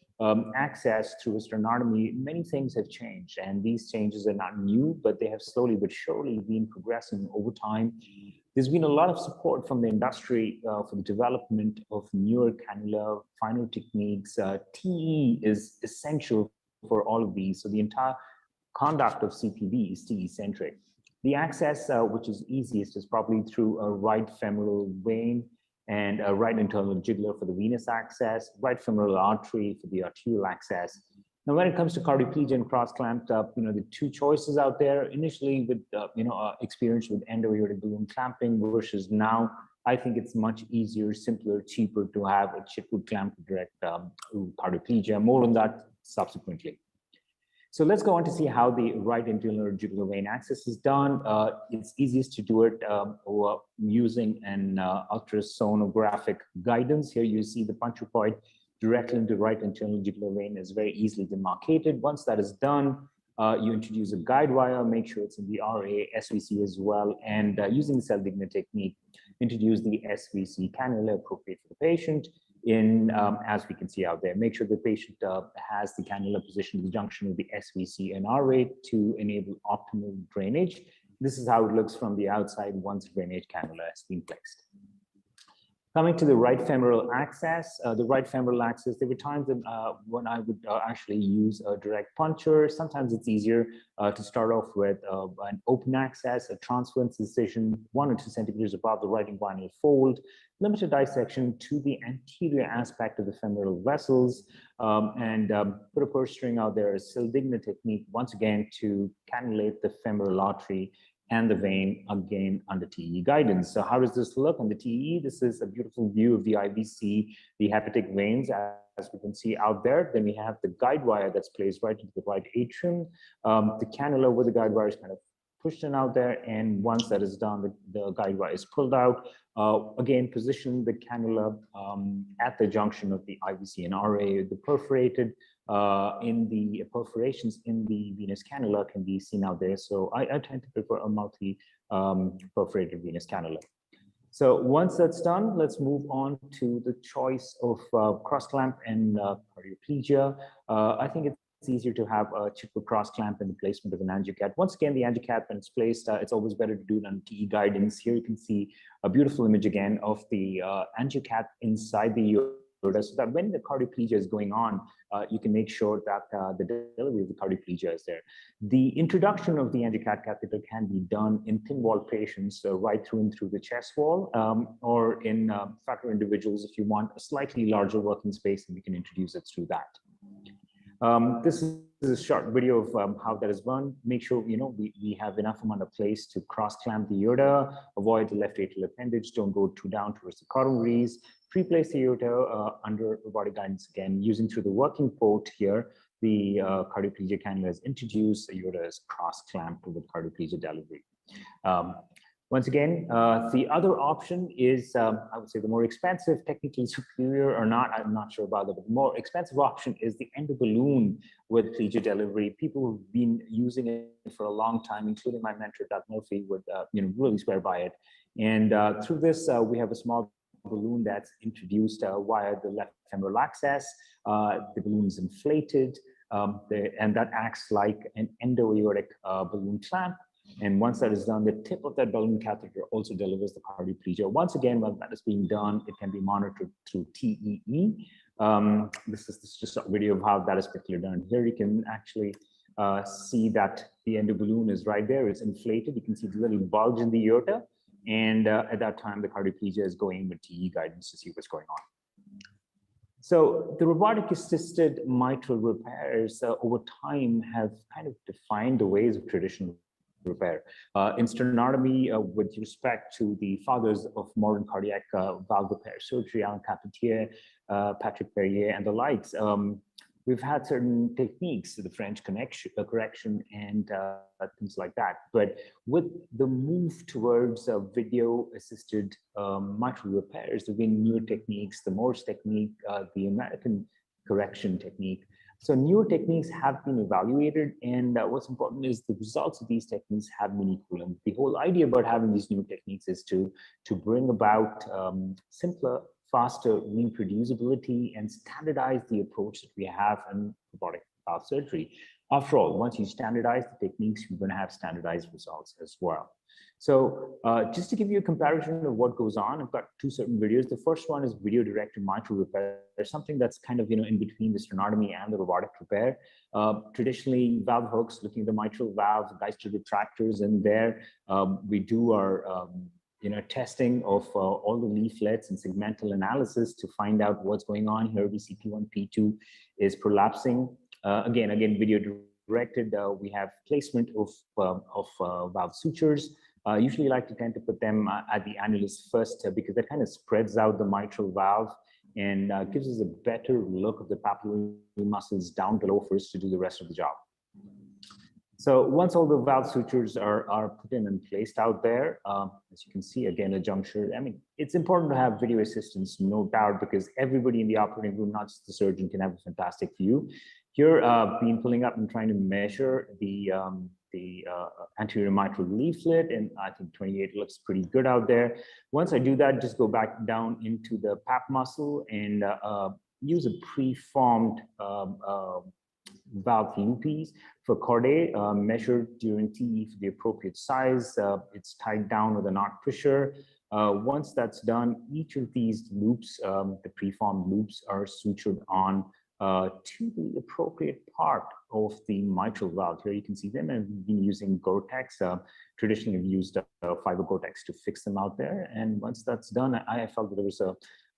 access through a sternotomy, many things have changed, and these changes are not new, but they have slowly but surely been progressing over time. There's been a lot of support from the industry for the development of newer cannula, finer techniques. TE is essential for all of these. So the entire conduct of CPB is TE-centric. The access, which is easiest, is probably through a right femoral vein and a right internal jugular for the venous access, right femoral artery for the arterial access. Now, when it comes to cardioplegia and cross-clamped, the two choices out there, initially with, experience with endoaortic balloon clamping versus now, I think it's much easier, simpler, cheaper to have a chipwood clamp to direct cardioplegia. More on that subsequently. So let's go on to see how the right internal jugular vein access is done. It's easiest to do it using an ultrasonographic guidance. Here you see the puncture point directly into right internal jugular vein is very easily demarcated. Once that is done, you introduce a guide wire, make sure it's in the RA, SVC as well, and using the cell Digna technique, introduce the SVC cannula appropriate for the patient. As we can see out there, make sure the patient has the cannula positioned at the junction of the SVC and RA to enable optimal drainage. This is how it looks from the outside once drainage cannula has been placed. Coming to the right femoral access, there were times when I would actually use a direct puncture. Sometimes it's easier to start off with an open access, a transference incision 1 or 2 centimeters above the right inguinal fold, limited dissection to the anterior aspect of the femoral vessels, and put a purse string out there, a cell Digna technique, once again, to cannulate the femoral artery and the vein, again under TE guidance. So how does this look on the TE? This is a beautiful view of the IVC, the hepatic veins, as we can see out there. Then we have the guide wire that's placed right into the right atrium. The cannula with the guide wire is kind of pushed in out there, and once that is done, the guide wire is pulled out. Again, position the cannula at the junction of the IVC and RA. The perforated in the perforations in the venous cannula can be seen out there. So I tend to prefer a multi-perforated venous cannula. So once that's done, let's move on to the choice of cross-clamp and cardioplegia. I think it's easier to have a chipwood cross-clamp in the placement of an angiocat. Once again, the angiocat, when it's placed, it's always better to do it on TE guidance. Here you can see a beautiful image again of the angiocat inside the aorta, so that when the cardioplegia is going on, you can make sure that the delivery of the cardioplegia is there. The introduction of the angiocat catheter can be done in thin wall patients, right through and through the chest wall, or in fatter individuals if you want a slightly larger working space, and we can introduce it through that. This is a short video of how that is run. Make sure we have enough amount of place to cross clamp the aorta, avoid the left atrial appendage, don't go too down towards the coronaries, pre-place the aorta under robotic guidance again, using through the working port here. The cardioplegia cannula is introduced, the aorta is cross clamped with cardioplegia delivery. Once again, the other option is, I would say, the more expensive, technically superior or not, I'm not sure about that, but the more expensive option is the endoballoon with plegia delivery. People who've been using it for a long time, including my mentor, Dr. Murphy, would really swear by it. And through this, we have a small balloon that's introduced via the left femoral access. The balloon is inflated, and that acts like an endoaortic balloon clamp. And once that is done, the tip of that balloon catheter also delivers the cardioplegia. Once again, while that is being done, it can be monitored through TEE. This is just a video of how that is particularly done. Here you can actually see that the endo balloon is right there. It's inflated. You can see the little bulge in the aorta. And at that time, the cardioplegia is going with TE guidance to see what's going on. So the robotic assisted mitral repairs over time have kind of defined the ways of traditional repair. In sternotomy, with respect to the fathers of modern cardiac valve repair surgery, Alan Capetier, Patrick Perrier, and the likes, we've had certain techniques, the French correction, and things like that. But with the move towards video-assisted mitral repairs, there've been newer techniques, the Morse technique, the American correction technique. So newer techniques have been evaluated, and what's important is the results of these techniques have been equal. And the whole idea about having these new techniques is to bring about simpler, faster reproducibility and standardize the approach that we have in robotic valve surgery. After all, once you standardize the techniques, you're going to have standardized results as well. So just to give you a comparison of what goes on, I've got two certain videos. The first one is video-directed mitral repair. There's something that's kind of, in between the sternotomy and the robotic repair. Traditionally, valve hooks, looking at the mitral valve, guided retractors in there. We do our testing of all the leaflets and segmental analysis to find out what's going on here. We see P1, P2 is prolapsing. Again, video directed. We have placement of valve sutures. Usually like to tend to put them at the annulus first because that kind of spreads out the mitral valve and gives us a better look of the papillary muscles down below for us to do the rest of the job. So once all the valve sutures are put in and placed out there, as you can see, again, a juncture. I mean, it's important to have video assistance, no doubt, because everybody in the operating room, not just the surgeon, can have a fantastic view. Here, been pulling up and trying to measure the anterior mitral leaflet, and I think 28 looks pretty good out there. Once I do that, just go back down into the pap muscle and use a preformed valve loop for chordae, measured during TE for the appropriate size. It's tied down with a knot pusher. Once that's done, each of these loops, the preformed loops, are sutured on to the appropriate part of the mitral valve. Here you can see them, and we've been using Gore-Tex. Traditionally, we've used fiber Gore-Tex to fix them out there. And once that's done, I felt that there was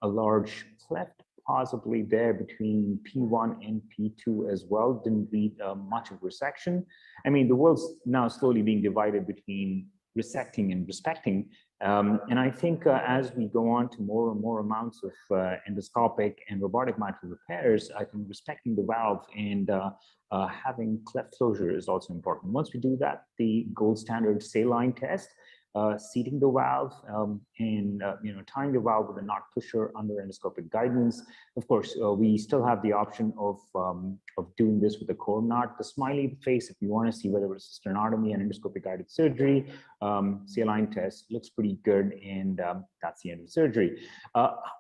a large cleft possibly there between P1 and P2 as well. Didn't need much of resection. I mean, the world's now slowly being divided between resecting and respecting. And I think as we go on to more and more amounts of endoscopic and robotic mitral repairs, I think respecting the valve and having cleft closure is also important. Once we do that, the gold standard saline test, seating the valve and tying the valve with a knot pusher under endoscopic guidance. Of course, we still have the option of doing this with a core knot. The smiley face, if you want to see whether it's sternotomy and endoscopic guided surgery, saline test looks pretty good, and that's the end of surgery.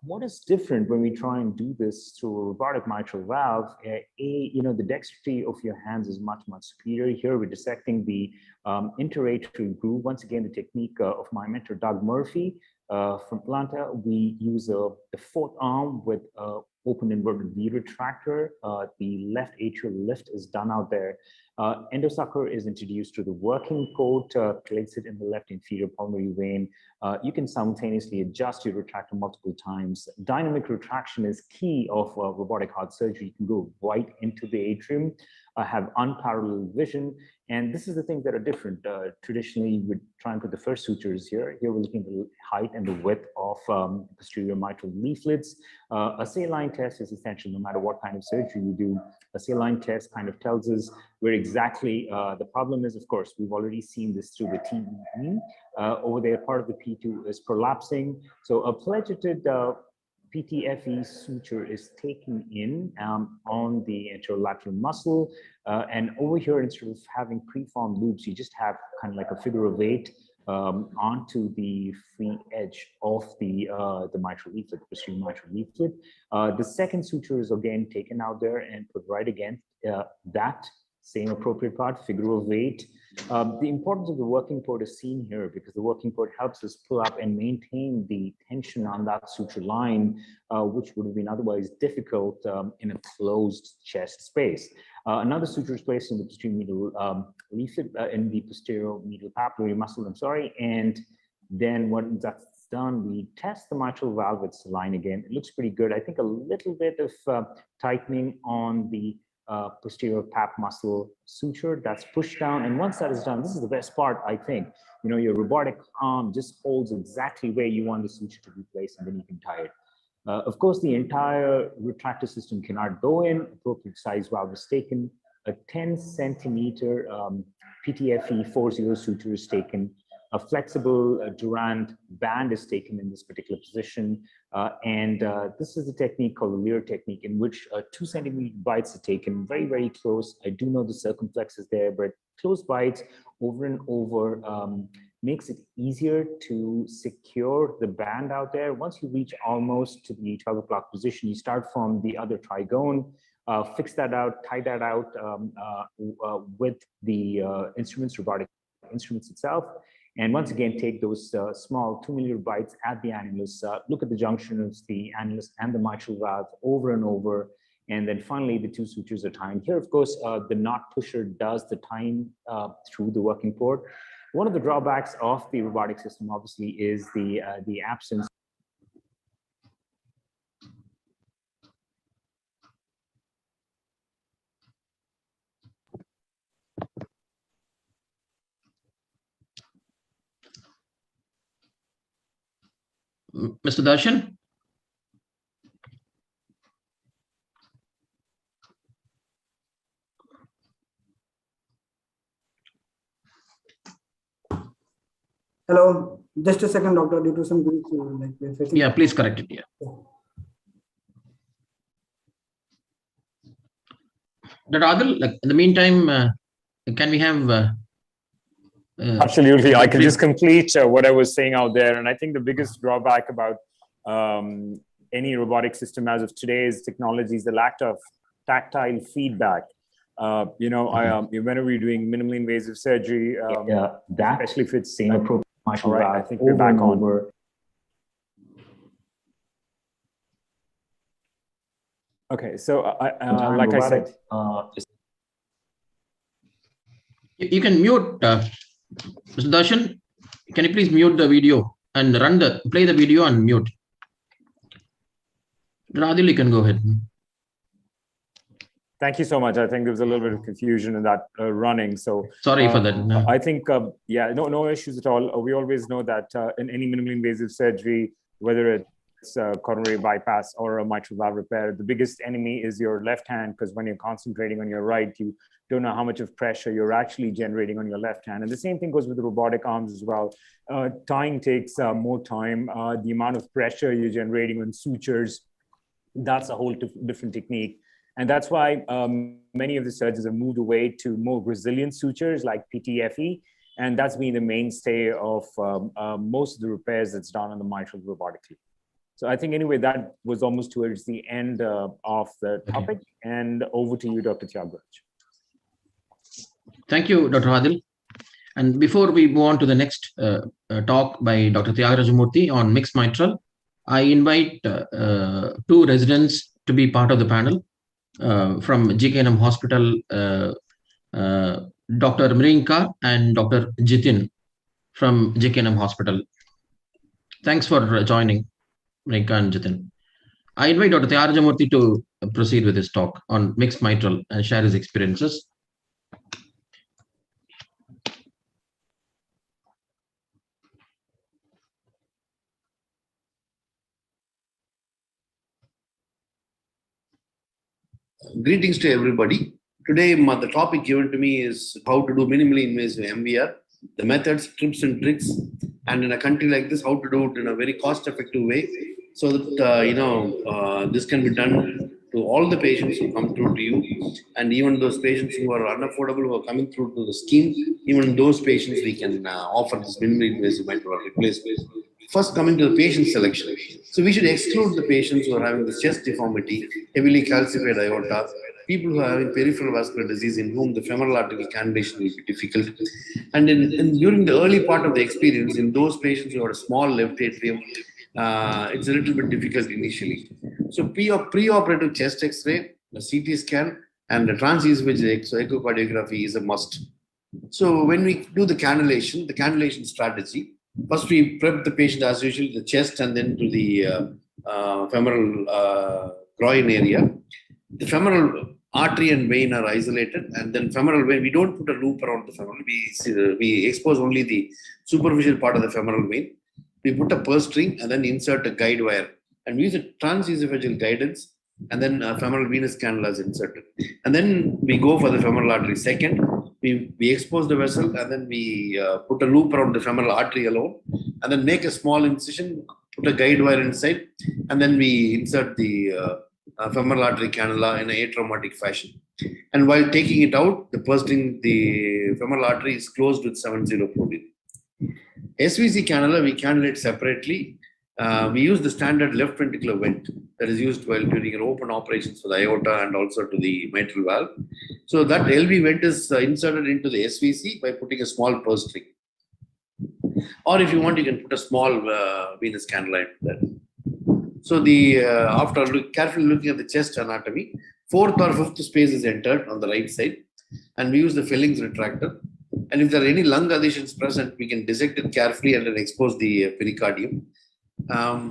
What is different when we try and do this through a robotic mitral valve? The dexterity of your hands is much superior. Here we're dissecting the interatrial groove. Once again, the technique of my mentor Doug Murphy from Atlanta. We use the fourth arm with open inverted V retractor. The left atrial lift is done out there. Endosucker is introduced to the working coat, place it in the left inferior pulmonary vein. You can simultaneously adjust your retractor multiple times. Dynamic retraction is key of robotic heart surgery. You can go right into the atrium, have unparalleled vision. And this is the things that are different. Traditionally, we try and put the first sutures here. Here we're looking at the height and the width of posterior mitral leaflets. A saline test is essential no matter what kind of surgery you do. A saline test kind of tells us where exactly the problem is. Of course, we've already seen this through the TEE. Over there, part of the P2 is prolapsing. So a pledgeted PTFE suture is taken in on the anterolateral muscle. And over here, instead of having preformed loops, you just have kind of like a figure of 8 onto the free edge of the mitral leaflet, the posterior mitral leaflet. The second suture is again taken out there and put right against that same appropriate part, figure of 8. The importance of the working port is seen here because the working port helps us pull up and maintain the tension on that suture line, which would have been otherwise difficult in a closed chest space. Another suture is placed in the posterior medial leaflet, in the posterior medial papillary muscle, and then when that's done, we test the mitral valve with saline again. It looks pretty good. I think a little bit of tightening on the posterior pap muscle suture that's pushed down. And once that is done, this is the best part, I think. You know, your robotic arm just holds exactly where you want the suture to be placed, and then you can tie it. Of course, the entire retractor system cannot go in. Appropriate size valve is taken. A 10 centimeter PTFE 40 suture is taken. A flexible Durand band is taken in this particular position. This is a technique called the Lear technique, in which 2 centimeter bites are taken very, very close. I do know the circumflex is there, but close bites over and over makes it easier to secure the band out there. Once you reach almost to the 12 o'clock position, you start from the other trigone, fix that out, tie that out with the instruments, robotic instruments itself. And once again, take those small 2 millimeter bites at the annulus, look at the junction of the annulus and the mitral valve over and over. And then finally, the 2 sutures are timed. Here, of course, the knot pusher does the tying through the working port. One of the drawbacks of the robotic system, obviously, is the absence. Mr. Darshan? Hello, just a second, doctor. Due to some glitch, like we're facing. Yeah, please correct it. Yeah. Dr. Adil, like, in the meantime, can we have? Absolutely, I can just complete what I was saying out there. And I think the biggest drawback about any robotic system as of today is technology is the lack of tactile feedback. Whenever you're doing minimally invasive surgery, especially if it's same approach. All right, I think we're back on. Okay, so like I said, you can mute, Mr. Darshan. Can you please mute the video and play the video and mute? Radhil, you can go ahead. Thank you so much. I think there was a little bit of confusion in that running. So sorry for that. No. I think, no issues at all. We always know that in any minimally invasive surgery, whether it's a coronary bypass or a mitral valve repair, the biggest enemy is your left hand, because when you're concentrating on your right, you don't know how much of pressure you're actually generating on your left hand. And the same thing goes with the robotic arms as well. Tying takes more time. The amount of pressure you're generating on sutures, that's a whole different technique. And that's why many of the surgeons have moved away to more resilient sutures like PTFE. And that's been the mainstay of most of the repairs that's done on the mitral robotically. So I think anyway, that was almost towards the end of the topic. And over to you, Dr. Tyagaraja. Thank you, Dr. Adil. And before we move on to the next talk by Dr. Tyagaraja Murthy on mixed mitral, I invite 2 residents to be part of the panel. From GKNM Hospital, Dr. Mrinka and Dr. Jitin from GKNM Hospital. Thanks for joining, Mrinka and Jitin. I invite Dr. Tyagaraja Murthy to proceed with his talk on mixed mitral and share his experiences. Greetings to everybody. Today, the topic given to me is how to do minimally invasive MVR, the methods, tips and tricks, and in a country like this, how to do it in a very cost-effective way, so that this can be done to all the patients who come through to you, and even those patients who are unaffordable, who are coming through to the scheme, even those patients we can offer this minimally invasive mitral replacement. First, coming to the patient selection. So we should exclude the patients who are having the chest deformity, heavily calcified aorta, people who are having peripheral vascular disease in whom the femoral arterial cannulation will be difficult. And during the early part of the experience, in those patients who have a small left atrium, it's a little bit difficult initially. So pre-operative chest X-ray, the CT scan, and the transesophageal echocardiography is a must. So when we do the cannulation strategy, first we prep the patient as usual, the chest and then to the femoral groin area. The femoral artery and vein are isolated, and then femoral vein, we don't put a loop around the femoral. We expose only the superficial part of the femoral vein. We put a purse string and then insert a guide wire, and we use a transesophageal guidance, and then femoral venous cannula is inserted. And then we go for the femoral artery second. We expose the vessel, and then we put a loop around the femoral artery alone, and then make a small incision, put a guide wire inside, and then we insert the femoral artery cannula in an atraumatic fashion. And while taking it out, the femoral artery is closed with 7-0 protein. SVC cannula, we cannulate separately. We use the standard left ventricular vent that is used while during open operations for the aorta and also to the mitral valve. So that LV vent is inserted into the SVC by putting a small purse string. Or if you want, you can put a small venous cannula into that. So after carefully looking at the chest anatomy, 4th or 5th space is entered on the right side, and we use the Felling's retractor. And if there are any lung adhesions present, we can dissect it carefully and then expose the pericardium.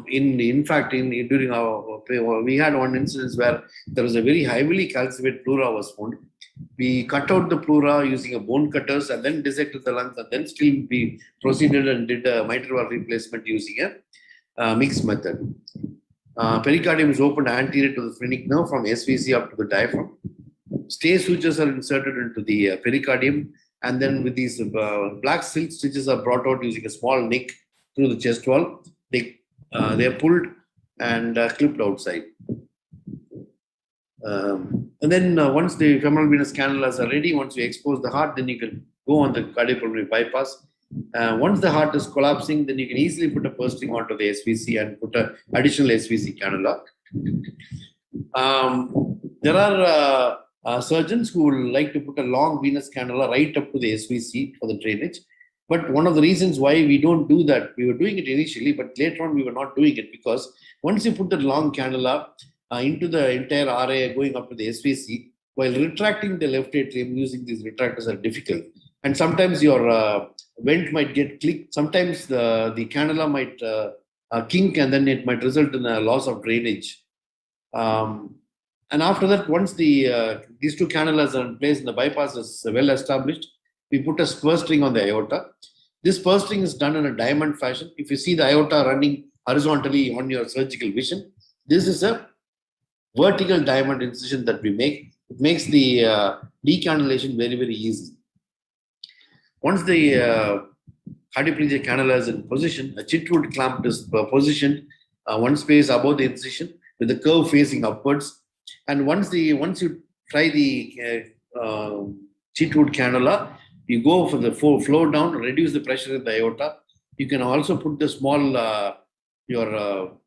In fact, during we had one instance where there was a very heavily calcified pleura was found. We cut out the pleura using a bone cutters and then dissected the lungs, and then still we proceeded and did a mitral valve replacement using a mixed method. Pericardium is opened anterior to the phrenic nerve from SVC up to the diaphragm. Stay sutures are inserted into the pericardium, and then with these black silk stitches are brought out using a small nick through the chest wall. They are pulled and clipped outside. And then once the femoral venous cannulas are ready, once we expose the heart, then you can go on the cardiopulmonary bypass. Once the heart is collapsing, then you can easily put a purse string onto the SVC and put an additional SVC cannula. There are surgeons who will like to put a long venous cannula right up to the SVC for the drainage. But one of the reasons why we don't do that, we were doing it initially, but later on we were not doing it, because once you put the long cannula into the entire RA going up to the SVC, while retracting the left atrium using these retractors are difficult. And sometimes your vent might get clicked. Sometimes the cannula might kink, and then it might result in a loss of drainage. And after that, once these two cannulas are in place and the bypass is well established, we put a purse string on the aorta. This purse string is done in a diamond fashion. If you see the aorta running horizontally on your surgical vision, this is a vertical diamond incision that we make. It makes the decannulation very, very easy. Once the cardioplegia cannula is in position, a chitwood clamp is positioned one space above the incision with the curve facing upwards. And once you try the chitwood cannula, you go for the flow down, reduce the pressure in the aorta. You can also put the small your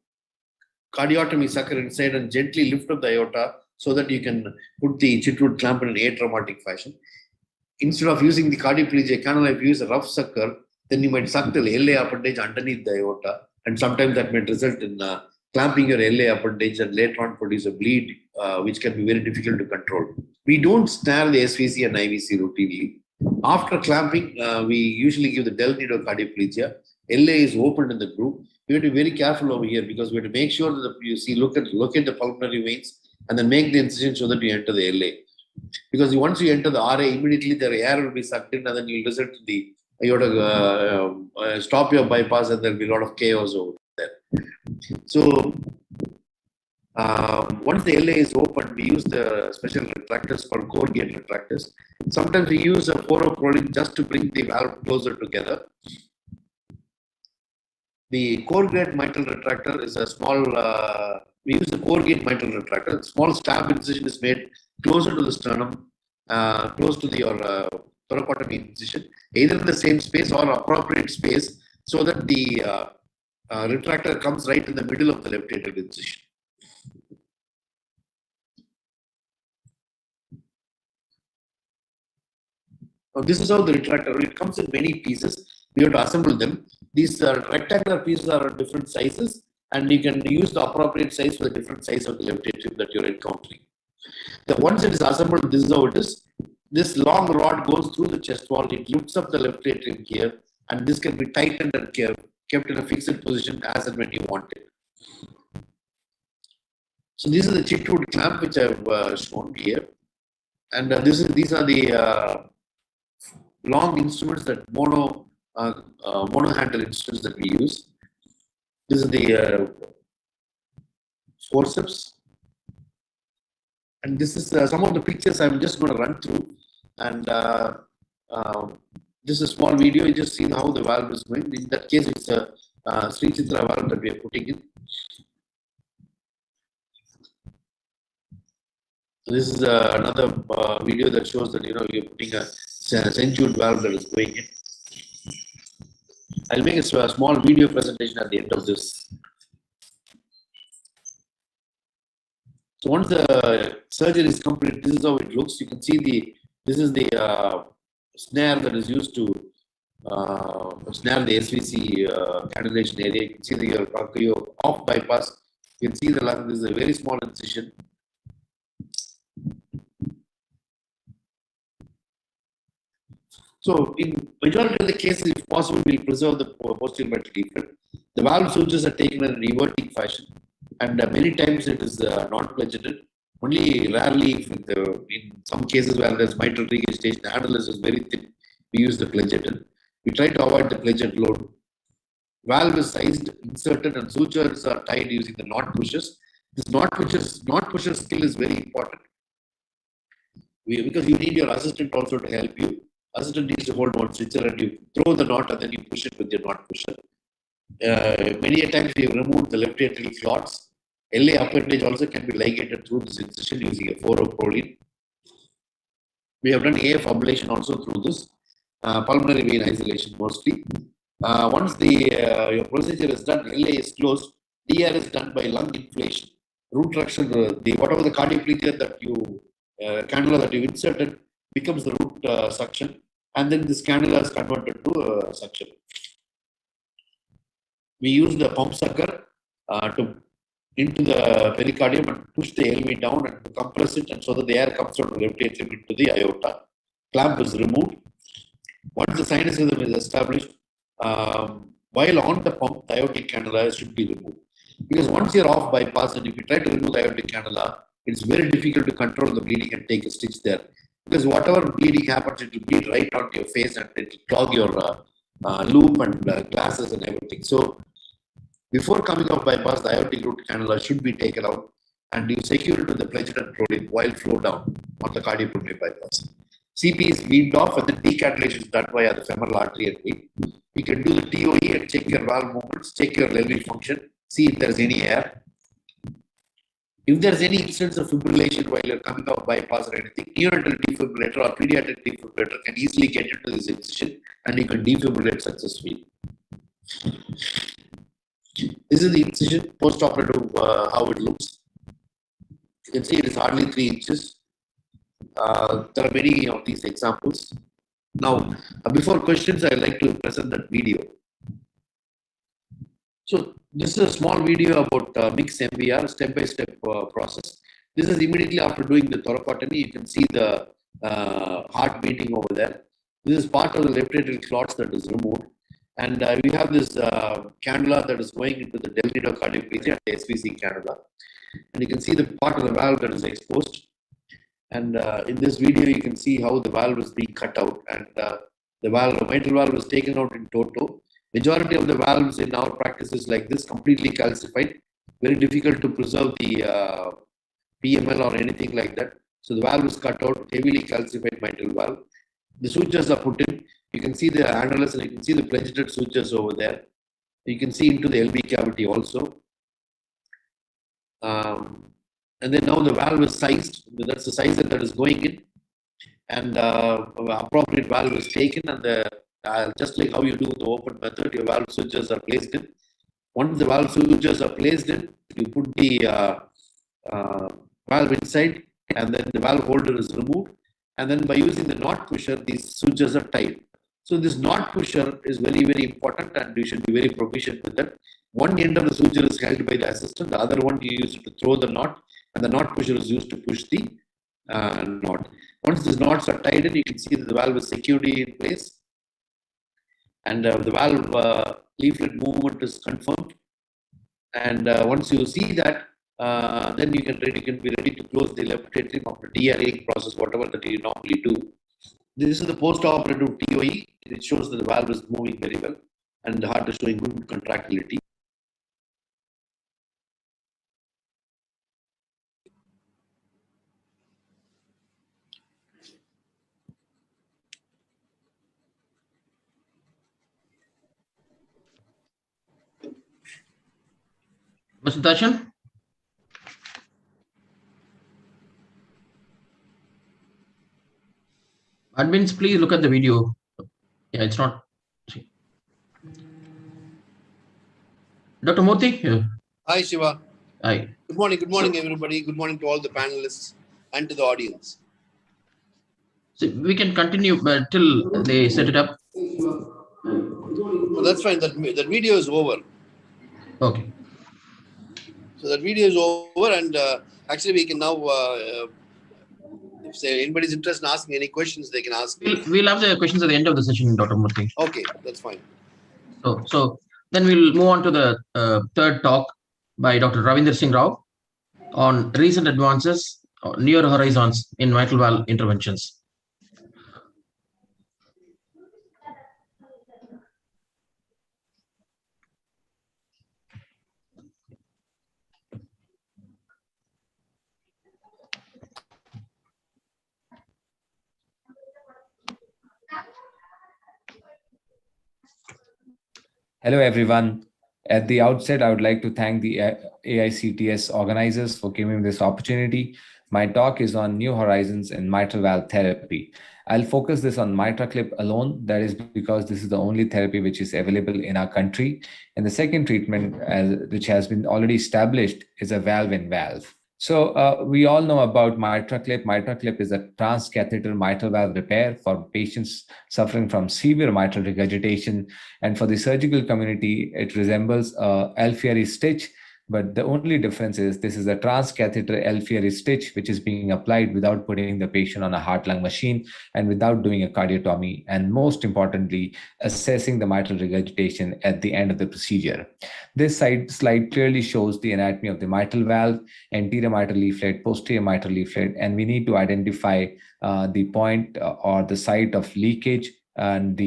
cardiotomy sucker inside and gently lift up the aorta so that you can put the chitwood clamp in an atraumatic fashion. Instead of using the cardioplegia cannula, if you use a rough sucker, then you might suck the LA appendage underneath the aorta, and sometimes that might result in clamping your LA appendage and later on produce a bleed, which can be very difficult to control. We don't snare the SVC and IVC routinely. After clamping, we usually give the del nido cardioplegia. LA is opened in the groove. We have to be very careful over here because we have to make sure that locate the pulmonary veins and then make the incision so that you enter the LA. Because once you enter the RA, immediately the air will be sucked in, and then you'll result in the aorta, stop your bypass, and there'll be a lot of chaos over there. So once the LA is open, we use the special retractors called core gate retractors. Sometimes we use a fluoroproline just to bring the valve closer together. The core gate mitral retractor is a small, we use the core gate mitral retractor. Small stab incision is made closer to the sternum, close to your thoracotomy incision, either in the same space or appropriate space, so that the retractor comes right in the middle of the left atrial incision. Now, this is how the retractor, it comes in many pieces. We have to assemble them. These rectangular pieces are different sizes, and you can use the appropriate size for the different size of the left atrium that you're encountering. Once it is assembled, this is how it is. This long rod goes through the chest wall. It lifts up the left atrium here, and this can be tightened and kept in a fixed position as and when you want it. So this is the chickwood clamp which I have shown here, and these are the long instruments that mono handle instruments that we use. This is the forceps, and this is some of the pictures I'm just going to run through. And this is a small video. You just see how the valve is going. In that case, it's a Sri Chitra valve that we are putting in. So this is another video that shows that you're putting a St. Jude valve that is going in. I'll make a small video presentation at the end of this. So once the surgery is complete, this is how it looks. You can see this is the snare that is used to snare the SVC cannulation area. You can see your off bypass. You can see the lung. This is a very small incision. So in majority of the cases, if possible, we'll preserve the posterior mitral leaflet. The valve sutures are taken in an everting fashion, and many times it is not pleated. Only rarely, in some cases where there's mitral regurgitation, the annulus is very thin, we use the pleated. We try to avoid the pleated load. Valve is sized, inserted, and sutures are tied using the knot pushers. This knot pusher skill is very important because you need your assistant also to help you. Assistant needs to hold one stitcher and you throw the knot and then you push it with your knot pusher. Many a times we have removed the left atrial clots. LA appendage also can be ligated through this incision using a 4-O-proline. We have done AF ablation also through this. Pulmonary vein isolation mostly. Once your procedure is done, LA is closed. DR is done by lung inflation. Root reduction, whatever the cardioplegia that cannula that you inserted becomes the root suction, and then this cannula is converted to suction. We use the pump sucker into the pericardium and push the LV down and to compress it, and so that the air comes from the left atrium into the aorta. Clamp is removed. Once the sinus rhythm is established, while on the pump, the aortic cannula should be removed. Because once you're off bypass, and if you try to remove the aortic cannula, it's very difficult to control the bleeding and take a stitch there. Because whatever bleeding happens, it will bleed right onto your face and it will clog your loop and glasses and everything. So before coming off bypass, the aortic root cannula should be taken out and you secure it with the pleated and proline while flow down on the cardiopulmonary bypass. CP is weaned off and the decannulation is done via the femoral artery and vein. You can do the TOE and check your valve movements, check your LV function, see if there is any air. If there is any instance of fibrillation while you're coming off bypass or anything, neonatal defibrillator or pediatric defibrillator can easily get into this incision and you can defibrillate successfully. This is the incision post-operative, how it looks. You can see it is hardly 3 inches. There are many of these examples. Now, before questions, I'd like to present that video. So this is a small video about mixed MVR, step-by-step process. This is immediately after doing the thoracotomy. You can see the heart beating over there. This is part of the left atrial clots that is removed. And we have this cannula that is going into the deltoid cardioplegia and the SVC cannula. And you can see the part of the valve that is exposed. And in this video, you can see how the valve is being cut out. And the mitral valve is taken out in toto. Majority of the valves in our practice is like this, completely calcified. Very difficult to preserve the PML or anything like that. So the valve is cut out, heavily calcified mitral valve. The sutures are put in. You can see the annulus and you can see the pleated sutures over there. You can see into the LV cavity also. And then now the valve is sized. That's the size that is going in. And appropriate valve is taken and just like how you do the open method, your valve switches are placed in. Once the valve sutures are placed in, you put the valve inside, and then the valve holder is removed. And then by using the knot pusher, these sutures are tied. So this knot pusher is very, very important, and you should be very proficient with that. One end of the suture is held by the assistant, the other one you use to throw the knot, and the knot pusher is used to push the knot. Once these knots are tied in, you can see that the valve is securely in place, and the valve leaflet movement is confirmed. And once you see that, then you can be ready to close the left atrium after DRA process, whatever that you normally do. This is the post-operative TOE. It shows that the valve is moving very well and the heart is showing good contractility. Mr. Darshan? Admins, please look at the video. Yeah, it's not. Dr. Murthy? Yeah. Hi, Shiva. Hi. Good morning, everybody. Good morning to all the panelists and to the audience. So we can continue till they set it up. Well, that's fine. That video is over. Okay. So that video is over, and actually we can now, if anybody's interested in asking any questions, they can ask. We'll have the questions at the end of the session, Dr. Murthy. Okay, that's fine. So then we'll move on to the third talk by Dr. Ravinder Singh Rao on recent advances, near horizons in mitral valve interventions. Hello, everyone. At the outset, I would like to thank the AICTS organizers for giving me this opportunity. My talk is on new horizons in mitral valve therapy. I'll focus this on MitraClip alone. That is because this is the only therapy which is available in our country. And the second treatment, which has been already established, is a valve-in-valve. So we all know about MitraClip. MitraClip is a transcatheter mitral valve repair for patients suffering from severe mitral regurgitation. And for the surgical community, it resembles a Alfieri stitch, but the only difference is this is a transcatheter Alfieri stitch, which is being applied without putting the patient on a heart-lung machine and without doing a cardiotomy, and most importantly, assessing the mitral regurgitation at the end of the procedure. This slide clearly shows the anatomy of the mitral valve, anterior mitral leaflet, posterior mitral leaflet, and we need to identify the point or the site of leakage and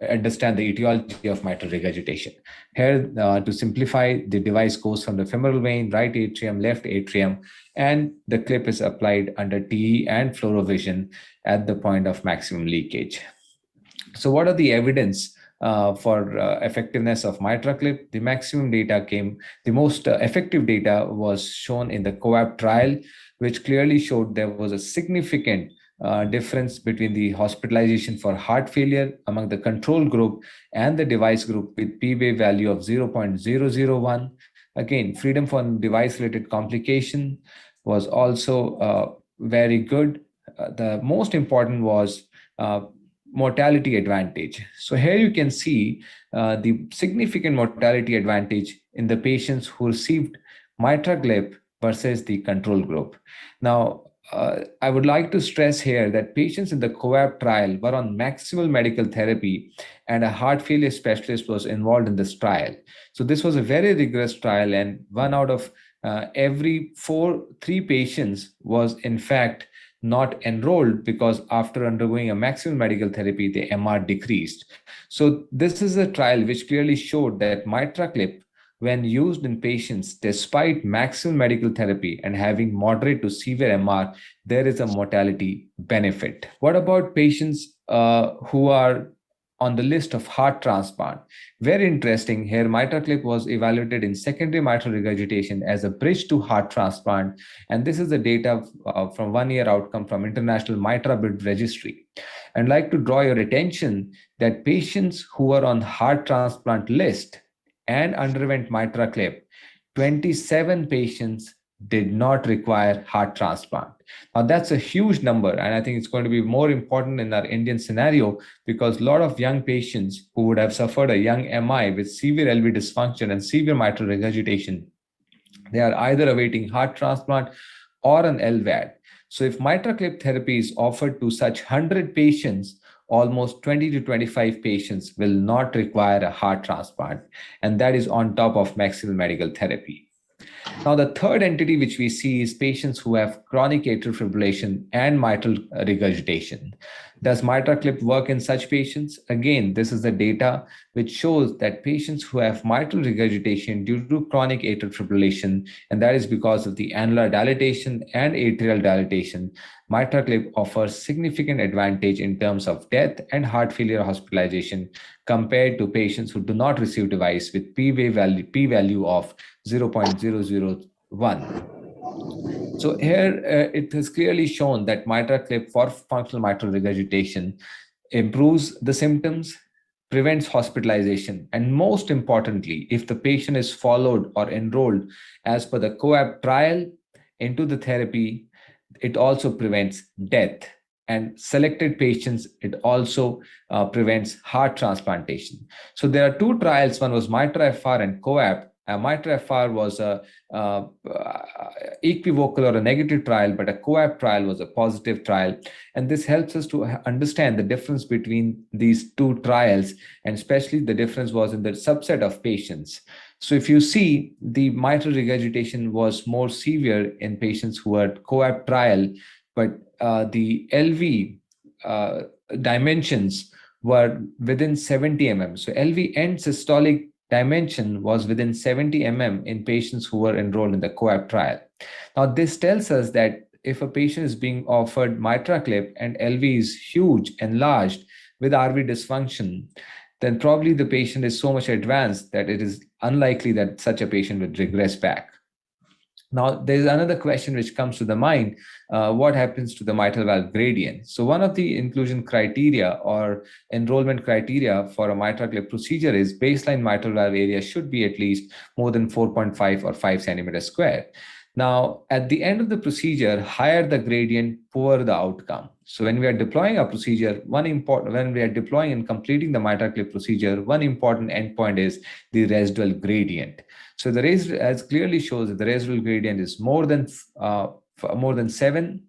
understand the etiology of mitral regurgitation. Here, to simplify, the device goes from the femoral vein, right atrium, left atrium, and the clip is applied under TE and fluorovision at the point of maximum leakage. So what are the evidence for effectiveness of MitraClip? The maximum data the most effective data was shown in the COAPT trial, which clearly showed there was a significant difference between the hospitalization for heart failure among the control group and the device group with p-wave value of 0.001. Again, freedom from device-related complication was also very good. The most important was mortality advantage. So here you can see the significant mortality advantage in the patients who received MitraClip versus the control group. Now, I would like to stress here that patients in the COAPT trial were on maximal medical therapy, and a heart failure specialist was involved in this trial. So this was a very rigorous trial, and 1 out of every 3 patients was in fact not enrolled because after undergoing a maximal medical therapy, the MR decreased. So this is a trial which clearly showed that MitraClip, when used in patients despite maximal medical therapy and having moderate to severe MR, there is a mortality benefit. What about patients who are on the list of heart transplant? Very interesting here, MitraClip was evaluated in secondary mitral regurgitation as a bridge to heart transplant. And this is the data from 1-year outcome from International MitraBridge Registry. I'd like to draw your attention that patients who are on heart transplant list and underwent mitral clip, 27 patients did not require heart transplant. Now that's a huge number, and I think it's going to be more important in our Indian scenario because a lot of young patients who would have suffered a young MI with severe LV dysfunction and severe mitral regurgitation, they are either awaiting heart transplant or an LVAD. So if mitral clip therapy is offered to such 100 patients, almost 20 to 25 patients will not require a heart transplant, and that is on top of maximal medical therapy. Now, the third entity which we see is patients who have chronic atrial fibrillation and mitral regurgitation. Does mitral clip work in such patients? Again, this is the data which shows that patients who have mitral regurgitation due to chronic atrial fibrillation, and that is because of the annular dilatation and atrial dilatation, mitral clip offers significant advantage in terms of death and heart failure hospitalization compared to patients who do not receive device with p-value of 0.001. So here it has clearly shown that mitral clip for functional mitral regurgitation improves the symptoms, prevents hospitalization, and most importantly, if the patient is followed or enrolled as per the COAP trial into the therapy, it also prevents death. And selected patients, it also prevents heart transplantation. So there are two trials. One was MITRA-FR and COAP. MITRA-FR was a equivocal or a negative trial, but a COAP trial was a positive trial. And this helps us to understand the difference between these two trials, and especially the difference was in the subset of patients. So if you see, the mitral regurgitation was more severe in patients who had COAP trial, but the LV dimensions were within 70 mm. So LV end systolic dimension was within 70 mm in patients who were enrolled in the COAP trial. Now, this tells us that if a patient is being offered mitral clip and LV is huge, enlarged with RV dysfunction, then probably the patient is so much advanced that it is unlikely that such a patient would regress back. Now, there's another question which comes to the mind, what happens to the mitral valve gradient? So one of the inclusion criteria or enrollment criteria for a mitral clip procedure is baseline mitral valve area should be at least more than 4.5 or 5 centimeters square. Now, at the end of the procedure, higher the gradient, poorer the outcome. So when we are deploying a procedure, when we are deploying and completing the mitral clip procedure, one important endpoint is the residual gradient. So the as clearly shows that the residual gradient is more than 7.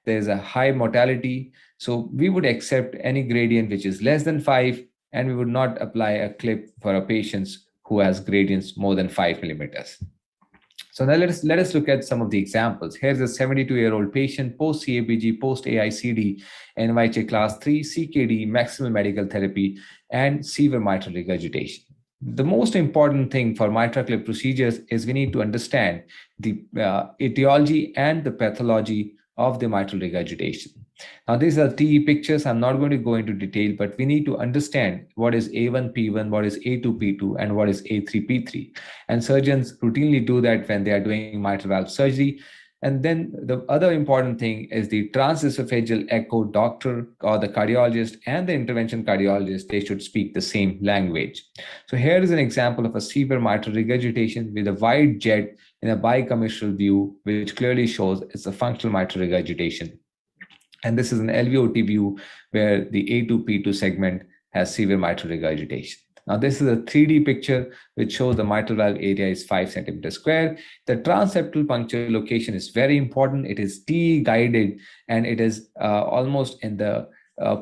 There's a high mortality. So we would accept any gradient which is less than 5, and we would not apply a clip for a patient who has gradients more than 5 millimeters. So now let us look at some of the examples. Here's a 72-year-old patient, post-CABG, post-AICD, NYHA class 3, CKD, maximal medical therapy, and severe mitral regurgitation. The most important thing for mitral clip procedures is we need to understand the etiology and the pathology of the mitral regurgitation. Now, these are TE pictures. I'm not going to go into detail, but we need to understand what is A1P1, what is A2P2, and what is A3P3. And surgeons routinely do that when they are doing mitral valve surgery. And then the other important thing is the transesophageal echo doctor or the cardiologist and the intervention cardiologist, they should speak the same language. So here is an example of a severe mitral regurgitation with a wide jet in a bicommissural view, which clearly shows it's a functional mitral regurgitation. And this is an LVOT view where the A2P2 segment has severe mitral regurgitation. Now, this is a 3D picture which shows the mitral valve area is 5 centimeters square. The transeptal puncture location is very important. It is TE guided, and it is almost in the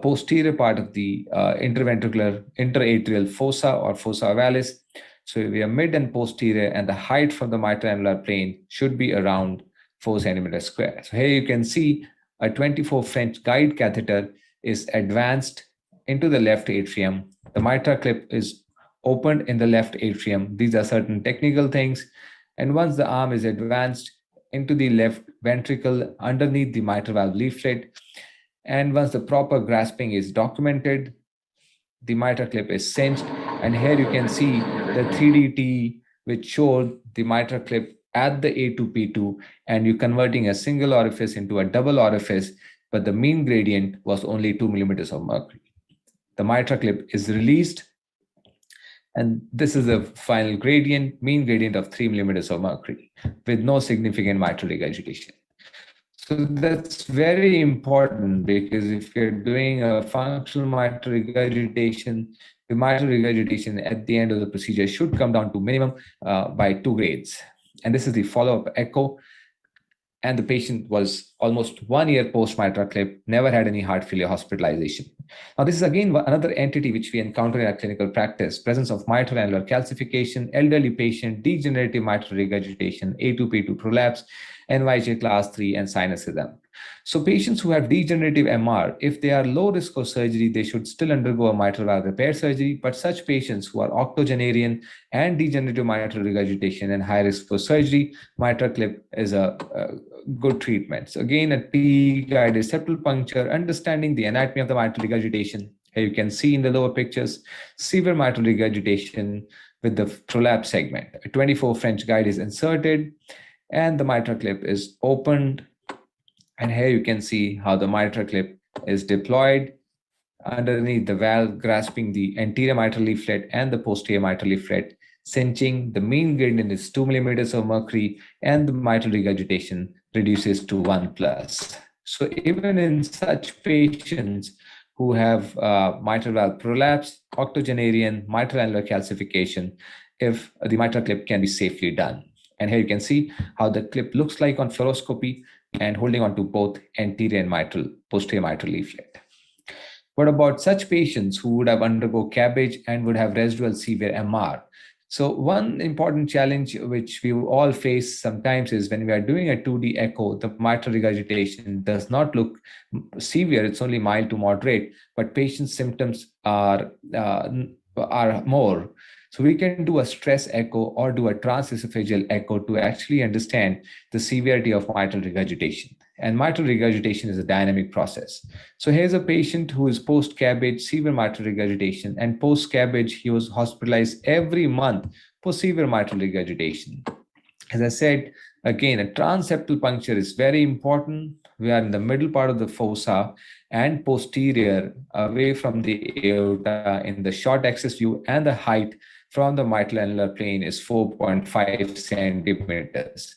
posterior part of the interventricular interatrial fossa or fossa ovalis. So we are mid and posterior, and the height from the mitral annular plane should be around 4 centimeters square. So here you can see a 24 French guide catheter is advanced into the left atrium. The mitral clip is opened in the left atrium. These are certain technical things. And once the arm is advanced into the left ventricle underneath the mitral valve leaflet, and once the proper grasping is documented, the mitral clip is cinched. And here you can see the 3D which showed the mitral clip at the A2P2, and you're converting a single orifice into a double orifice, but the mean gradient was only 2 millimeters of mercury. The mitral clip is released. And this is the final gradient, mean gradient of 3 millimeters of mercury with no significant mitral regurgitation. So that's very important, because if you're doing a functional mitral regurgitation, the mitral regurgitation at the end of the procedure should come down to minimum by 2 grades. And this is the follow-up echo. And the patient was almost 1 year post-mitral clip, never had any heart failure hospitalization. Now, this is again another entity which we encounter in our clinical practice: presence of mitral annular calcification, elderly patient, degenerative mitral regurgitation, A2P2 prolapse, NYJ class 3, and sinus rhythm. So patients who have degenerative MR, if they are low risk of surgery, they should still undergo a mitral valve repair surgery. But such patients who are octogenarian and degenerative mitral regurgitation and high risk for surgery, mitral clip is a good treatment. So again, a T-guided septal puncture, understanding the anatomy of the mitral regurgitation. Here you can see in the lower pictures, severe mitral regurgitation with the prolapse segment. A 24 French guide is inserted and the mitral clip is opened. And here you can see how the mitral clip is deployed underneath the valve, grasping the anterior mitral leaflet and the posterior mitral leaflet, cinching. The mean gradient is 2 millimeters of mercury, and the mitral regurgitation reduces to 1+. So even in such patients who have mitral valve prolapse, octogenarian, mitral annular calcification, if the mitral clip can be safely done. And here you can see how the clip looks like on fluoroscopy and holding on to both anterior and mitral, posterior mitral leaflet. What about such patients who would have undergo CABG and would have residual severe MR? So one important challenge which we all face sometimes is when we are doing a 2D echo, the mitral regurgitation does not look severe, it's only mild to moderate, but patient's symptoms are more. So we can do a stress echo or do a transesophageal echo to actually understand the severity of mitral regurgitation. And mitral regurgitation is a dynamic process. So here's a patient who is post-CABG, severe mitral regurgitation, and post-CABG, he was hospitalized every month for severe mitral regurgitation. As I said, again, a transseptal puncture is very important. We are in the middle part of the fossa and posterior, away from the aorta in the short axis view, and the height from the mitral annular plane is 4.5 centimeters.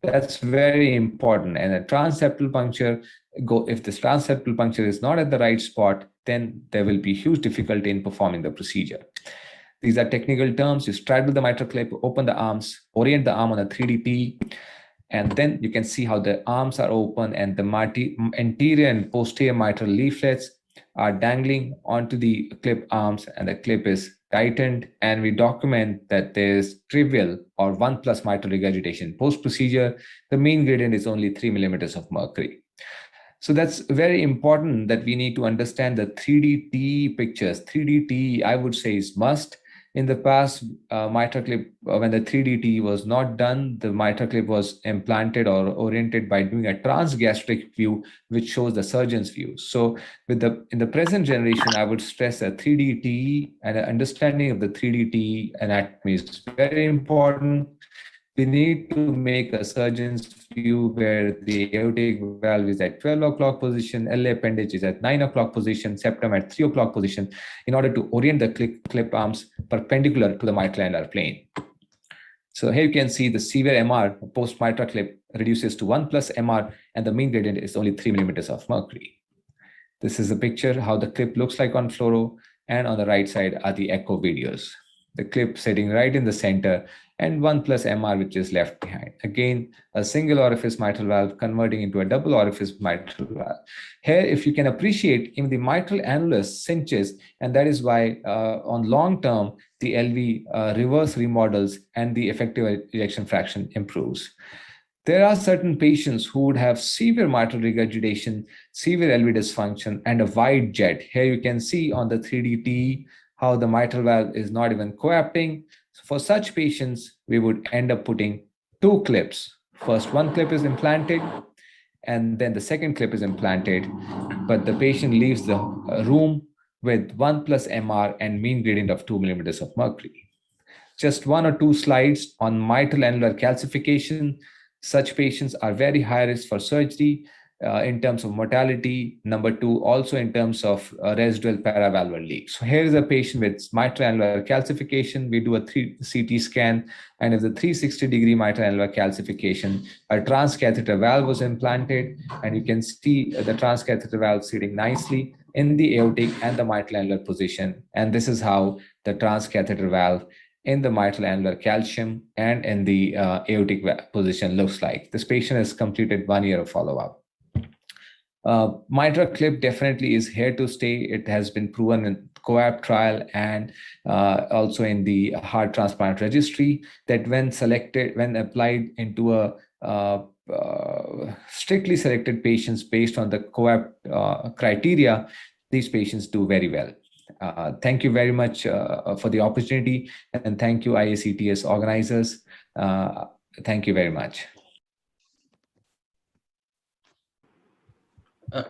That's very important. And a transseptal puncture, if this transseptal puncture is not at the right spot, then there will be huge difficulty in performing the procedure. These are technical terms. You straddle the mitral clip, open the arms, orient the arm on a 3DT, and then you can see how the arms are open and the anterior and posterior mitral leaflets are dangling onto the clip arms, and the clip is tightened, and we document that there is trivial or 1+ mitral regurgitation. Post-procedure, the mean gradient is only 3 millimeters of mercury. So that's very important that we need to understand the 3DT pictures. 3DT, I would say, is must. In the past, mitral clip, when the 3DT was not done, the mitral clip was implanted or oriented by doing a transgastric view, which shows the surgeon's view. So in the present generation, I would stress a 3DT, and an understanding of the 3DT anatomy is very important. We need to make a surgeon's view where the aortic valve is at 12 o'clock position, LA appendage is at 9 o'clock position, septum at 3 o'clock position, in order to orient the clip arms perpendicular to the mitral annular plane. So here you can see the severe MR post-mitral clip reduces to 1+ MR, and the mean gradient is only 3 millimeters of mercury. This is a picture how the clip looks like on fluoro, and on the right side are the echo videos. The clip sitting right in the center, and 1+ MR which is left behind. Again, a single orifice mitral valve converting into a double orifice mitral valve. Here, if you can appreciate, even the mitral annulus cinches, and that is why on long term, the LV reverse remodels and the effective ejection fraction improves. There are certain patients who would have severe mitral regurgitation, severe LV dysfunction, and a wide jet. Here you can see on the 3DT how the mitral valve is not even coapting. So for such patients, we would end up putting 2 clips. First, one clip is implanted, and then the second clip is implanted, but the patient leaves the room with 1+ MR and mean gradient of 2 millimeters of mercury. Just 1 or 2 slides on mitral annular calcification. Such patients are very high risk for surgery. in terms of mortality. Number two, also in terms of residual paravalvular leak. So here is a patient with mitral annular calcification. We do a CT scan, and if the 360-degree mitral annular calcification, a transcatheter valve was implanted, and you can see the transcatheter valve sitting nicely in the aortic and the mitral annular position. And this is how the transcatheter valve in the mitral annular calcium and in the aortic position looks like. This patient has completed 1 year of follow-up. Mitral clip definitely is here to stay. It has been proven in COAPT trial and also in the heart transplant registry that when applied into a strictly selected patients based on the COAPT criteria, these patients do very well. Thank you very much for the opportunity, and thank you IACTS organizers. Thank you very much.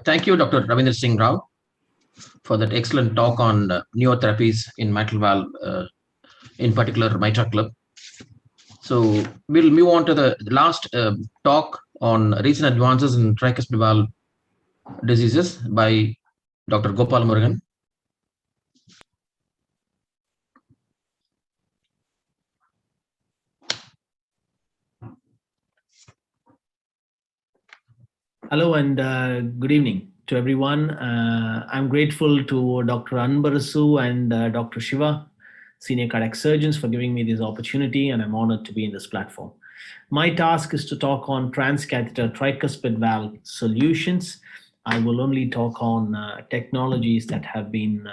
Thank you, Dr. Ravindra Singh Rao, for that excellent talk on neotherapies in mitral valve, in particular mitral clip. So we'll move on to the last talk on recent advances in tricuspid valve diseases by Dr. Gopal Murugan. Hello and good evening to everyone. I'm grateful to Dr. Anbarasu and Dr. Shiva, senior cardiac surgeons, for giving me this opportunity, and I'm honored to be in this platform. My task is to talk on transcatheter tricuspid valve solutions. I will only talk on technologies that have been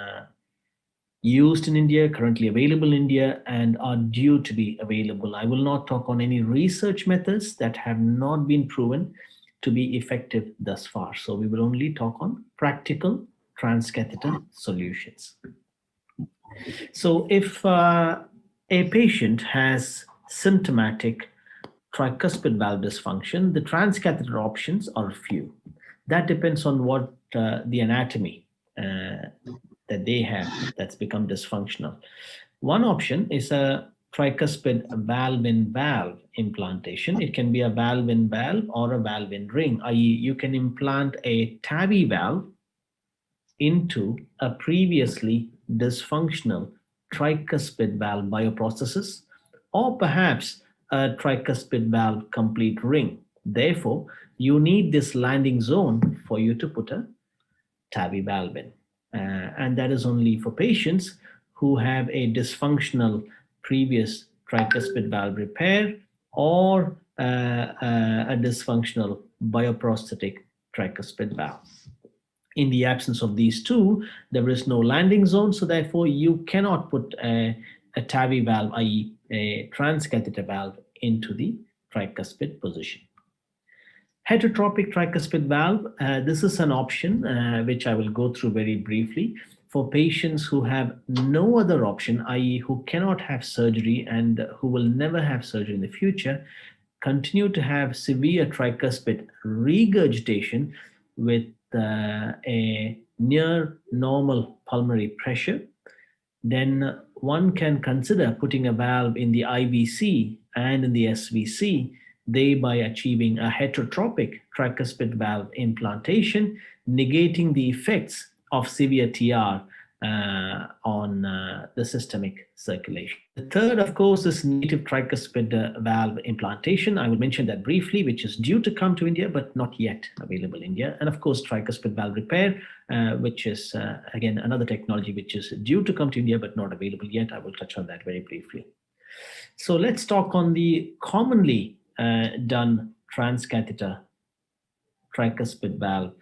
used in India, currently available in India, and are due to be available. I will not talk on any research methods that have not been proven to be effective thus far. So we will only talk on practical transcatheter solutions. So if a patient has symptomatic tricuspid valve dysfunction, the transcatheter options are few. That depends on what the anatomy that they have that's become dysfunctional. One option is a tricuspid valve-in-valve implantation. It can be a valve-in-valve or a valve-in-ring, i.e. you can implant a TAVI valve into a previously dysfunctional tricuspid valve bioprosthesis, or perhaps a tricuspid valve complete ring. Therefore, you need this landing zone for you to put a TAVI valve in. And that is only for patients who have a dysfunctional previous tricuspid valve repair or a dysfunctional bioprosthetic tricuspid valve. In the absence of these two, there is no landing zone, so therefore you cannot put a TAVI valve, i.e. a transcatheter valve, into the tricuspid position. Heterotropic tricuspid valve, this is an option which I will go through very briefly. For patients who have no other option, i.e. who cannot have surgery and who will never have surgery in the future, continue to have severe tricuspid regurgitation with a near normal pulmonary pressure, then one can consider putting a valve in the IVC and in the SVC, thereby achieving a heterotropic tricuspid valve implantation, negating the effects of severe TR on the systemic circulation. The third, of course, is native tricuspid valve implantation. I will mention that briefly, which is due to come to India, but not yet available in India. And of course, tricuspid valve repair, which is, again, another technology which is due to come to India, but not available yet. I will touch on that very briefly. So let's talk on the commonly done transcatheter tricuspid valve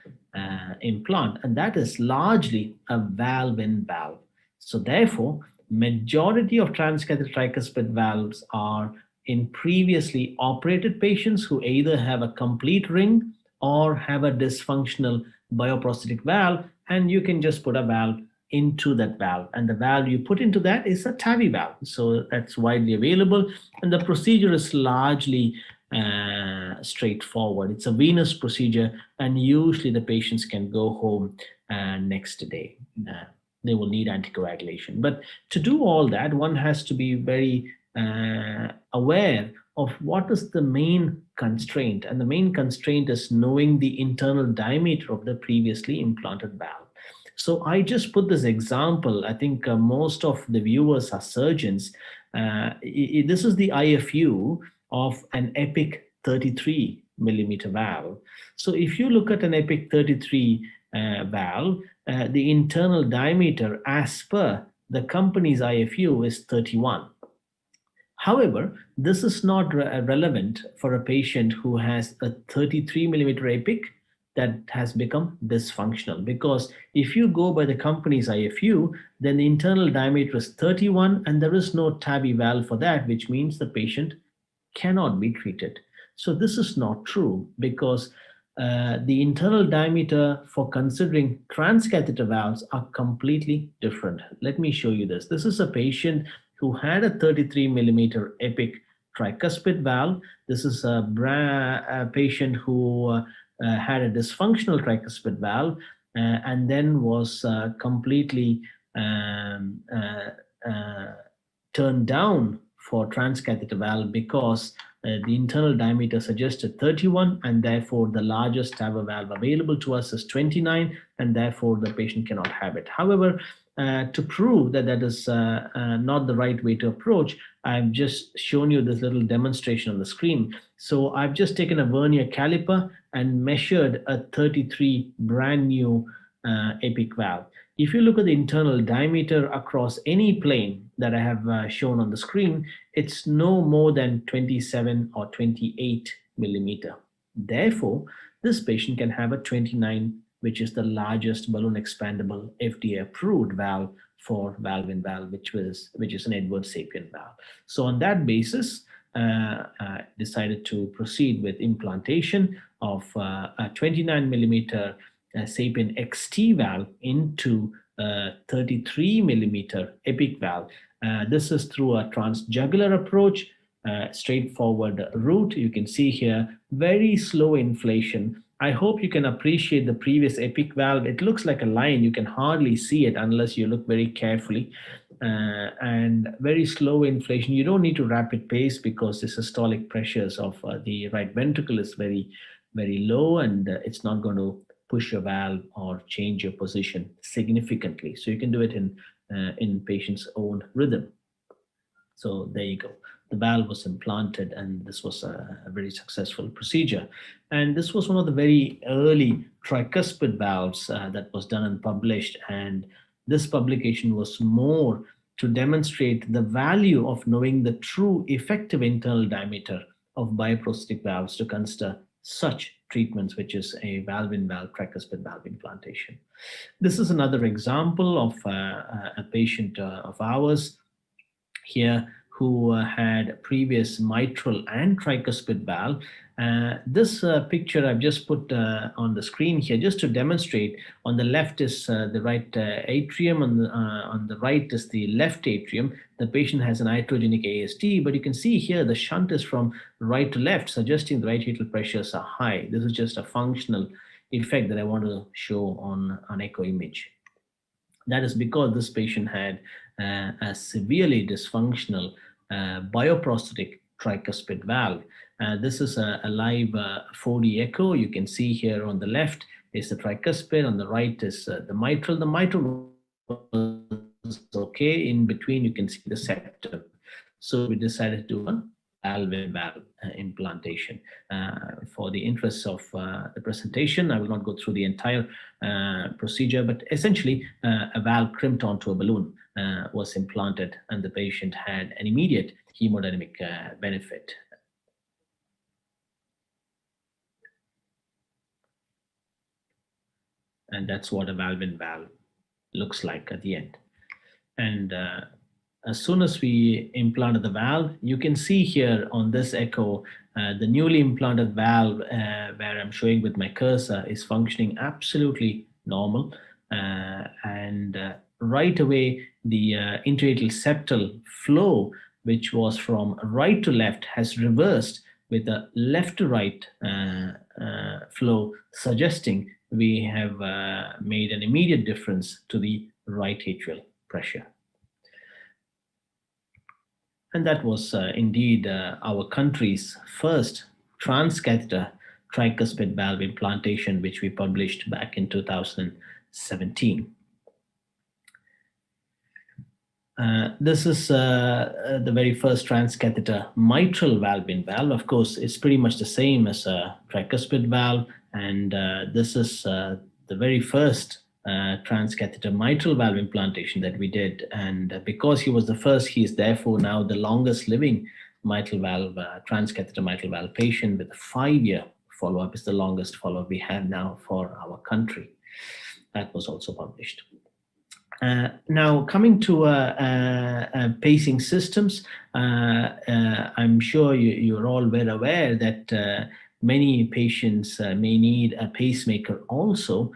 implant, and that is largely a valve-in-valve. So therefore, majority of transcatheter tricuspid valves are in previously operated patients who either have a complete ring or have a dysfunctional bioprosthetic valve, and you can just put a valve into that valve, and the valve you put into that is a TAVI valve. So that's widely available, and the procedure is largely straightforward. It's a venous procedure, and usually the patients can go home next day. They will need anticoagulation. But to do all that, one has to be very aware of what is the main constraint. And the main constraint is knowing the internal diameter of the previously implanted valve. So I just put this example. I think most of the viewers are surgeons. This is the IFU of an EPIC 33 millimeter valve. So if you look at an EPIC 33 valve, the internal diameter as per the company's IFU is 31. However, this is not relevant for a patient who has a 33 millimeter EPIC that has become dysfunctional, because if you go by the company's IFU, then the internal diameter is 31 and there is no TAVI valve for that, which means the patient cannot be treated. So this is not true, because the internal diameter for considering transcatheter valves are completely different. Let me show you this. This is a patient who had a 33 millimeter EPIC tricuspid valve. This is a patient who had a dysfunctional tricuspid valve and then was completely turned down for transcatheter valve because the internal diameter suggested 31, and therefore the largest TAVR valve available to us is 29, and therefore the patient cannot have it. However, to prove that that is not the right way to approach, I've just shown you this little demonstration on the screen. So I've just taken a vernier caliper and measured a 33 brand new EPIC valve. If you look at the internal diameter across any plane that I have shown on the screen, it's no more than 27 or 28 millimeter. Therefore, this patient can have a 29, which is the largest balloon expandable FDA approved valve for valve-in-valve, which is an Edwards SAPIEN valve. So on that basis, I decided to proceed with implantation of a 29 millimeter SAPIEN XT valve into a 33 millimeter EPIC valve. This is through a transjugular approach, straightforward route. You can see here very slow inflation. I hope you can appreciate the previous EPIC valve. It looks like a line. You can hardly see it unless you look very carefully. And very slow inflation. You don't need to rapid pace because the systolic pressures of the right ventricle is very, very low, and it's not going to push your valve or change your position significantly. So you can do it in patient's own rhythm. So there you go. The valve was implanted, and this was a very successful procedure. And this was one of the very early tricuspid valves that was done and published. And this publication was more to demonstrate the value of knowing the true effective internal diameter of bioprosthetic valves to consider such treatments, which is a valve-in-valve tricuspid valve implantation. This is another example of a patient of ours here who had previous mitral and tricuspid valve. This picture I've just put on the screen here just to demonstrate. On the left is the right atrium, on the right is the left atrium. The patient has an iatrogenic ASD, but you can see here the shunt is from right to left, suggesting the right atrial pressures are high. This is just a functional effect that I want to show on an echo image. That is because this patient had a severely dysfunctional bioprosthetic tricuspid valve. This is a live 4D echo. You can see here on the left is the tricuspid, on the right is the mitral. The mitral was okay. In between, you can see the septum. So we decided to do a valve-in-valve implantation. For the interests of the presentation, I will not go through the entire procedure, but essentially a valve crimped onto a balloon was implanted, and the patient had an immediate hemodynamic benefit. And that's what a valve-in-valve looks like at the end. And as soon as we implanted the valve, you can see here on this echo, the newly implanted valve, where I'm showing with my cursor, is functioning absolutely normal. And right away, the intraatrial septal flow, which was from right to left, has reversed with a left to right flow, suggesting we have made an immediate difference to the right atrial pressure. And that was indeed our country's first transcatheter tricuspid valve implantation, which we published back in 2017. This is the very first transcatheter mitral valve in valve. Of course, it's pretty much the same as a tricuspid valve, and this is the very first transcatheter mitral valve implantation that we did. And because he was the first, he is therefore now the longest living mitral valve, transcatheter mitral valve patient with a 5-year follow-up. Is the longest follow-up we have now for our country. That was also published. Now, coming to pacing systems, I'm sure you're all well aware that many patients may need a pacemaker also,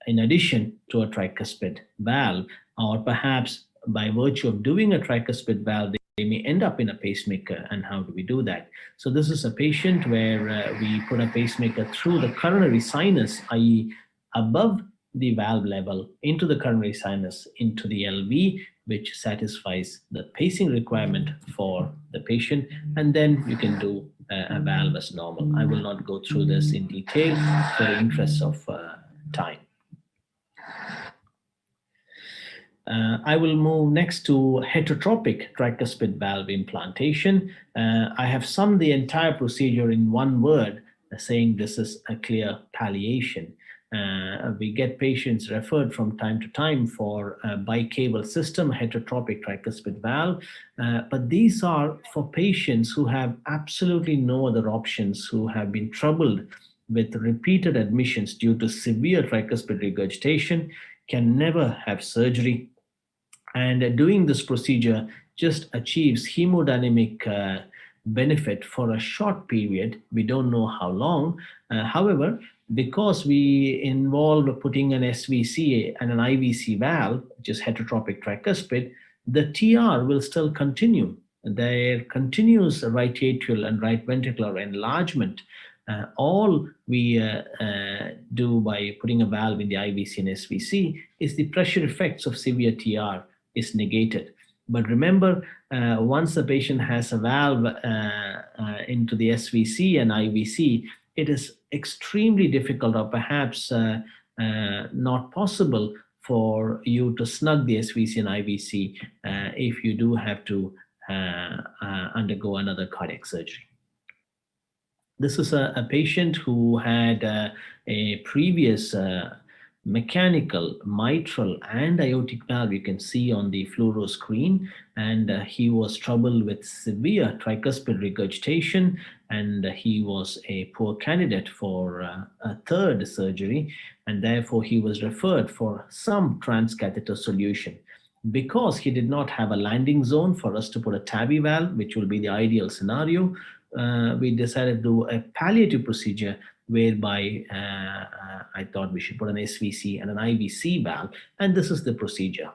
in addition to a tricuspid valve, or perhaps by virtue of doing a tricuspid valve, they may end up in a pacemaker. And how do we do that? So this is a patient where we put a pacemaker through the coronary sinus, i.e. above the valve level, into the coronary sinus, into the LV, which satisfies the pacing requirement for the patient, and then you can do a valve as normal. I will not go through this in detail for the interest of time. I will move next to heterotropic tricuspid valve implantation. I have summed the entire procedure in one word, saying this is a clear palliation. We get patients referred from time to time for a bicable system, heterotropic tricuspid valve, but these are for patients who have absolutely no other options, who have been troubled with repeated admissions due to severe tricuspid regurgitation, can never have surgery, and doing this procedure just achieves hemodynamic benefit for a short period. We don't know how long. However, because we involve putting an SVC and an IVC valve, which is heterotropic tricuspid, the TR will still continue. There continues right atrial and right ventricular enlargement. All we do by putting a valve in the IVC and SVC is the pressure effects of severe TR is negated. But remember, once the patient has a valve into the SVC and IVC, it is extremely difficult, or perhaps not possible, for you to snug the SVC and IVC if you do have to undergo another cardiac surgery. This is a patient who had a previous mechanical, mitral, and aortic valve, you can see on the fluoro screen, and he was troubled with severe tricuspid regurgitation, and he was a poor candidate for a third surgery, and therefore he was referred for some transcatheter solution. Because he did not have a landing zone for us to put a TAVI valve, which will be the ideal scenario, we decided to do a palliative procedure whereby I thought we should put an SVC and an IVC valve, and this is the procedure.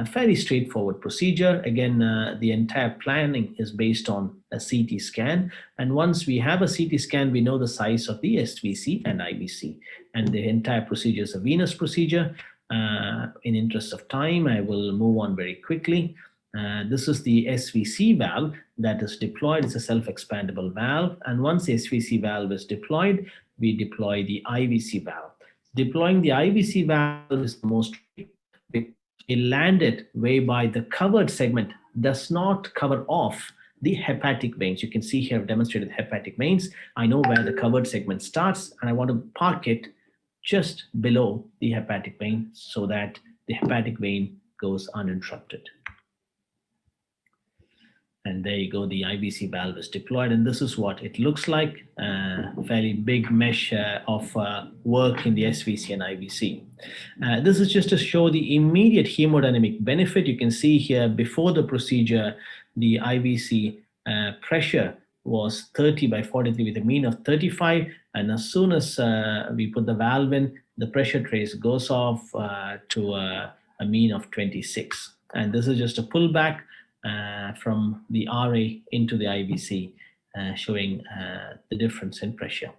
Fairly straightforward procedure. Again, the entire planning is based on a CT scan, and once we have a CT scan, we know the size of the SVC and IVC, and the entire procedure is a venous procedure. In interest of time, I will move on very quickly. This is the SVC valve that is deployed. It's a self-expandable valve. And once the SVC valve is deployed, we deploy the IVC valve. Deploying the IVC valve is the most landed whereby the covered segment does not cover off the hepatic veins. You can see here I've demonstrated hepatic veins. I know where the covered segment starts, and I want to park it just below the hepatic vein so that the hepatic vein goes uninterrupted. And there you go, the IVC valve is deployed, and this is what it looks like, fairly big mesh of work in the SVC and IVC. This is just to show the immediate hemodynamic benefit. You can see here before the procedure, the IVC pressure was 30 by 43 with a mean of 35. And as soon as we put the valve in, the pressure trace goes off to a mean of 26. And this is just a pullback from the RA into the IVC, showing the difference in pressure.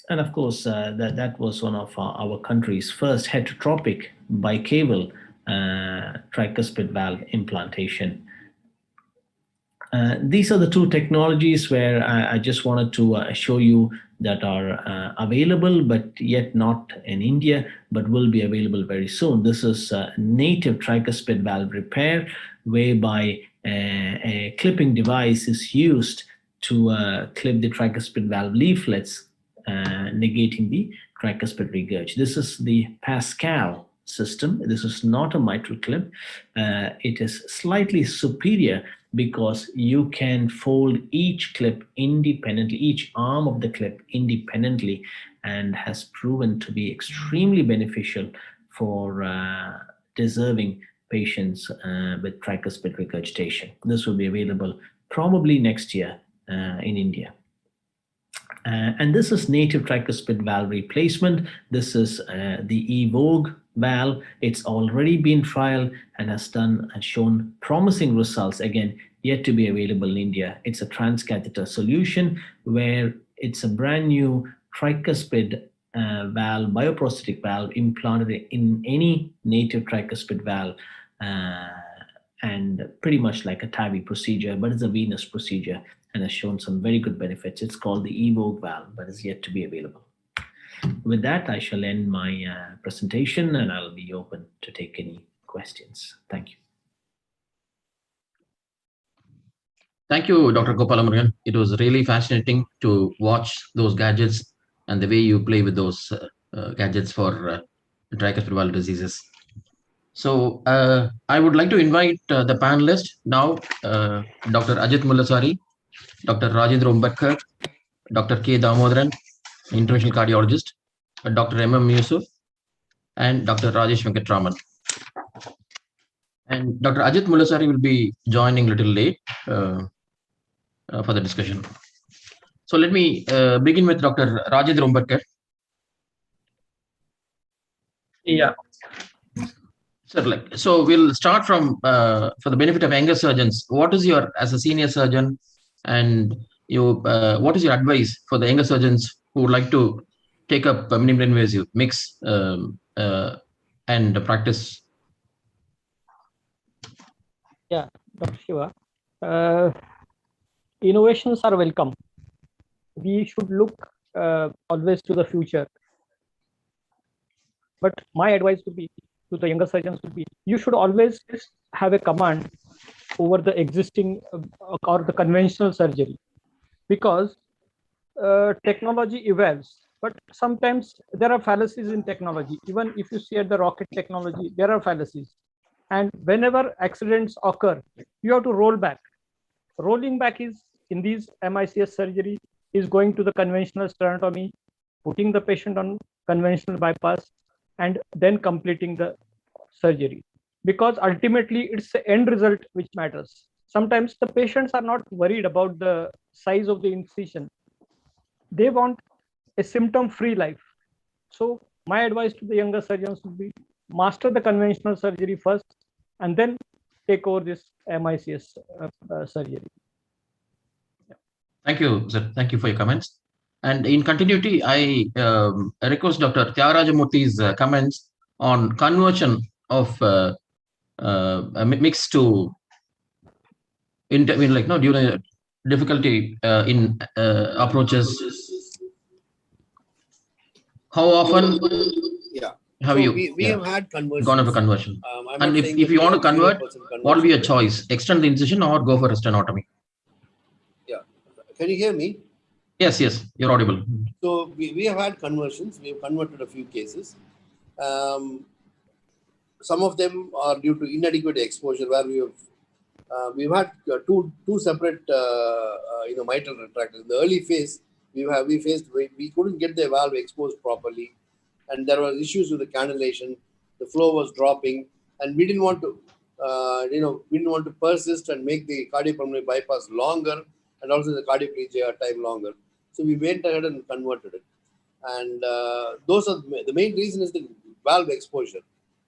And of course, that was one of our country's first heterotropic bicaval tricuspid valve implantation. These are the two technologies where I just wanted to show you that are available, but yet not in India, but will be available very soon. This is native tricuspid valve repair, whereby a clipping device is used to clip the tricuspid valve leaflets, negating the tricuspid regurg. This is the Pascal system. This is not a mitral clip. It is slightly superior because you can fold each clip independently, each arm of the clip independently, and has proven to be extremely beneficial for deserving patients with tricuspid regurgitation. This will be available probably next year in India. And this is native tricuspid valve replacement. This is the eVogue valve. It's already been trialed and has shown promising results. Again, yet to be available in India. It's a transcatheter solution where it's a brand new tricuspid valve, bioprosthetic valve implanted in any native tricuspid valve, and pretty much like a TAVI procedure, but it's a venous procedure and has shown some very good benefits. It's called the eVogue valve, but is yet to be available. With that, I shall end my presentation and I'll be open to take any questions. Thank you. Thank you, Dr. Gopalamurugan. It was really fascinating to watch those gadgets and the way you play with those gadgets for tricuspid valve diseases. So I would like to invite the panelists now, Dr. Ajit Mullasari, Dr. Rajendra Umbatkar, Dr. K. Damodaran, interventional cardiologist, Dr. M.M. Yusuf, and Dr. Rajesh Venkatraman. And Dr. Ajit Mullasari will be joining a little late for the discussion. So let me begin with Dr. Rajendra Umbatkar. Yeah. So we'll start from, for the benefit of younger surgeons, what is your, as a senior surgeon, and you, what is your advice for the younger surgeons who would like to take up minimally invasive mix and practice? Yeah, Dr. Shiva. Innovations are welcome. We should look always to the future. But my advice would be to the younger surgeons would be, you should always have a command over the existing or the conventional surgery, because technology evolves, but sometimes there are fallacies in technology. Even if you see at the rocket technology, there are fallacies. And whenever accidents occur, you have to roll back. Rolling back is, in these MICS surgery, is going to the conventional sternotomy, putting the patient on conventional bypass, and then completing the surgery. Because ultimately it's the end result which matters. Sometimes the patients are not worried about the size of the incision. They want a symptom-free life. So my advice to the younger surgeons would be, master the conventional surgery first, and then take over this MICS surgery. Thank you, sir. Thank you for your comments. And in continuity, I request Dr. Tyagaraja-Murthy's comments on conversion of mix to, during difficulty in approaches. How often? Yeah. Have so you we have had conversions. Gone for conversion? And if you want to convert, what will be your choice? Extend the incision or go for a sternotomy? Yeah. Can you hear me? Yes, you're audible. So we have had conversions. We have converted a few cases. Some of them are due to inadequate exposure, where we've had two separate mitral retractors. In the early phase, we couldn't get the valve exposed properly, and there were issues with the cannulation. The flow was dropping, and we didn't want to persist and make the cardiopulmonary bypass longer, and also the cardioplegia time longer. So we went ahead and converted it. And those are the main reason is the valve exposure.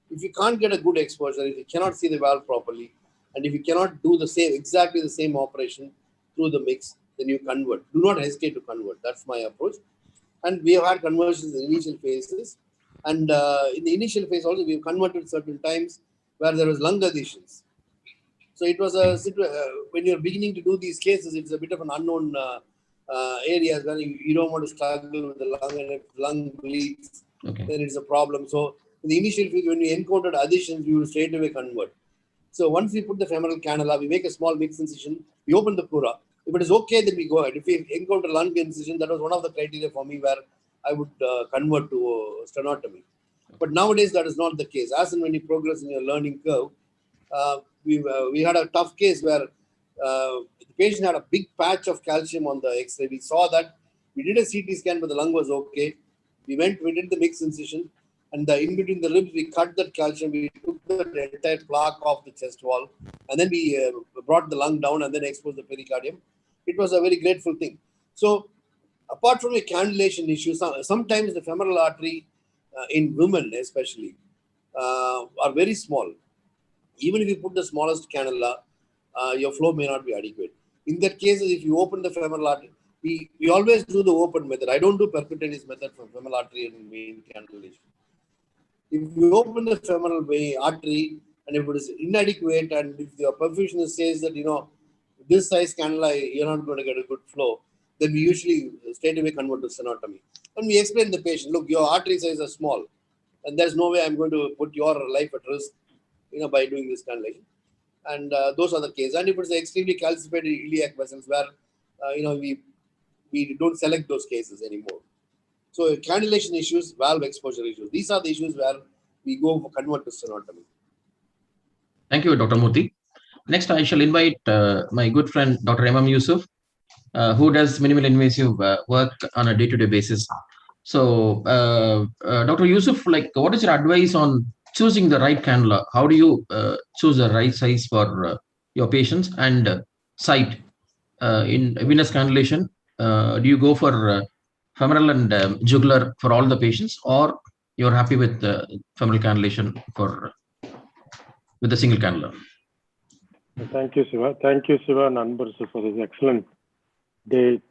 If you can't get a good exposure, if you cannot see the valve properly, and if you cannot do exactly the same operation through the mix, then you convert. Do not hesitate to convert. That's my approach. And we have had conversions in the initial phases. And in the initial phase also, we've converted certain times where there was lung adhesions. So it was when you're beginning to do these cases, it's a bit of an unknown areas where you don't want to struggle with the lung, and if lung bleeds, then it's a problem. So in the initial phase, when we encountered adhesions, we will straight away convert. So once we put the femoral cannula, we make a small mix incision, we open the pleura. If it is okay, then we go ahead. If we encounter lung incision, that was one of the criteria for me where I would convert to stenotomy. But nowadays, that is not the case. As and when you progress in your learning curve, we had a tough case where the patient had a big patch of calcium on the X-ray. We saw that. We did a CT scan, but the lung was okay. We did the mix incision, and in between the ribs, we cut that calcium. We took the entire plaque off the chest wall, and then we brought the lung down and then exposed the pericardium. It was a very grateful thing. So, apart from a cannulation issue, sometimes the femoral artery in women especially are very small. Even if you put the smallest cannula, your flow may not be adequate. In that case, if you open the femoral artery, we always do the open method. I don't do percutaneous method for femoral artery and vein cannulation. If you open the femoral vein artery and if it is inadequate, and if your perfusionist says that, this size cannula, you're not going to get a good flow, then we usually straight away convert to stenotomy. And we explain to the patient, look, your artery size is small, and there's no way I'm going to put your life at risk, by doing this cannulation. And those are the cases. And if it's extremely calcified iliac vessels where, we don't select those cases anymore. So cannulation issues, valve exposure issues. These are the issues where we go for convert to stenotomy. Thank you, Dr. Murthy. Next, I shall invite my good friend, Dr. Imam Yusuf, who does minimal invasive work on a day-to-day basis. So, Dr. Yusuf, what is your advice on choosing the right cannula? How do you choose the right size for your patients and site in venous cannulation? Do you go for femoral and jugular for all the patients, or you're happy with femoral cannulation with a single cannula? Thank you, Siva. Thank you, Siva and Anbarsu, for this excellent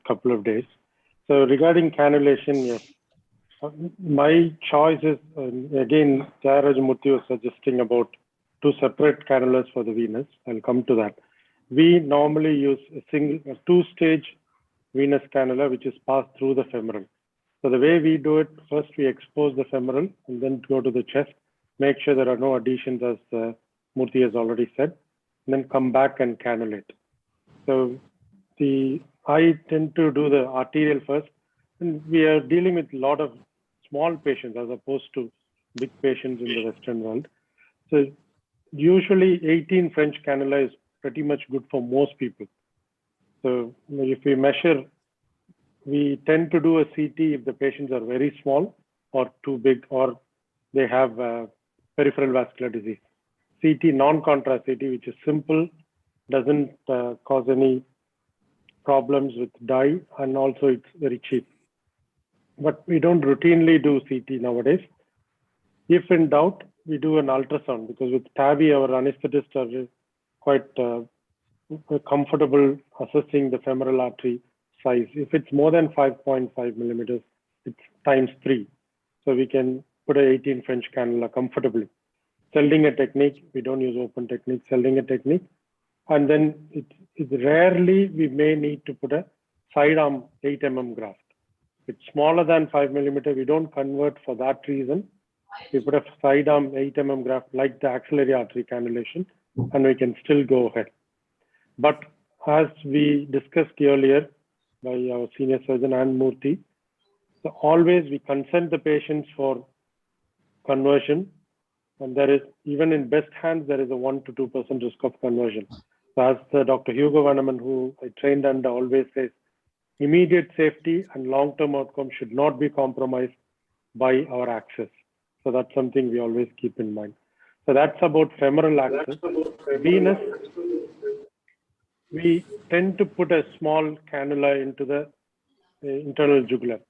couple of days. So regarding cannulation, yes, my choice is, again, Jayaraj Murthy was suggesting about 2 separate cannulas for the venous. I'll come to that. We normally use a 2-stage venous cannula, which is passed through the femoral. So the way we do it, first we expose the femoral and then go to the chest, make sure there are no adhesions, as Murthy has already said, and then come back and cannulate. So I tend to do the arterial first, and we are dealing with a lot of small patients as opposed to big patients in the Western world. So usually 18 French cannula is pretty much good for most people. So if we measure, we tend to do a CT if the patients are very small or too big, or they have peripheral vascular disease. CT, non-contrast CT, which is simple, doesn't cause any problems with dye, and also it's very cheap. But we don't routinely do CT nowadays. If in doubt, we do an ultrasound, because with TAVI, our anesthetists are quite comfortable assessing the femoral artery size. If it's more than 5.5 millimeters, it's ×3. So we can put an 18 French cannula comfortably. Seldinger technique, we don't use open technique, Seldinger technique. And then it's rarely we may need to put a side arm 8 mm graft. It's smaller than 5 millimeter. We don't convert for that reason. We put a side arm 8 mm graft like the axillary artery cannulation, and we can still go ahead. But as we discussed earlier by our senior surgeon and Murthy, so always we consent the patients for conversion. And there is, even in best hands, there is a 1 to 2% risk of conversion. So as Dr. Hugo Vanneman, who I trained under, always says, immediate safety and long-term outcome should not be compromised by our access. So that's something we always keep in mind. So that's about femoral access. Venous, we tend to put a small cannula into the internal jugular.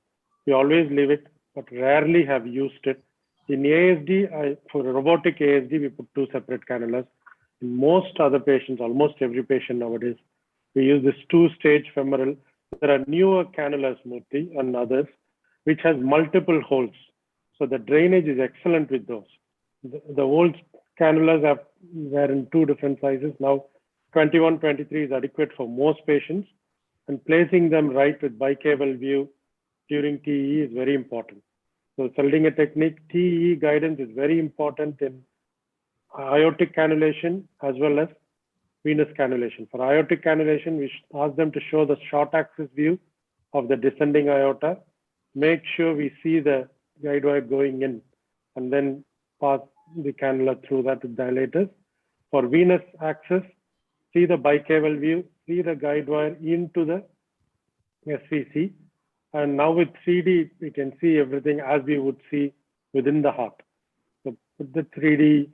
We always leave it, but rarely have used it. In ASD, for robotic ASD, we put 2 separate cannulas. In most other patients, almost every patient nowadays, we use this 2-stage femoral. There are newer cannulas, Murthy, and others, which has multiple holes. So the drainage is excellent with those. The old cannulas were in 2 different sizes. Now 21, 23 is adequate for most patients, and placing them right with bicable view during TE is very important. So selecting a technique, TE guidance is very important in aortic cannulation as well as venous cannulation. For aortic cannulation, we ask them to show the short axis view of the descending aorta. Make sure we see the guide wire going in and then pass the cannula through that with dilators. For venous access, see the bicable view, see the guide wire into the SVC. And now with 3D, we can see everything as we would see within the heart. So put the 3D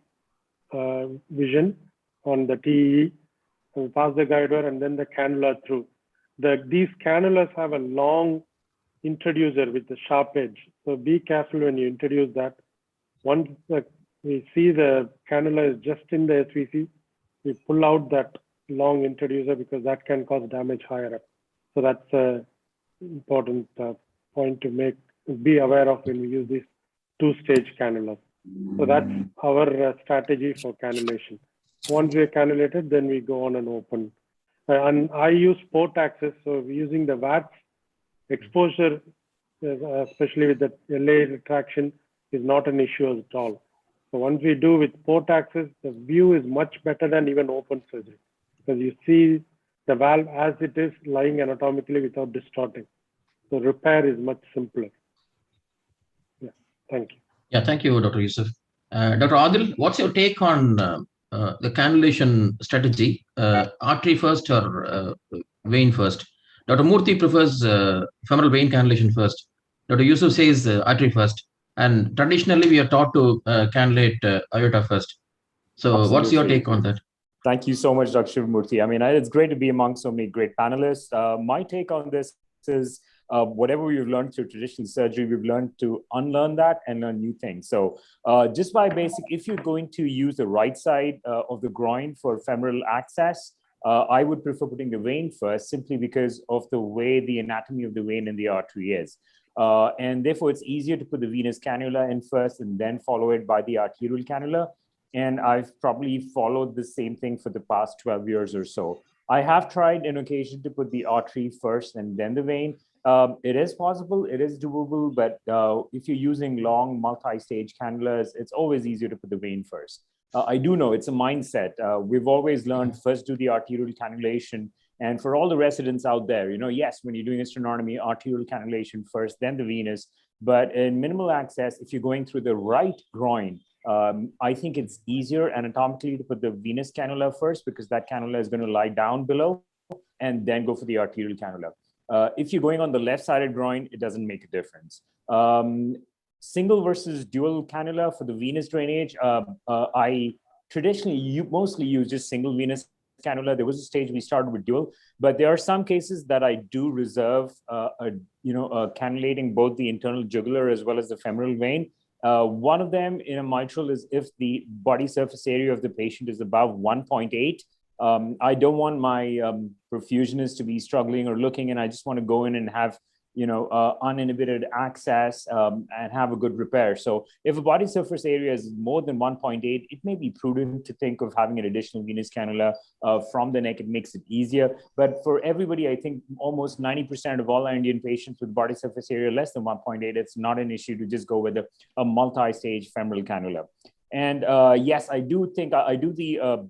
vision on the TE, and pass the guide wire and then the cannula through. These cannulas have a long introducer with the sharp edge. So be careful when you introduce that. Once we see the cannula is just in the SVC, we pull out that long introducer because that can cause damage higher up. So that's an important point to be aware of when we use these 2-stage cannulas. So that's our strategy for cannulation. Once we're cannulated, then we go on and open. And I use port access, so we're using the VATS exposure, especially with the LA retraction, is not an issue at all. So once we do with port access, the view is much better than even open surgery, because you see the valve as it is lying anatomically without distorting. So repair is much simpler. Yeah, thank you. Yeah, thank you, Dr. Yusuf. Dr. Adil, what's your take on the cannulation strategy? Artery first or vein first? Dr. Murthy prefers femoral vein cannulation first. Dr. Yusuf says artery first. And traditionally, we are taught to cannulate aorta first. So Absolutely. What's your take on that? Thank you so much, Dr. Shivamurthy. I mean, it's great to be among so many great panelists. My take on this is whatever we've learned through traditional surgery, we've learned to unlearn that and learn new things. So just by basic, if you're going to use the right side of the groin for femoral access, I would prefer putting the vein first, simply because of the way the anatomy of the vein and the artery is. And therefore, it's easier to put the venous cannula in first and then follow it by the arterial cannula. And I've probably followed the same thing for the past 12 years or so. I have tried an occasion to put the artery first and then the vein. It is possible, it is doable, but if you're using long multi-stage cannulas, it's always easier to put the vein first. I do know it's a mindset. We've always learned first do the arterial cannulation. And for all the residents out there, yes, when you're doing a sternotomy, arterial cannulation first, then the venous. But in minimal access, if you're going through the right groin, I think it's easier anatomically to put the venous cannula first, because that cannula is going to lie down below and then go for the arterial cannula. If you're going on the left-sided groin, it doesn't make a difference. Single versus dual cannula for the venous drainage, I traditionally mostly use just single venous cannula. There was a stage we started with dual, but there are some cases that I do reserve, cannulating both the internal jugular as well as the femoral vein. One of them in a mitral is if the body surface area of the patient is above 1.8. I don't want my perfusionist to be struggling or looking, and I just want to go in and have uninhibited access and have a good repair. So if a body surface area is more than 1.8, it may be prudent to think of having an additional venous cannula from the neck. It makes it easier. But for everybody, I think almost 90% of all our Indian patients with body surface area less than 1.8, it's not an issue to just go with a multi-stage femoral cannula. And yes, I do think I do the,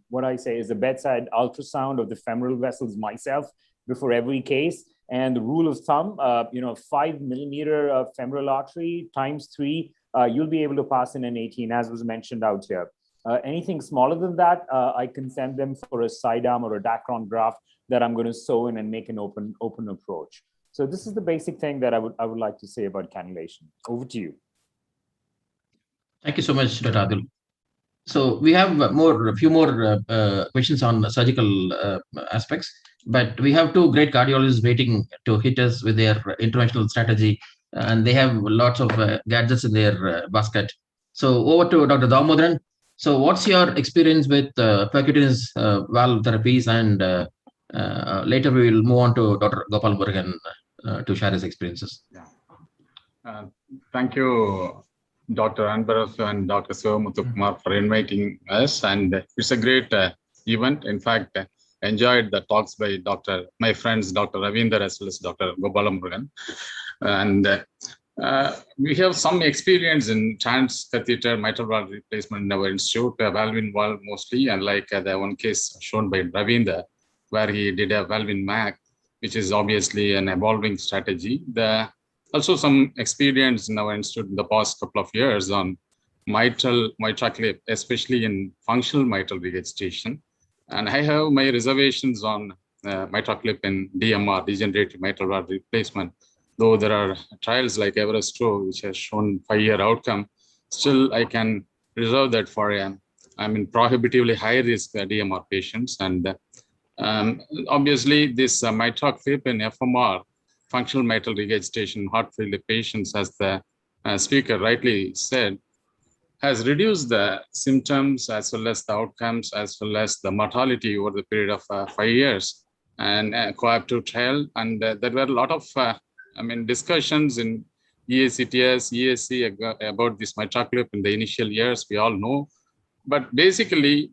what I say is the bedside ultrasound of the femoral vessels myself before every case. And the rule of thumb, 5 millimeter femoral artery times 3, you'll be able to pass in an 18, as was mentioned out here. Anything smaller than that, I can send them for a side arm or a Dacron graft that I'm going to sew in and make an open approach. So this is the basic thing that I would like to say about cannulation. Over to you. Thank you so much, Dr. Adil. So we have a few more questions on surgical aspects, but we have two great cardiologists waiting to hit us with their interventional strategy, and they have lots of gadgets in their basket. So over to Dr. Damodaran. So what's your experience with percutaneous valve therapies? And later we will move on to Dr. Gopal Murugan. to share his experiences. Thank you, Dr. Anbarasu and Dr. Sivamuthhukumar for inviting us. And it's a great event. In fact, I enjoyed the talks by my friends, Dr. Ravinder as well as Dr. Gopalamurugan. And we have some experience in transcatheter mitral valve replacement in our institute, valve in valve mostly, and like the one case shown by Ravinder, where he did a valve in MAC, which is obviously an evolving strategy. Also some experience in our institute in the past couple of years on mitral clip, especially in functional mitral regurgitation. And I have my reservations on mitral clip in DMR, degenerative mitral valve replacement. Though there are trials like Everest 2, which has shown 5-year outcome, still I can reserve that for prohibitively high risk DMR patients. And obviously this mitral clip in FMR, functional mitral regurgitation, heart failure patients, as the speaker rightly said, has reduced the symptoms as well as the outcomes, as well as the mortality over the period of 5 years. And cooperative trial, and there were a lot of discussions in IACTS, IAC about this mitral clip in the initial years, we all know. But basically,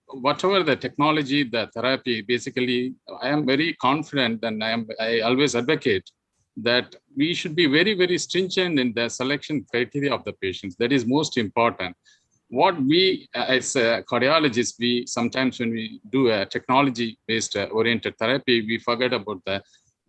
whatever the technology, the therapy, basically, I am very confident, and I always advocate that we should be very, very stringent in the selection criteria of the patients. That is most important. What we, as cardiologists, we sometimes when we do a technology-based oriented therapy, we forget about the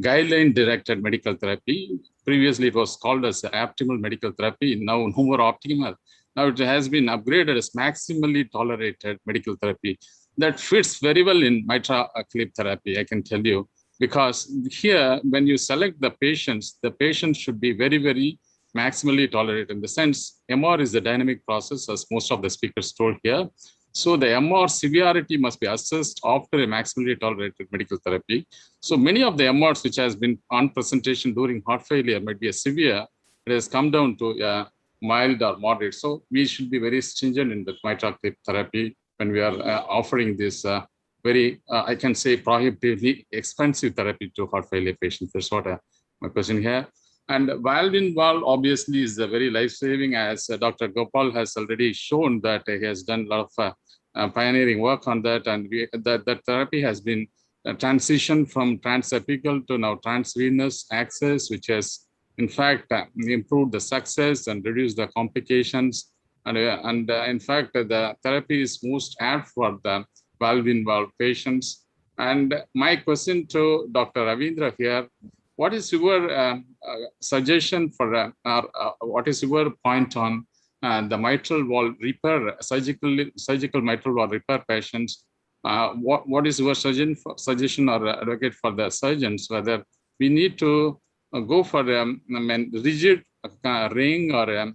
guideline-directed medical therapy. Previously, it was called as optimal medical therapy. Now, no more optimal. Now it has been upgraded as maximally tolerated medical therapy. That fits very well in mitral clip therapy, I can tell you, because here, when you select the patients should be very, very maximally tolerated. In the sense, MR is a dynamic process, as most of the speakers told here. So the MR severity must be assessed after a maximally tolerated medical therapy. So many of the MRs which has been on presentation during heart failure might be a severe. It has come down to mild or moderate. So we should be very stringent in the mitral clip therapy when we are offering this very, I can say, prohibitively expensive therapy to heart failure patients. That's what my question here. And valve in valve obviously is very life-saving, as Dr. Gopal has already shown that he has done a lot of pioneering work on that. And that therapy has been transitioned from transapical to now transvenous access, which has in fact improved the success and reduced the complications. And in fact, the therapy is most apt for the valve in valve patients. And my question to Dr. Ravindra here, what is your suggestion for, what is your point on the mitral valve repair, surgical mitral valve repair patients? What is your suggestion or advocate for the surgeons, whether we need to go for a rigid ring or a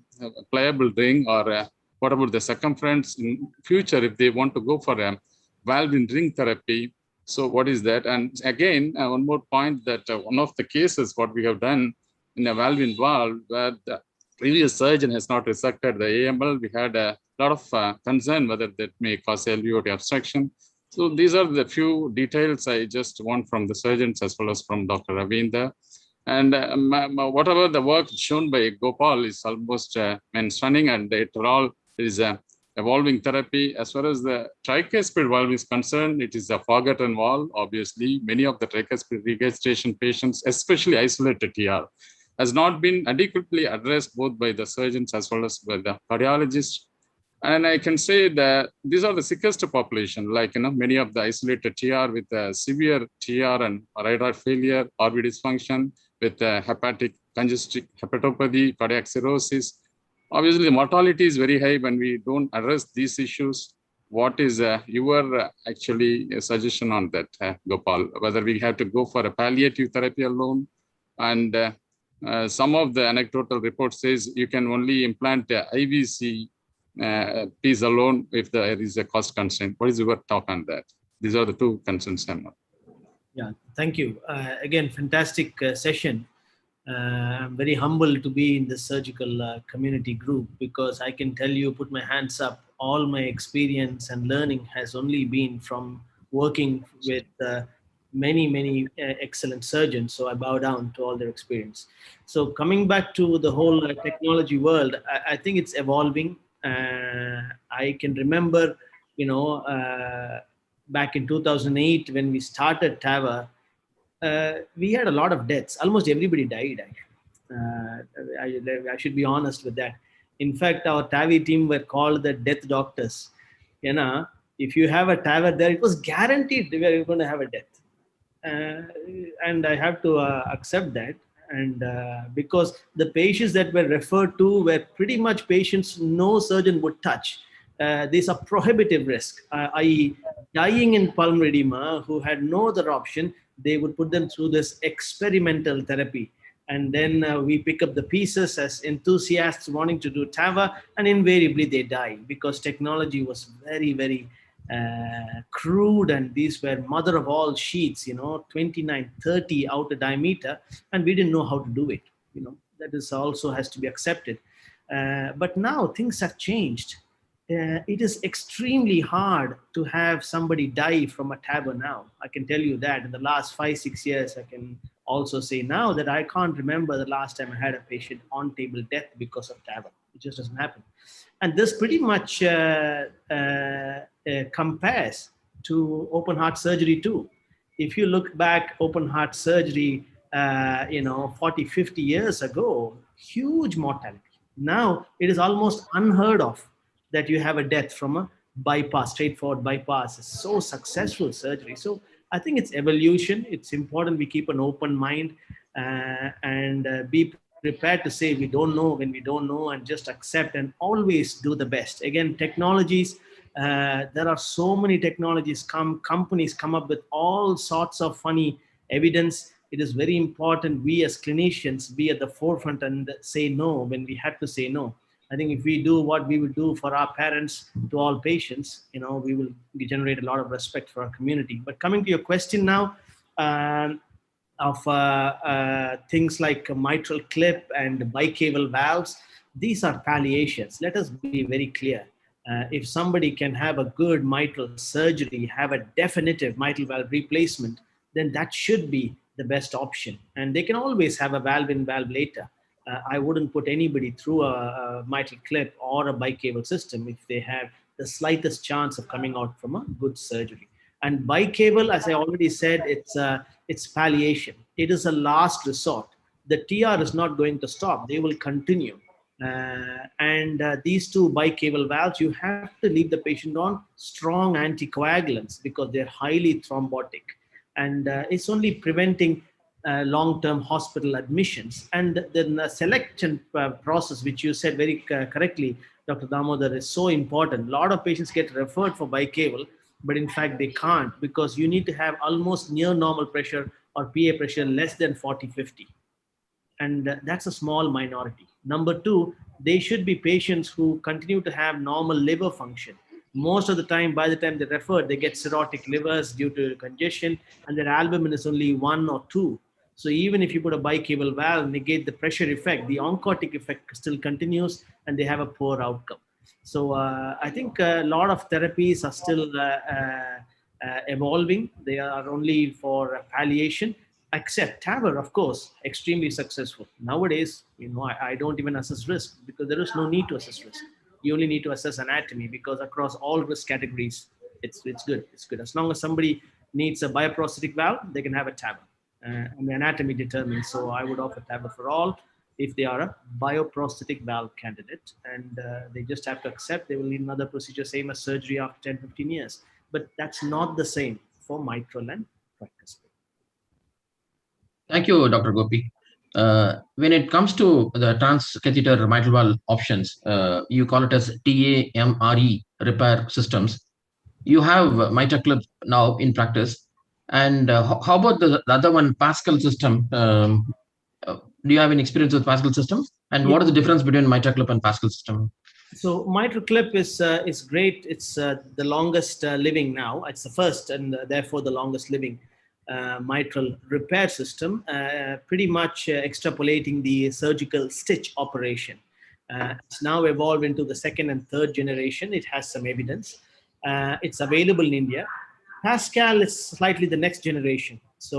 pliable ring, or what about the circumference in future if they want to go for a valve in ring therapy? So what is that? And again, one more point, that one of the cases what we have done in a valve in valve, where the previous surgeon has not resected the AML, we had a lot of concern whether that may cause LVOT obstruction. So these are the few details I just want from the surgeons as well as from Dr. Ravinder. And whatever the work shown by Gopal is almost stunning, and it all is evolving therapy. As far as the tricuspid valve is concerned, it is a forgotten valve. Obviously, many of the tricuspid regurgitation patients, especially isolated TR, has not been adequately addressed both by the surgeons as well as by the cardiologists. And I can say that these are the sickest population, like many of the isolated TR with severe TR and right heart failure, RV dysfunction, with hepatic congestive hepatopathy, cardiac cirrhosis. Obviously, the mortality is very high when we don't address these issues. What is your actually suggestion on that, Gopal? Whether we have to go for a palliative therapy alone, and some of the anecdotal reports says you can only implant IVC piece alone if there is a cost constraint. What is your talk on that? These are the two concerns. Yeah, thank you. Again, fantastic session. I'm very humbled to be in the surgical community group, because I can tell you, put my hands up, all my experience and learning has only been from working with many excellent surgeons. So I bow down to all their experience. So coming back to the whole technology world, I think it's evolving. I can remember, back in 2008 when we started TAVR, we had a lot of deaths. Almost everybody died. I should be honest with that. In fact, our TAVI team were called the death doctors. If you have a TAVR there, it was guaranteed we were going to have a death. And I have to accept that. And because the patients that were referred to were pretty much patients no surgeon would touch. These are prohibitive risk, i.e. dying in pulmonary edema, who had no other option. They would put them through this experimental therapy. And then we pick up the pieces as enthusiasts wanting to do TAVR, and invariably they die because technology was very crude, and these were mother of all sheets, 29, 30 outer diameter, and we didn't know how to do it. That is also has to be accepted. But now things have changed. It is extremely hard to have somebody die from a TAVR now. I can tell you that in the last 5-6 years, I can also say now that I can't remember the last time I had a patient on table death because of TAVR. It just doesn't happen. And this pretty much compares to open heart surgery too. If you look back, open heart surgery, 40, 50 years ago, huge mortality. Now it is almost unheard of that you have a death from a bypass, straightforward bypass. It's so successful surgery. So I think it's evolution. It's important we keep an open mind and be prepared to say we don't know when we don't know, and just accept and always do the best. Again, technologies, there are so many technologies companies come up with all sorts of funny evidence. It is very important we as clinicians be at the forefront and say no when we have to say no. I think if we do what we would do for our parents to all patients, we will generate a lot of respect for our community. But coming to your question now, of things like mitral clip and bicaval valves, these are palliations. Let us be very clear. If somebody can have a good mitral surgery, have a definitive mitral valve replacement, then that should be the best option. And they can always have a valve in, valve later. I wouldn't put anybody through a mitral clip or a bicaval system if they have the slightest chance of coming out from a good surgery. And bicaval, as I already said, it's palliation. It is a last resort. The TR is not going to stop. They will continue. These two bicaval valves, you have to leave the patient on strong anticoagulants because they're highly thrombotic. And it's only preventing long-term hospital admissions. And then the selection process, which you said very correctly, Dr. Damodar, is so important. A lot of patients get referred for bicaval, but in fact they can't, because you need to have almost near normal pressure or PA pressure less than 40-50. And that's a small minority. Number two, they should be patients who continue to have normal liver function. Most of the time, by the time they're referred, they get cirrhotic livers due to congestion, and their albumin is only 1 or 2. So even if you put a bicaval valve, negate the pressure effect, the oncotic effect still continues, and they have a poor outcome. So I think a lot of therapies are still evolving. They are only for palliation, except TAVR, of course, extremely successful. Nowadays, I don't even assess risk because there is no need to assess risk. You only need to assess anatomy, because across all risk categories, it's good. It's good. As long as somebody needs a bioprosthetic valve, they can have a TAVR. And the anatomy determines. So I would offer TAVR for all if they are a bioprosthetic valve candidate, and they just have to accept they will need another procedure, same as surgery after 10-15 years. But that's not the same for mitral and tricuspid. Thank you, Dr. Gopi. When it comes to the transcatheter mitral valve options, you call it as TAMRE repair systems. You have MitraClip now in practice. And how about the other one, Pascal system? Do you have any experience with Pascal system? And what is the difference between MitraClip and Pascal system? So MitraClip is great. It's the longest living now. It's the first and therefore the longest living mitral repair system, pretty much extrapolating the surgical stitch operation. It's now evolved into the second and third generation. It has some evidence. It's available in India. Pascal is slightly the next generation. So,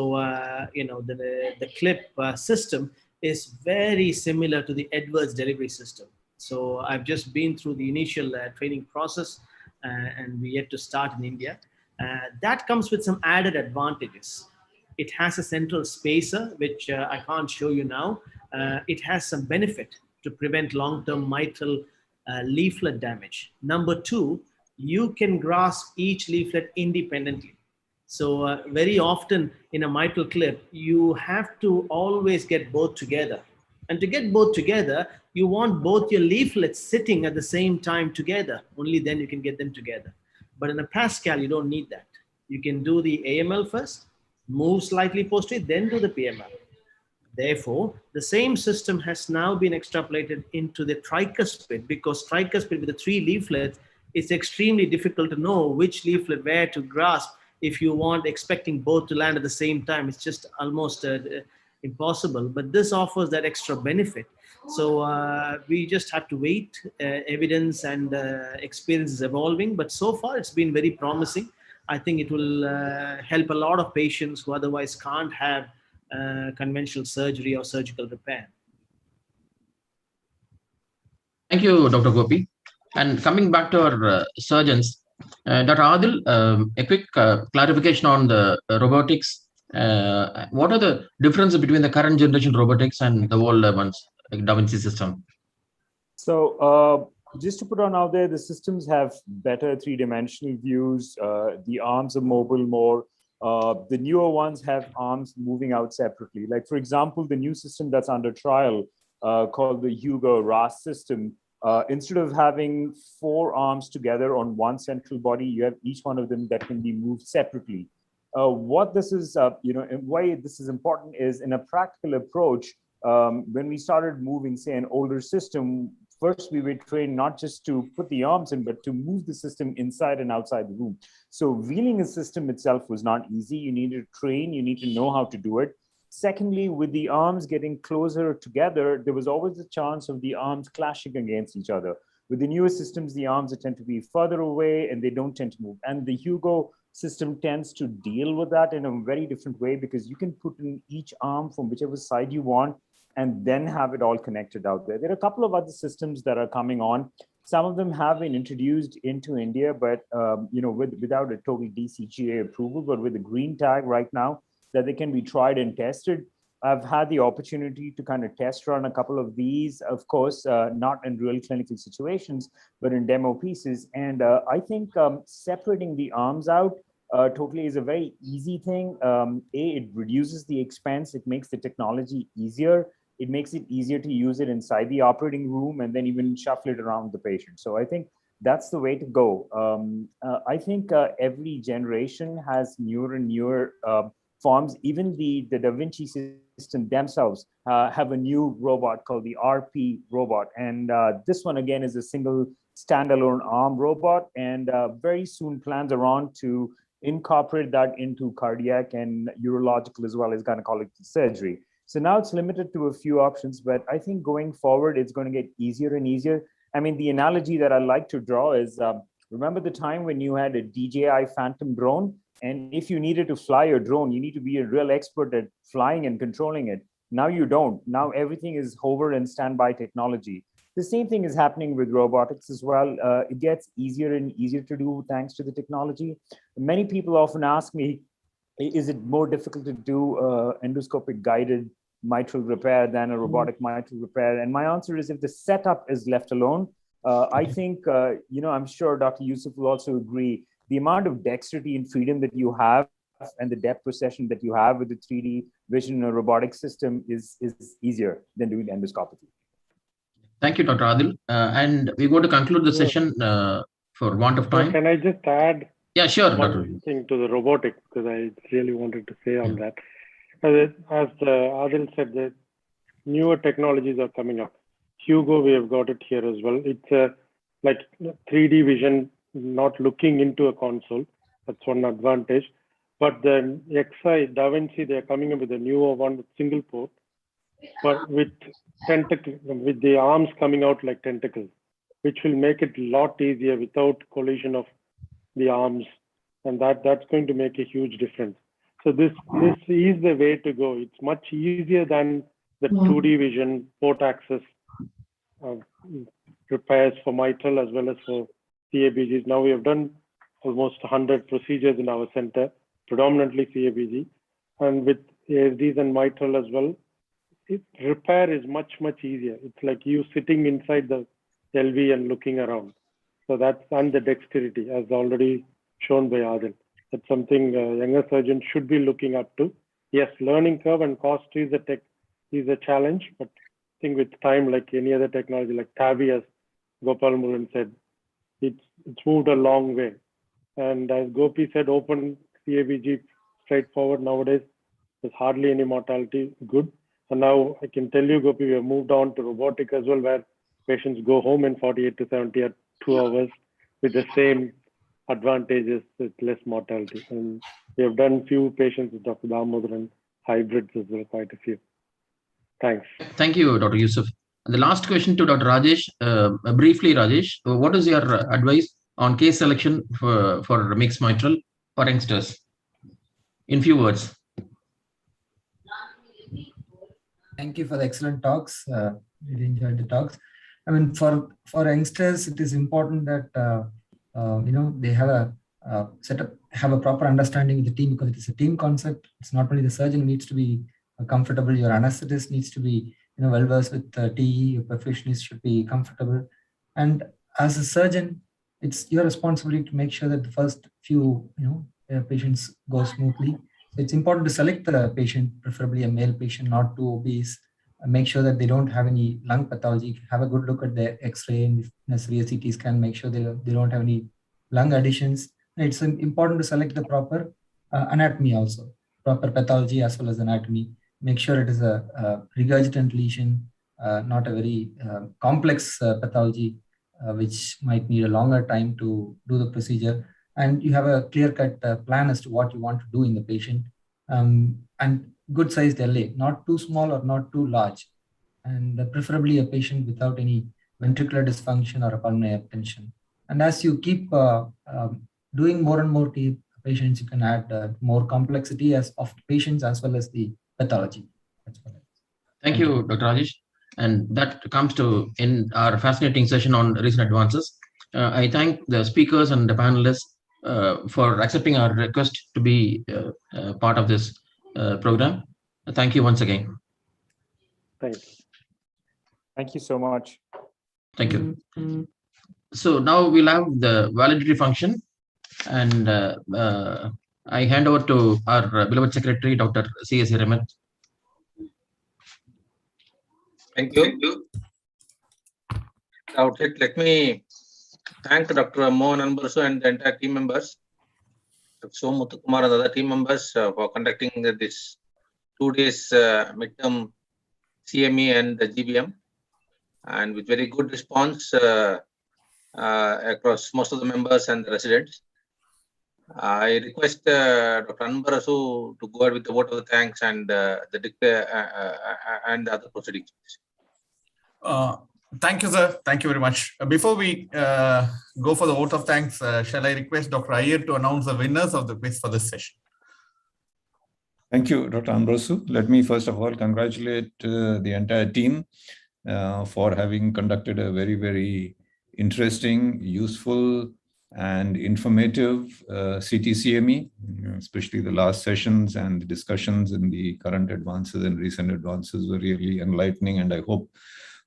the clip system is very similar to the Edwards delivery system. So I've just been through the initial training process and we yet to start in India. That comes with some added advantages. It has a central spacer, which I can't show you now. It has some benefit to prevent long-term mitral leaflet damage. Number two, you can grasp each leaflet independently. So very often in a mitral clip, you have to always get both together. And to get both together, you want both your leaflets sitting at the same time together. Only then you can get them together. But in a Pascal, you don't need that. You can do the AML first, move slightly posterior, then do the PML. Therefore, the same system has now been extrapolated into the tricuspid, because tricuspid with the 3 leaflets, it's extremely difficult to know which leaflet where to grasp if you want expecting both to land at the same time. It's just almost impossible, but this offers that extra benefit. So we just have to wait. Evidence and experience is evolving, but so far it's been very promising. I think it will help a lot of patients who otherwise can't have conventional surgery or surgical repair. Thank you, Dr. Gopi. And coming back to our surgeons, Dr. Adil, a quick clarification on the robotics. What are the differences between the current generation robotics and the older ones, like Da Vinci system? So just to put on out there, the systems have better 3-dimensional views. The arms are mobile more. The newer ones have arms moving out separately. Like, for example, the new system that's under trial called the Hugo RAS system, instead of having 4 arms together on one central body, you have each one of them that can be moved separately. What this is, and why this is important is in a practical approach, when we started moving, say, an older system, first we were trained not just to put the arms in, but to move the system inside and outside the room. So wheeling a system itself was not easy. You need to train, you need to know how to do it. Secondly, with the arms getting closer together, there was always a chance of the arms clashing against each other. With the newer systems, the arms tend to be further away and they don't tend to move. And the Hugo system tends to deal with that in a very different way, because you can put in each arm from whichever side you want and then have it all connected out there. There are a couple of other systems that are coming on. Some of them have been introduced into India, but without a total DCGA approval, but with a green tag right now that they can be tried and tested. I've had the opportunity to kind of test run a couple of these, of course, not in real clinical situations, but in demo pieces. And I think separating the arms out totally is a very easy thing. It reduces the expense. It makes the technology easier. It makes it easier to use it inside the operating room and then even shuffle it around the patient. So I think that's the way to go. I think every generation has newer and newer forms. Even the Da Vinci system themselves have a new robot called the RP robot. And this one, again, is a single standalone arm robot. And very soon plans are on to incorporate that into cardiac and urological as well as gynecological surgery. So now it's limited to a few options, but I think going forward, it's going to get easier and easier. I mean, the analogy that I like to draw is, remember the time when you had a DJI Phantom drone? And if you needed to fly a drone, you need to be a real expert at flying and controlling it. Now you don't. Now everything is hover and standby technology. The same thing is happening with robotics as well. It gets easier and easier to do thanks to the technology. Many people often ask me, is it more difficult to do endoscopic guided mitral repair than a robotic mitral repair? And my answer is, if the setup is left alone, I think, I'm sure Dr. Yusuf will also agree, the amount of dexterity and freedom that you have and the depth perception that you have with the 3D vision or robotic system is easier than doing endoscopically. Thank you, Dr. Adil. And we're going to conclude the session for want of time. Can I just add one thing to the robotic, because I really wanted to say on that. As Adil said, the newer technologies are coming up. Hugo, we have got it here as well. It's like 3D vision, not looking into a console. That's one advantage. But the XI, Da Vinci, they're coming up with a newer one with single port, but with with the arms coming out like tentacles, which will make it a lot easier without collision of the arms and that's going to make a huge difference. So this is the way to go. It's much easier than the 2D vision port access repairs for mitral as well as for CABGs. Now we have done almost 100 procedures in our center, predominantly CABG, and with ASDs and mitral as well. Repair is much easier. It's like you sitting inside the LV and looking around. So that's, and the dexterity, as already shown by Adil. That's something younger surgeons should be looking up to. Yes, learning curve and cost is a challenge, but I think with time, like any other technology, like TAVI, as Gopal Murugan said, it's moved a long way. And as Gopi said, open CABG straightforward nowadays. There's hardly any mortality. Good. And now I can tell you, Gopi, we have moved on to robotic as well, where patients go home in 48 to 70 or 2 hours with the same advantages with less mortality. And we have done few patients with Dr. Damodaran hybrids as well, quite a few. Thanks. Thank you, Dr. Yusuf. And the last question to Dr. Rajesh. Briefly, Rajesh, what is your advice on case selection for mixed mitral for youngsters? In few words. Thank you for the excellent talks. Really enjoyed the talks. I mean, for youngsters, it is important that they have a setup, have a proper understanding with the team, because it is a team concept. It's not only the surgeon who needs to be comfortable. Your anesthetist needs to be well versed with TE. Your perfusionist should be comfortable. And as a surgeon, it's your responsibility to make sure that the first few patients go smoothly. It's important to select the patient, preferably a male patient, not too obese, and make sure that they don't have any lung pathology. Have a good look at their X-ray and if necessary a CT scan, make sure they don't have any lung additions. And it's important to select the proper anatomy also, proper pathology as well as anatomy. Make sure it is a regurgitant lesion, not a very complex pathology, which might need a longer time to do the procedure. And you have a clear-cut plan as to what you want to do in the patient, and good sized LA, not too small or not too large, and preferably a patient without any ventricular dysfunction or a pulmonary hypertension. And as you keep doing more and more patients, you can add more complexity of patients as well as the pathology. Thank you, Dr. Rajesh. And that comes to in our fascinating session on recent advances. I thank the speakers and the panelists for accepting our request to be part of this program. Thank you once again. Thanks. Thank you so much. Thank you. So now we'll have the validatory function, and I hand over to our beloved secretary, Dr. C.S. Raman. Thank you. Outlet, let me thank Dr. Mohan Anbarasu and the entire team members, Dr. Muthukumar and other team members for conducting this 2 days midterm CME and the GBM, and with very good response across most of the members and the residents. I request Dr. Anbarasu to go ahead with the vote of the thanks and the other proceedings. Thank you, sir. Thank you very much. Before we go for the vote of thanks, shall I request Dr. Iyer to announce the winners of the quiz for this session? Thank you, Dr. Anbarasu. Let me first of all congratulate the entire team for having conducted a very, very interesting, useful, and informative CTCME, especially the last sessions and the discussions in the current advances and recent advances were really enlightening. And I hope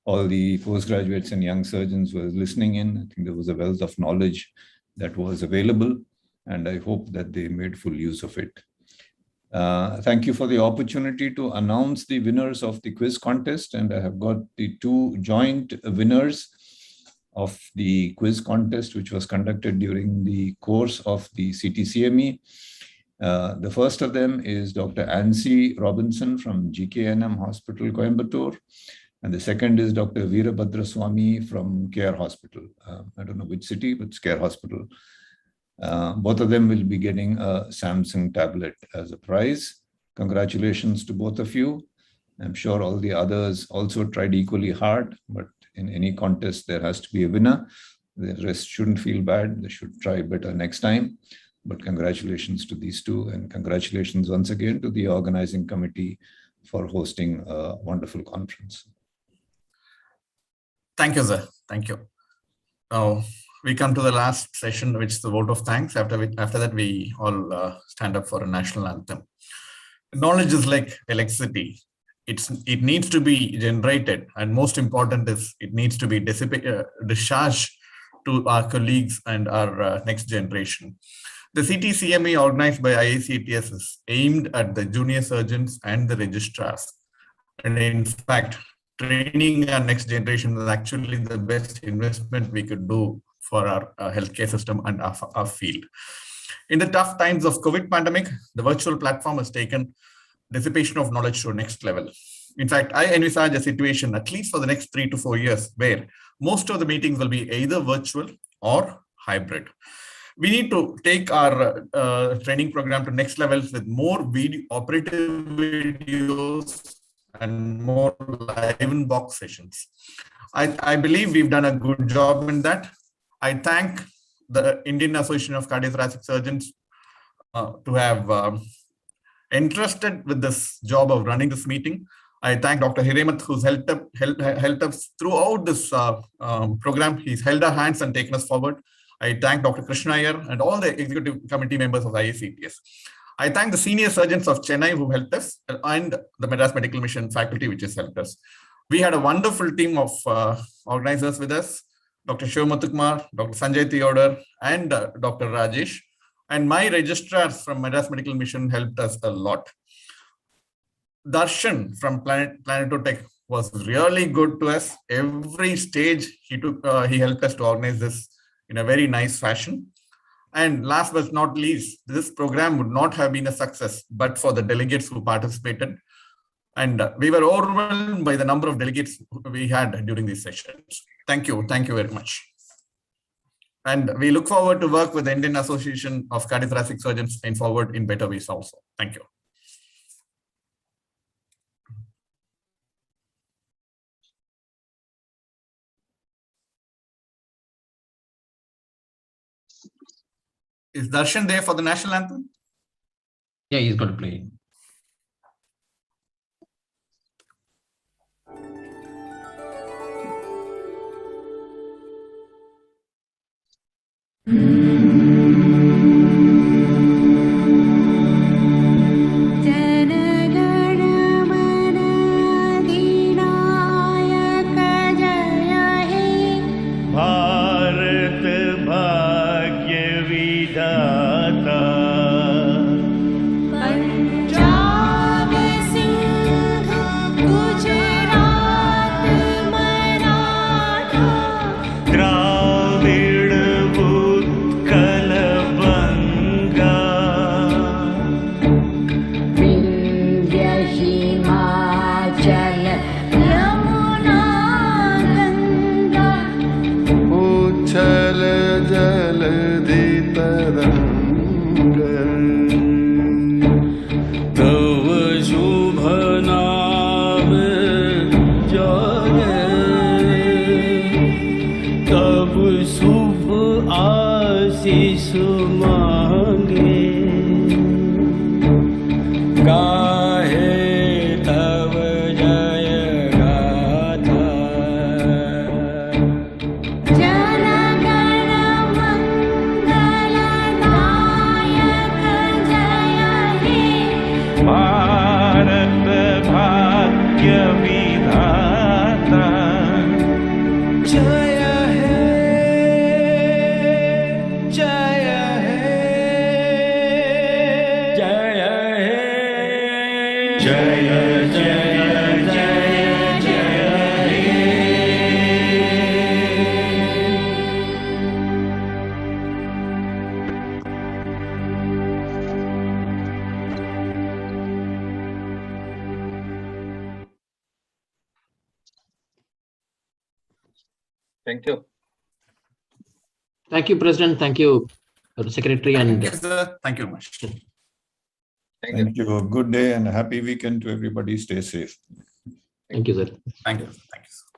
all the postgraduates and young surgeons were listening in. I think there was a wealth of knowledge that was available, and I hope that they made full use of it. Thank you for the opportunity to announce the winners of the quiz contest, and I have got the 2 joint winners of the quiz contest, which was conducted during the course of the CTCME. The first of them is Dr. Ansi Robinson from GKNM Hospital, Coimbatore. And the second is Dr. Veerabhadra Swami from Care Hospital. I don't know which city, but it's Care Hospital. Both of them will be getting a Samsung tablet as a prize. Congratulations to both of you. I'm sure all the others also tried equally hard, but in any contest, there has to be a winner. The rest shouldn't feel bad. They should try better next time. But congratulations to these two, and congratulations once again to the organizing committee for hosting a wonderful conference. Thank you, sir. Thank you. Now we come to the last session, which is the vote of thanks. After that, we all stand up for a national anthem. Knowledge is like electricity. It needs to be generated, and most important is it needs to be discharged to our colleagues and our next generation. The CTCME organized by IACTS is aimed at the junior surgeons and the registrars. And in fact, training our next generation is actually the best investment we could do for our healthcare system and our field. In the tough times of COVID pandemic, the virtual platform has taken dissipation of knowledge to a next level. In fact, I envisage a situation, at least for the next 3 to 4 years, where most of the meetings will be either virtual or hybrid. We need to take our training program to next levels with more operative videos and more live in box sessions. I believe we've done a good job in that. I thank the Indian Association of Cardiothoracic Surgeons to have entrusted with this job of running this meeting. I thank Dr. Hiremat, who's helped us throughout this program. He's held our hands and taken us forward. I thank Dr. Krishna Iyer and all the executive committee members of IACTS. I thank the senior surgeons of Chennai who helped us, and the Madras Medical Mission faculty which has helped us. We had a wonderful team of organizers with us, Dr. Shiva Muthukumar, Dr. Sanjay Theodore, and Dr. Rajesh. And my registrars from Madras Medical Mission helped us a lot. Darshan from Planetotech was really good to us. Every stage he helped us to organize this in a very nice fashion. And last but not least, this program would not have been a success but for the delegates who participated. And we were overwhelmed by the number of delegates we had during these sessions. Thank you. Thank you very much. And we look forward to work with the Indian Association of Cardiothoracic Surgeons in better ways also. Thank you. Is Darshan there for the national anthem? Yeah, he's got to play. Thank you. Thank you, President. Thank you, Secretary. Thank you, sir. Thank you very much. Thank you. Good day and a happy weekend to everybody. Stay safe. Thank you, sir. Thank you. Thank you.